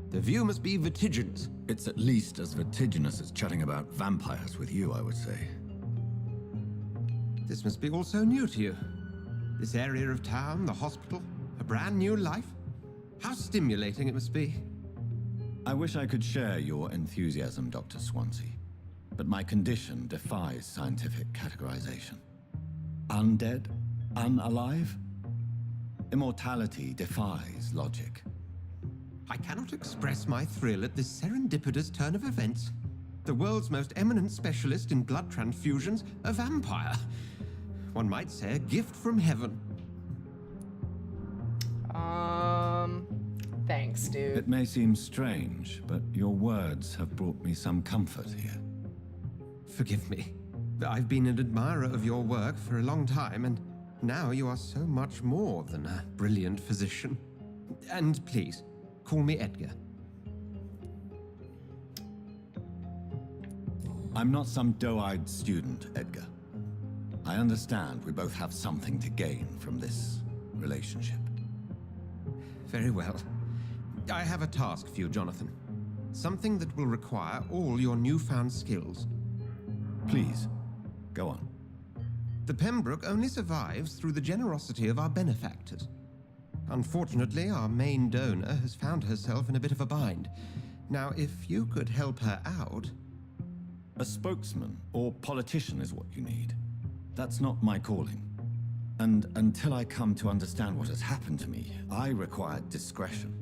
The view must be vertiginous. It's at least as vertiginous as chatting about vampires with you, I would say. This must be all so new to you. This area of town, the hospital, a brand new life. How stimulating it must be. I wish I could share your enthusiasm, Dr. Swansea, but my condition defies scientific categorization. Undead? Unalive? Immortality defies logic. I cannot express my thrill at this serendipitous turn of events. The world's most eminent specialist in blood transfusions, a vampire. One might say a gift from heaven. Thanks, dude. It may seem strange, but your words have brought me some comfort here. Forgive me. I've been an admirer of your work for a long time, and now you are so much more than a brilliant physician. And please, call me Edgar. I'm not some doe-eyed student, Edgar. I understand we both have something to gain from this relationship. Very well. I have a task for you, Jonathan. Something that will require all your newfound skills. Please, go on. The Pembroke only survives through the generosity of our benefactors. Unfortunately, our main donor has found herself in a bit of a bind. Now, if you could help her out... A spokesman or politician is what you need. That's not my calling. And until I come to understand what has happened to me, I require discretion.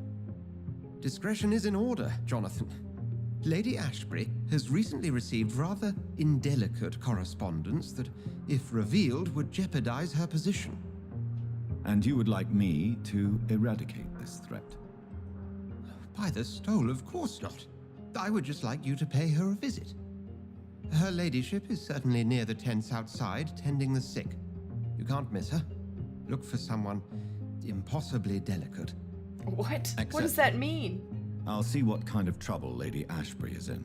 Discretion is in order, Jonathan. Lady Ashbury has recently received rather indelicate correspondence that, if revealed, would jeopardize her position. And you would like me to eradicate this threat? By the stole, of course not. I would just like you to pay her a visit. Her ladyship is certainly near the tents outside, tending the sick. You can't miss her. Look for someone impossibly delicate. What? Accept. What does that mean? I'll see what kind of trouble Lady Ashbury is in.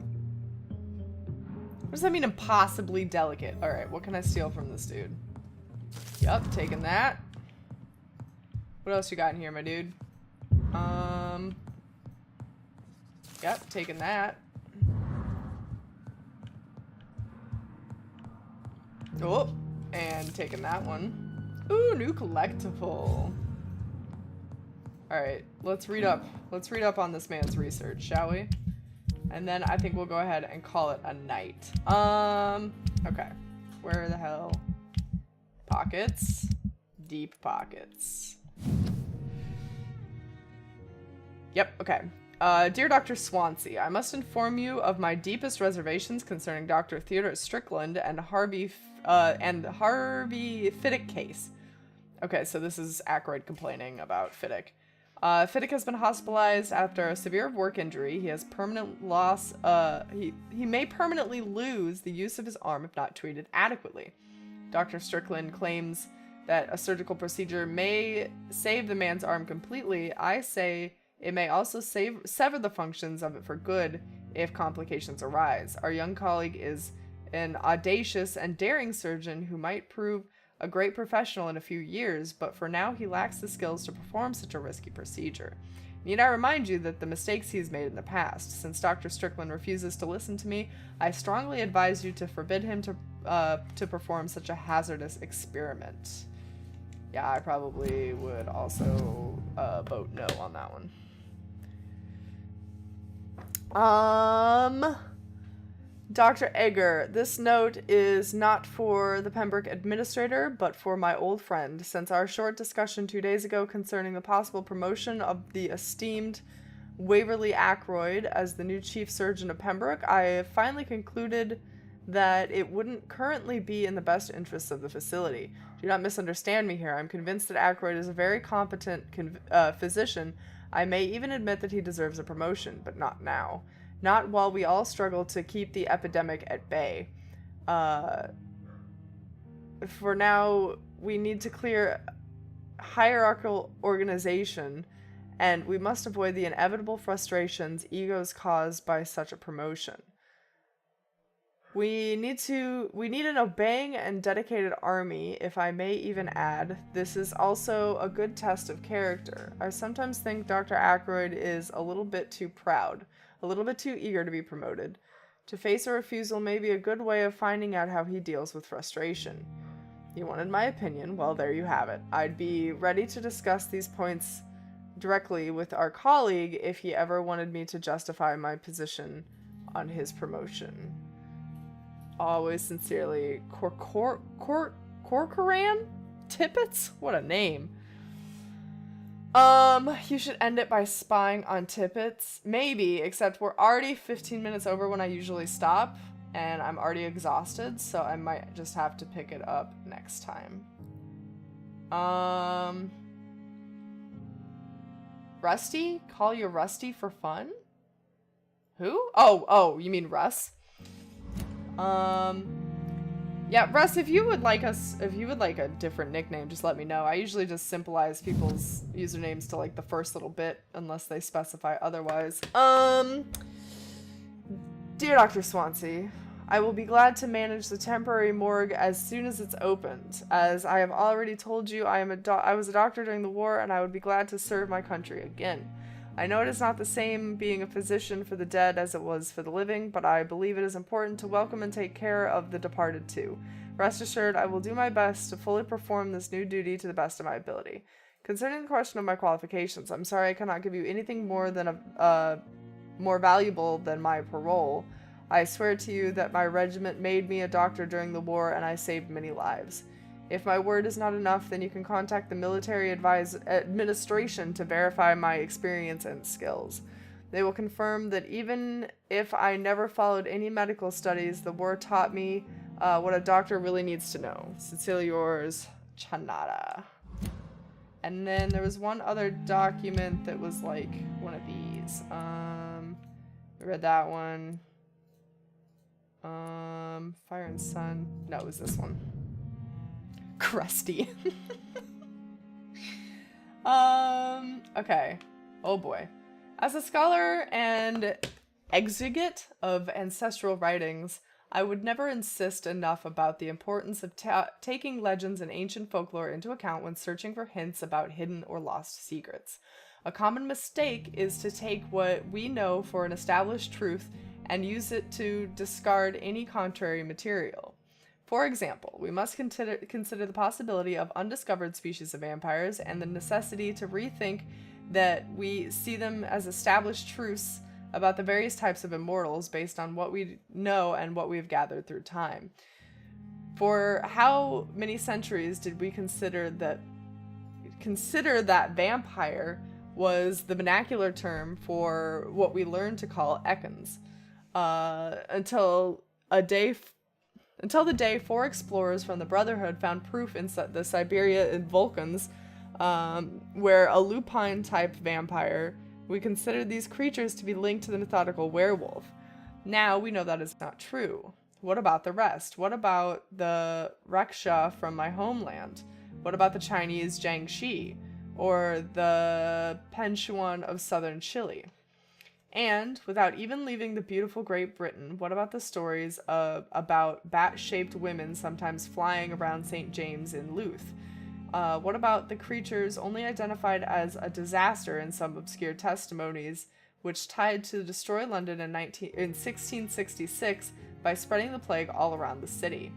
What does that mean, impossibly delicate? Alright, what can I steal from this dude? Yup, taking that. What else you got in here, my dude? Yep, taking that. Oh, and taking that one. Ooh, new collectible. Alright, let's read up. Let's read up on this man's research, shall we? And then I think we'll go ahead and call it a night. Okay. Where the hell? Pockets. Deep pockets. Yep, okay. Dear Dr. Swansea, I must inform you of my deepest reservations concerning Dr. Theodore Strickland and the Harvey Fiddick case. Okay, so this is Aykroyd complaining about Fiddick. Fiddick has been hospitalized after a severe work injury. He has permanent loss. He may permanently lose the use of his arm if not treated adequately. Dr. Strickland claims that a surgical procedure may save the man's arm completely. I say it may also sever the functions of it for good if complications arise. Our young colleague is an audacious and daring surgeon who might prove a great professional in a few years, but for now he lacks the skills to perform such a risky procedure. Need I remind you that the mistakes he's made in the past? Since Dr. Strickland refuses to listen to me, I strongly advise you to forbid him to perform such a hazardous experiment. Yeah, I probably would also vote no on that one. Dr. Egger, this note is not for the Pembroke administrator, but for my old friend. Since our short discussion 2 days ago concerning the possible promotion of the esteemed Waverly Aykroyd as the new chief surgeon of Pembroke, I have finally concluded that it wouldn't currently be in the best interests of the facility. Do not misunderstand me here. I'm convinced that Aykroyd is a very competent physician. I may even admit that he deserves a promotion, but not now. Not while we all struggle to keep the epidemic at bay. For now, we need to clear hierarchical organization, and we must avoid the inevitable frustrations egos caused by such a promotion. We need an obeying and dedicated army, if I may even add. This is also a good test of character. I sometimes think Dr. Aykroyd is a little bit too proud, a little bit too eager to be promoted. To face a refusal may be a good way of finding out how he deals with frustration. You wanted my opinion, well, there you have it. I'd be ready to discuss these points directly with our colleague if he ever wanted me to justify my position on his promotion. Always sincerely, Corcoran? Tippets? What a name. You should end it by spying on Tippets. Maybe, except we're already 15 minutes over when I usually stop, and I'm already exhausted, so I might just have to pick it up next time. Rusty? Call you Rusty for fun? Who? Oh, you mean Russ? Yeah, Russ, if you would like a different nickname, just let me know. I usually just simplify people's usernames to like the first little bit, unless they specify otherwise. Dear Dr. Swansea, I will be glad to manage the temporary morgue as soon as it's opened. As I have already told you, I was a doctor during the war, and I would be glad to serve my country again. I know it is not the same being a physician for the dead as it was for the living, but I believe it is important to welcome and take care of the departed too. Rest assured, I will do my best to fully perform this new duty to the best of my ability. Concerning the question of my qualifications, I'm sorry I cannot give you anything more than more valuable than my parole. I swear to you that my regiment made me a doctor during the war, and I saved many lives. If my word is not enough, then you can contact the military administration to verify my experience and skills. They will confirm that even if I never followed any medical studies, the war taught me what a doctor really needs to know. Sincerely yours, Chanada. And then there was one other document that was like one of these. I read that one. Fire and Sun. No, it was this one. Crusty. Okay. Oh boy. As a scholar and exegete of ancestral writings, I would never insist enough about the importance of taking legends and ancient folklore into account when searching for hints about hidden or lost secrets. A common mistake is to take what we know for an established truth and use it to discard any contrary material. For example, we must consider the possibility of undiscovered species of vampires and the necessity to rethink that we see them as established truths about the various types of immortals based on what we know and what we've gathered through time. For how many centuries did we consider that vampire was the vernacular term for what we learned to call Ekans, until the day 4 explorers from the Brotherhood found proof in the Siberia and Vulcans, where a lupine-type vampire. We considered these creatures to be linked to the mythological werewolf. Now we know that is not true. What about the rest? What about the Reksha from my homeland? What about the Chinese Jiangxi? Or the Penchuan of southern Chile? And, without even leaving the beautiful Great Britain, what about the stories about bat-shaped women sometimes flying around St. James in Louth? What about the creatures only identified as a disaster in some obscure testimonies, which tied to destroy London in 1666 by spreading the plague all around the city?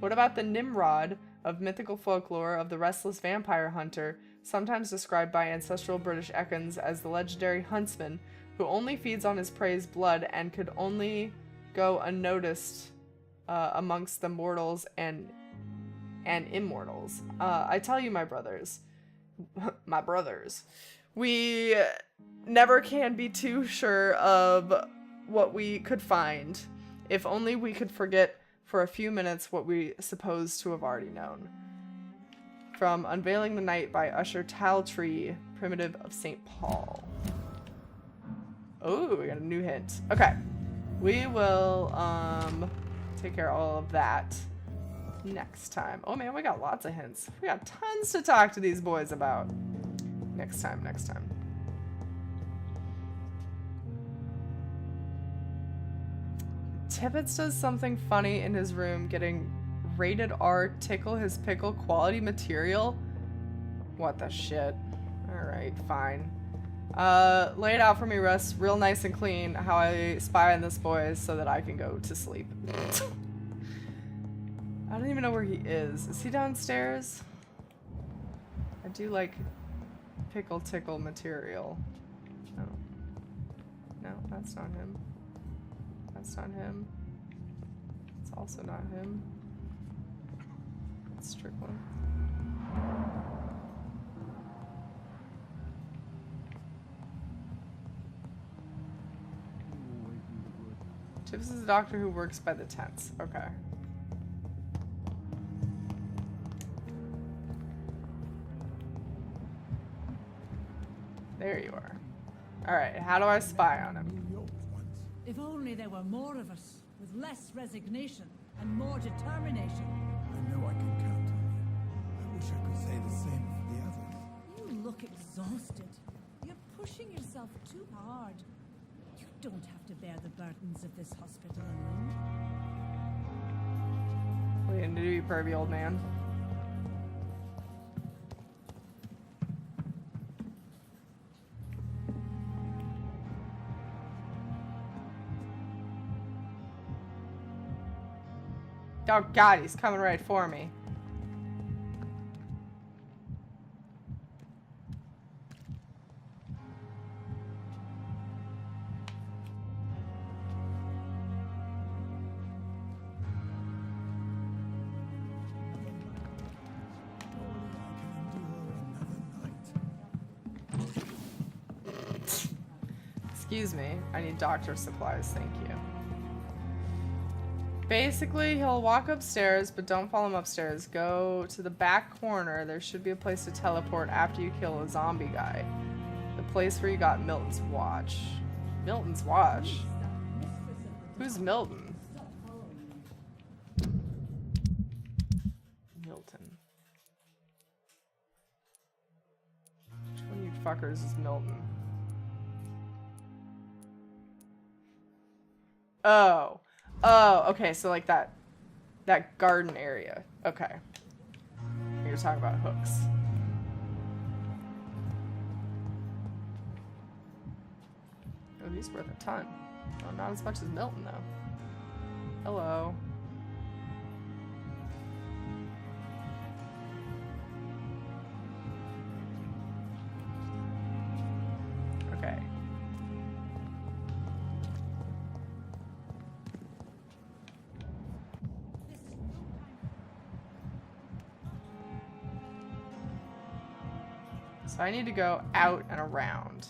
What about the Nimrod of mythical folklore of the restless vampire hunter, sometimes described by ancestral British Ekans as the legendary huntsman, who only feeds on his prey's blood and could only go unnoticed amongst the mortals and immortals? I tell you, my brothers, we never can be too sure of what we could find, if only we could forget for a few minutes what we suppose to have already known. From Unveiling the Night by Usher Taltree, Primitive of St. Paul. Oh, we got a new hint. Okay. We will take care of all of that next time. Oh man, we got lots of hints. We got tons to talk to these boys about. Next time. Tibbets does something funny in his room, getting rated R tickle his pickle quality material. What the shit? Alright, fine. Lay it out for me, Russ, real nice and clean, how I spy on this boy so that I can go to sleep. I don't even know where he is. Is he downstairs? I do like pickle tickle material. No. No, that's not him. That's not him. It's also not him. It's Strickland. Chips is a doctor who works by the tents. Okay. There you are. Alright, how do I spy on him? If only there were more of us, with less resignation and more determination. I know I can count on you. I wish I could say the same for the others. You look exhausted. You're pushing yourself too hard. You don't have to bear the burdens of this hospital alone. What are you gonna do, you pervy old man? Oh god, he's coming right for me. Excuse me, I need doctor supplies, thank you. Basically, he'll walk upstairs, but don't follow him upstairs. Go to the back corner. There should be a place to teleport after you kill a zombie guy. The place where you got Milton's watch. Milton's watch? Who's Milton? Milton. Which one of you fuckers is Milton? Oh. Oh, okay, so like that garden area. Okay. You're talking about hooks. Oh, he's worth a ton. Oh, not as much as Milton, though. Hello. Okay. So I need to go out and around.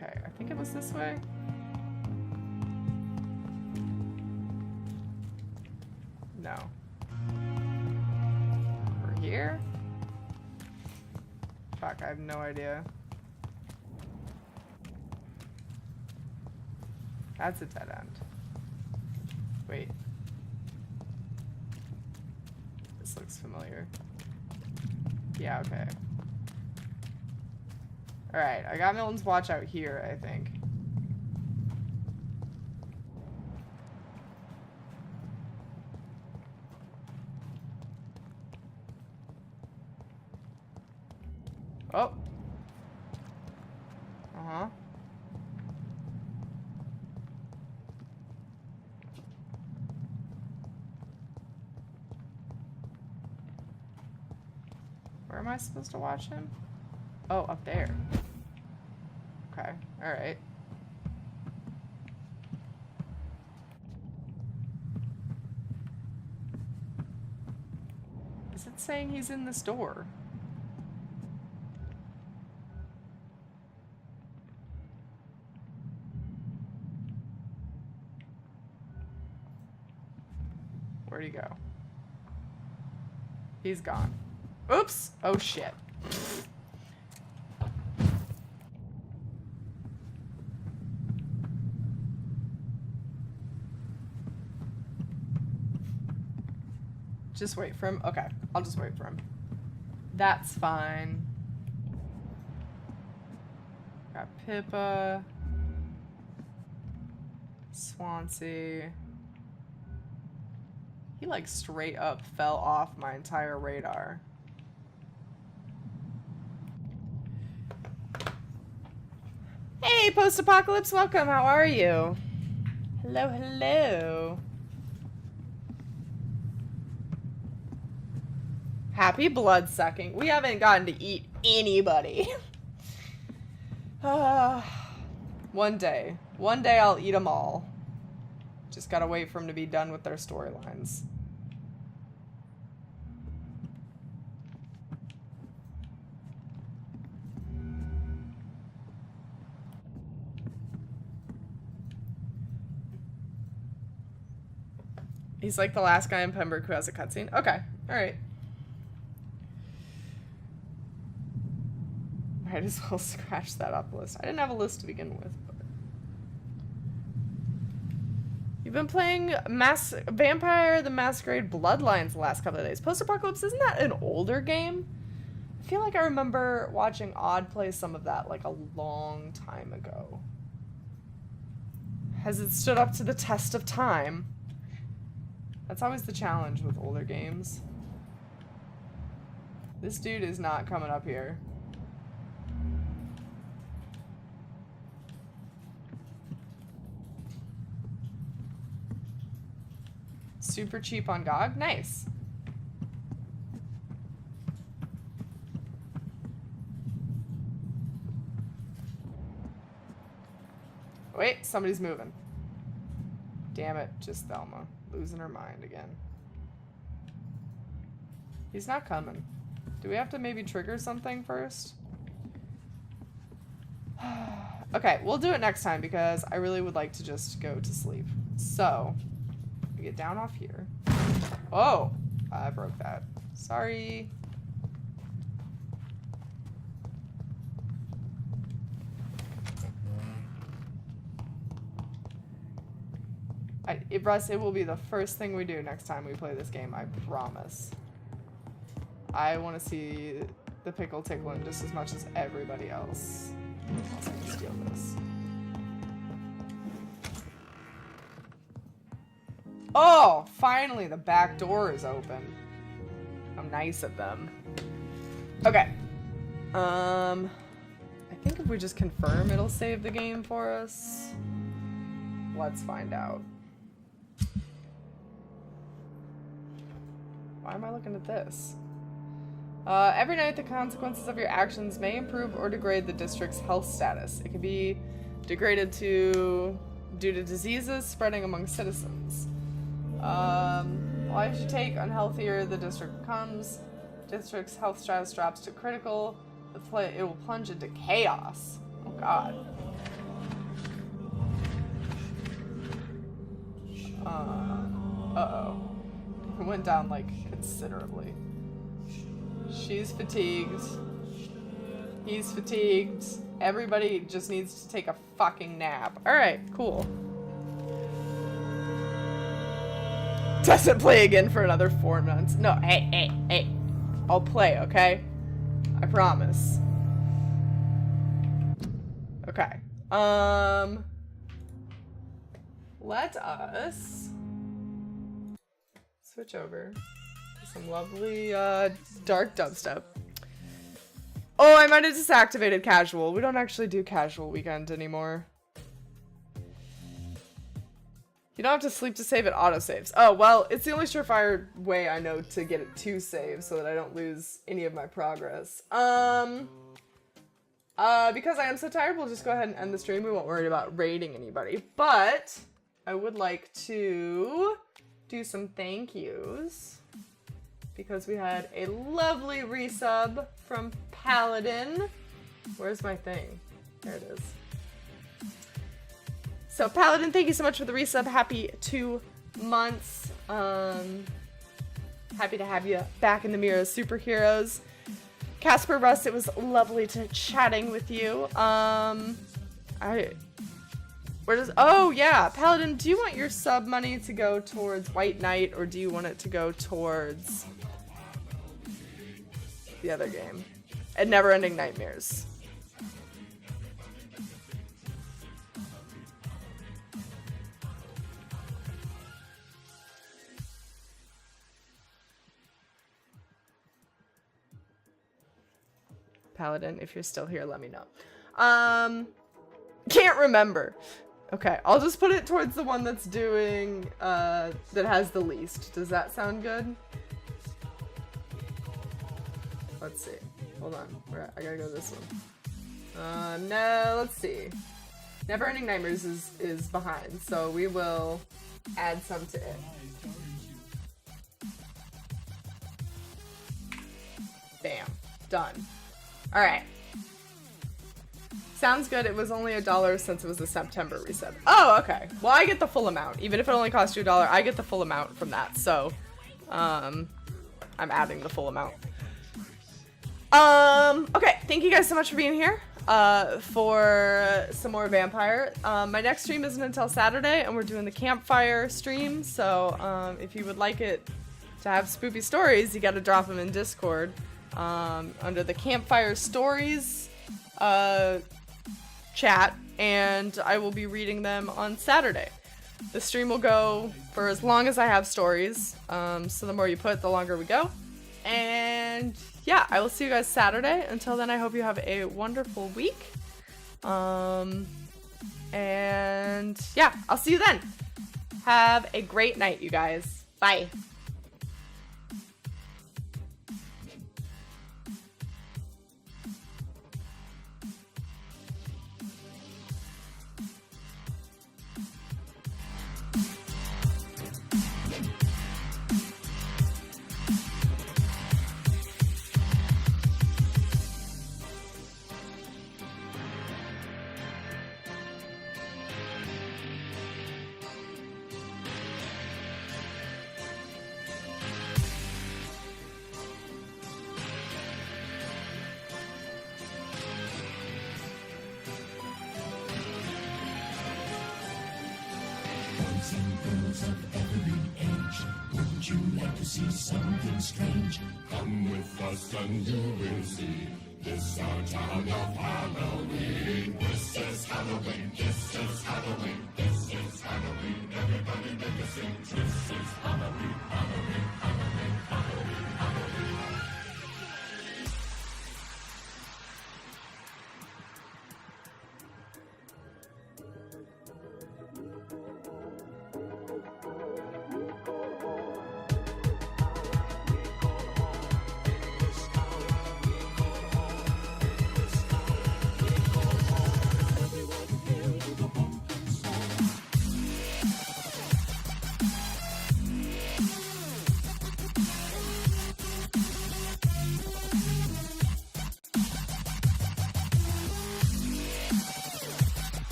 Okay, I think it was this way. No. Here? Fuck, I have no idea. That's a dead end. Wait. This looks familiar. Yeah, okay. Alright, I got Milton's watch out here, I think. Oh. Uh-huh. Where am I supposed to watch him? Oh, up there. Okay, alright. Is it saying he's in this door? Where'd he go? He's gone. Oops! Oh shit. Just wait for him. Okay, I'll just wait for him. That's fine. Got Pippa. Swansea. He like straight up fell off my entire radar. Hey, post-apocalypse, welcome. How are you? Hello, hello. Happy blood sucking. We haven't gotten to eat anybody. One day. One day I'll eat them all. Just gotta wait for them to be done with their storylines. He's like the last guy in Pembroke who has a cutscene. Okay, alright. Might as well scratch that off the list. I didn't have a list to begin with, but... You've been playing Vampire the Masquerade Bloodlines the last couple of days. Post-Apocalypse, isn't that an older game? I feel like I remember watching Odd play some of that like a long time ago. Has it stood up to the test of time? That's always the challenge with older games. This dude is not coming up here. Super cheap on GOG? Nice. Wait, somebody's moving. Damn it, just Thelma. Losing her mind again. He's not coming. Do we have to maybe trigger something first? Okay, we'll do it next time because I really would like to just go to sleep. So, we get down off here. Oh, I broke that. Sorry. Russ, it will be the first thing we do next time we play this game, I promise. I want to see the pickle tickling just as much as everybody else. Also, I can steal this. Oh, finally the back door is open. How nice of them. Okay. I think if we just confirm, it'll save the game for us. Let's find out. Why am I looking at this? Every night, the consequences of your actions may improve or degrade the district's health status. It can be degraded due to diseases spreading among citizens. Lives you take, unhealthier the district becomes. District's health status drops to critical. It will plunge into chaos. Oh god. Uh-oh. It went down, like, considerably. She's fatigued. He's fatigued. Everybody just needs to take a fucking nap. Alright, cool. Doesn't play again for another 4 months. No, hey. I'll play, okay? I promise. Okay. Let us switch over to some lovely dark dubstep. Oh, I might have disactivated casual. We don't actually do casual weekend anymore. You don't have to sleep to save, it autosaves. Oh, well, it's the only surefire way I know to get it to save so that I don't lose any of my progress. Because I am so tired, we'll just go ahead and end the stream. We won't worry about raiding anybody. But I would like to do some thank yous because we had a lovely resub from Paladin. Where's my thing? There it is. So Paladin, thank you so much for the resub. Happy 2 months. Happy to have you back in the Mirror of Superheroes. Casper Russ, it was lovely to chatting with you. Oh yeah, Paladin, do you want your sub money to go towards White Knight or do you want it to go towards the other game? And Never-Ending Nightmares. Paladin, if you're still here, let me know. Can't remember. Okay, I'll just put it towards the one that's doing, that has the least. Does that sound good? Let's see. Hold on. I gotta go this one. No, let's see. Never-Ending Nightmares is behind, so we will add some to it. Bam. Done. Alright. Sounds good. It was only $1 since it was the September resub. Oh, okay. Well, I get the full amount. Even if it only costs you $1, I get the full amount from that. So, I'm adding the full amount. Okay. Thank you guys so much for being here. for some more Vampyr. My next stream isn't until Saturday, and we're doing the campfire stream. So if you would like it to have spoopy stories, you got to drop them in Discord under the campfire stories chat, and I will be reading them on Saturday. The stream will go for as long as I have stories. So the more you put, the longer we go. And yeah, I will see you guys Saturday. Until then, I hope you have a wonderful week. And yeah, I'll see you then. Have a great night, you guys. Bye. See something strange. Come with us and you will see. This our town of Halloween. This is Halloween. This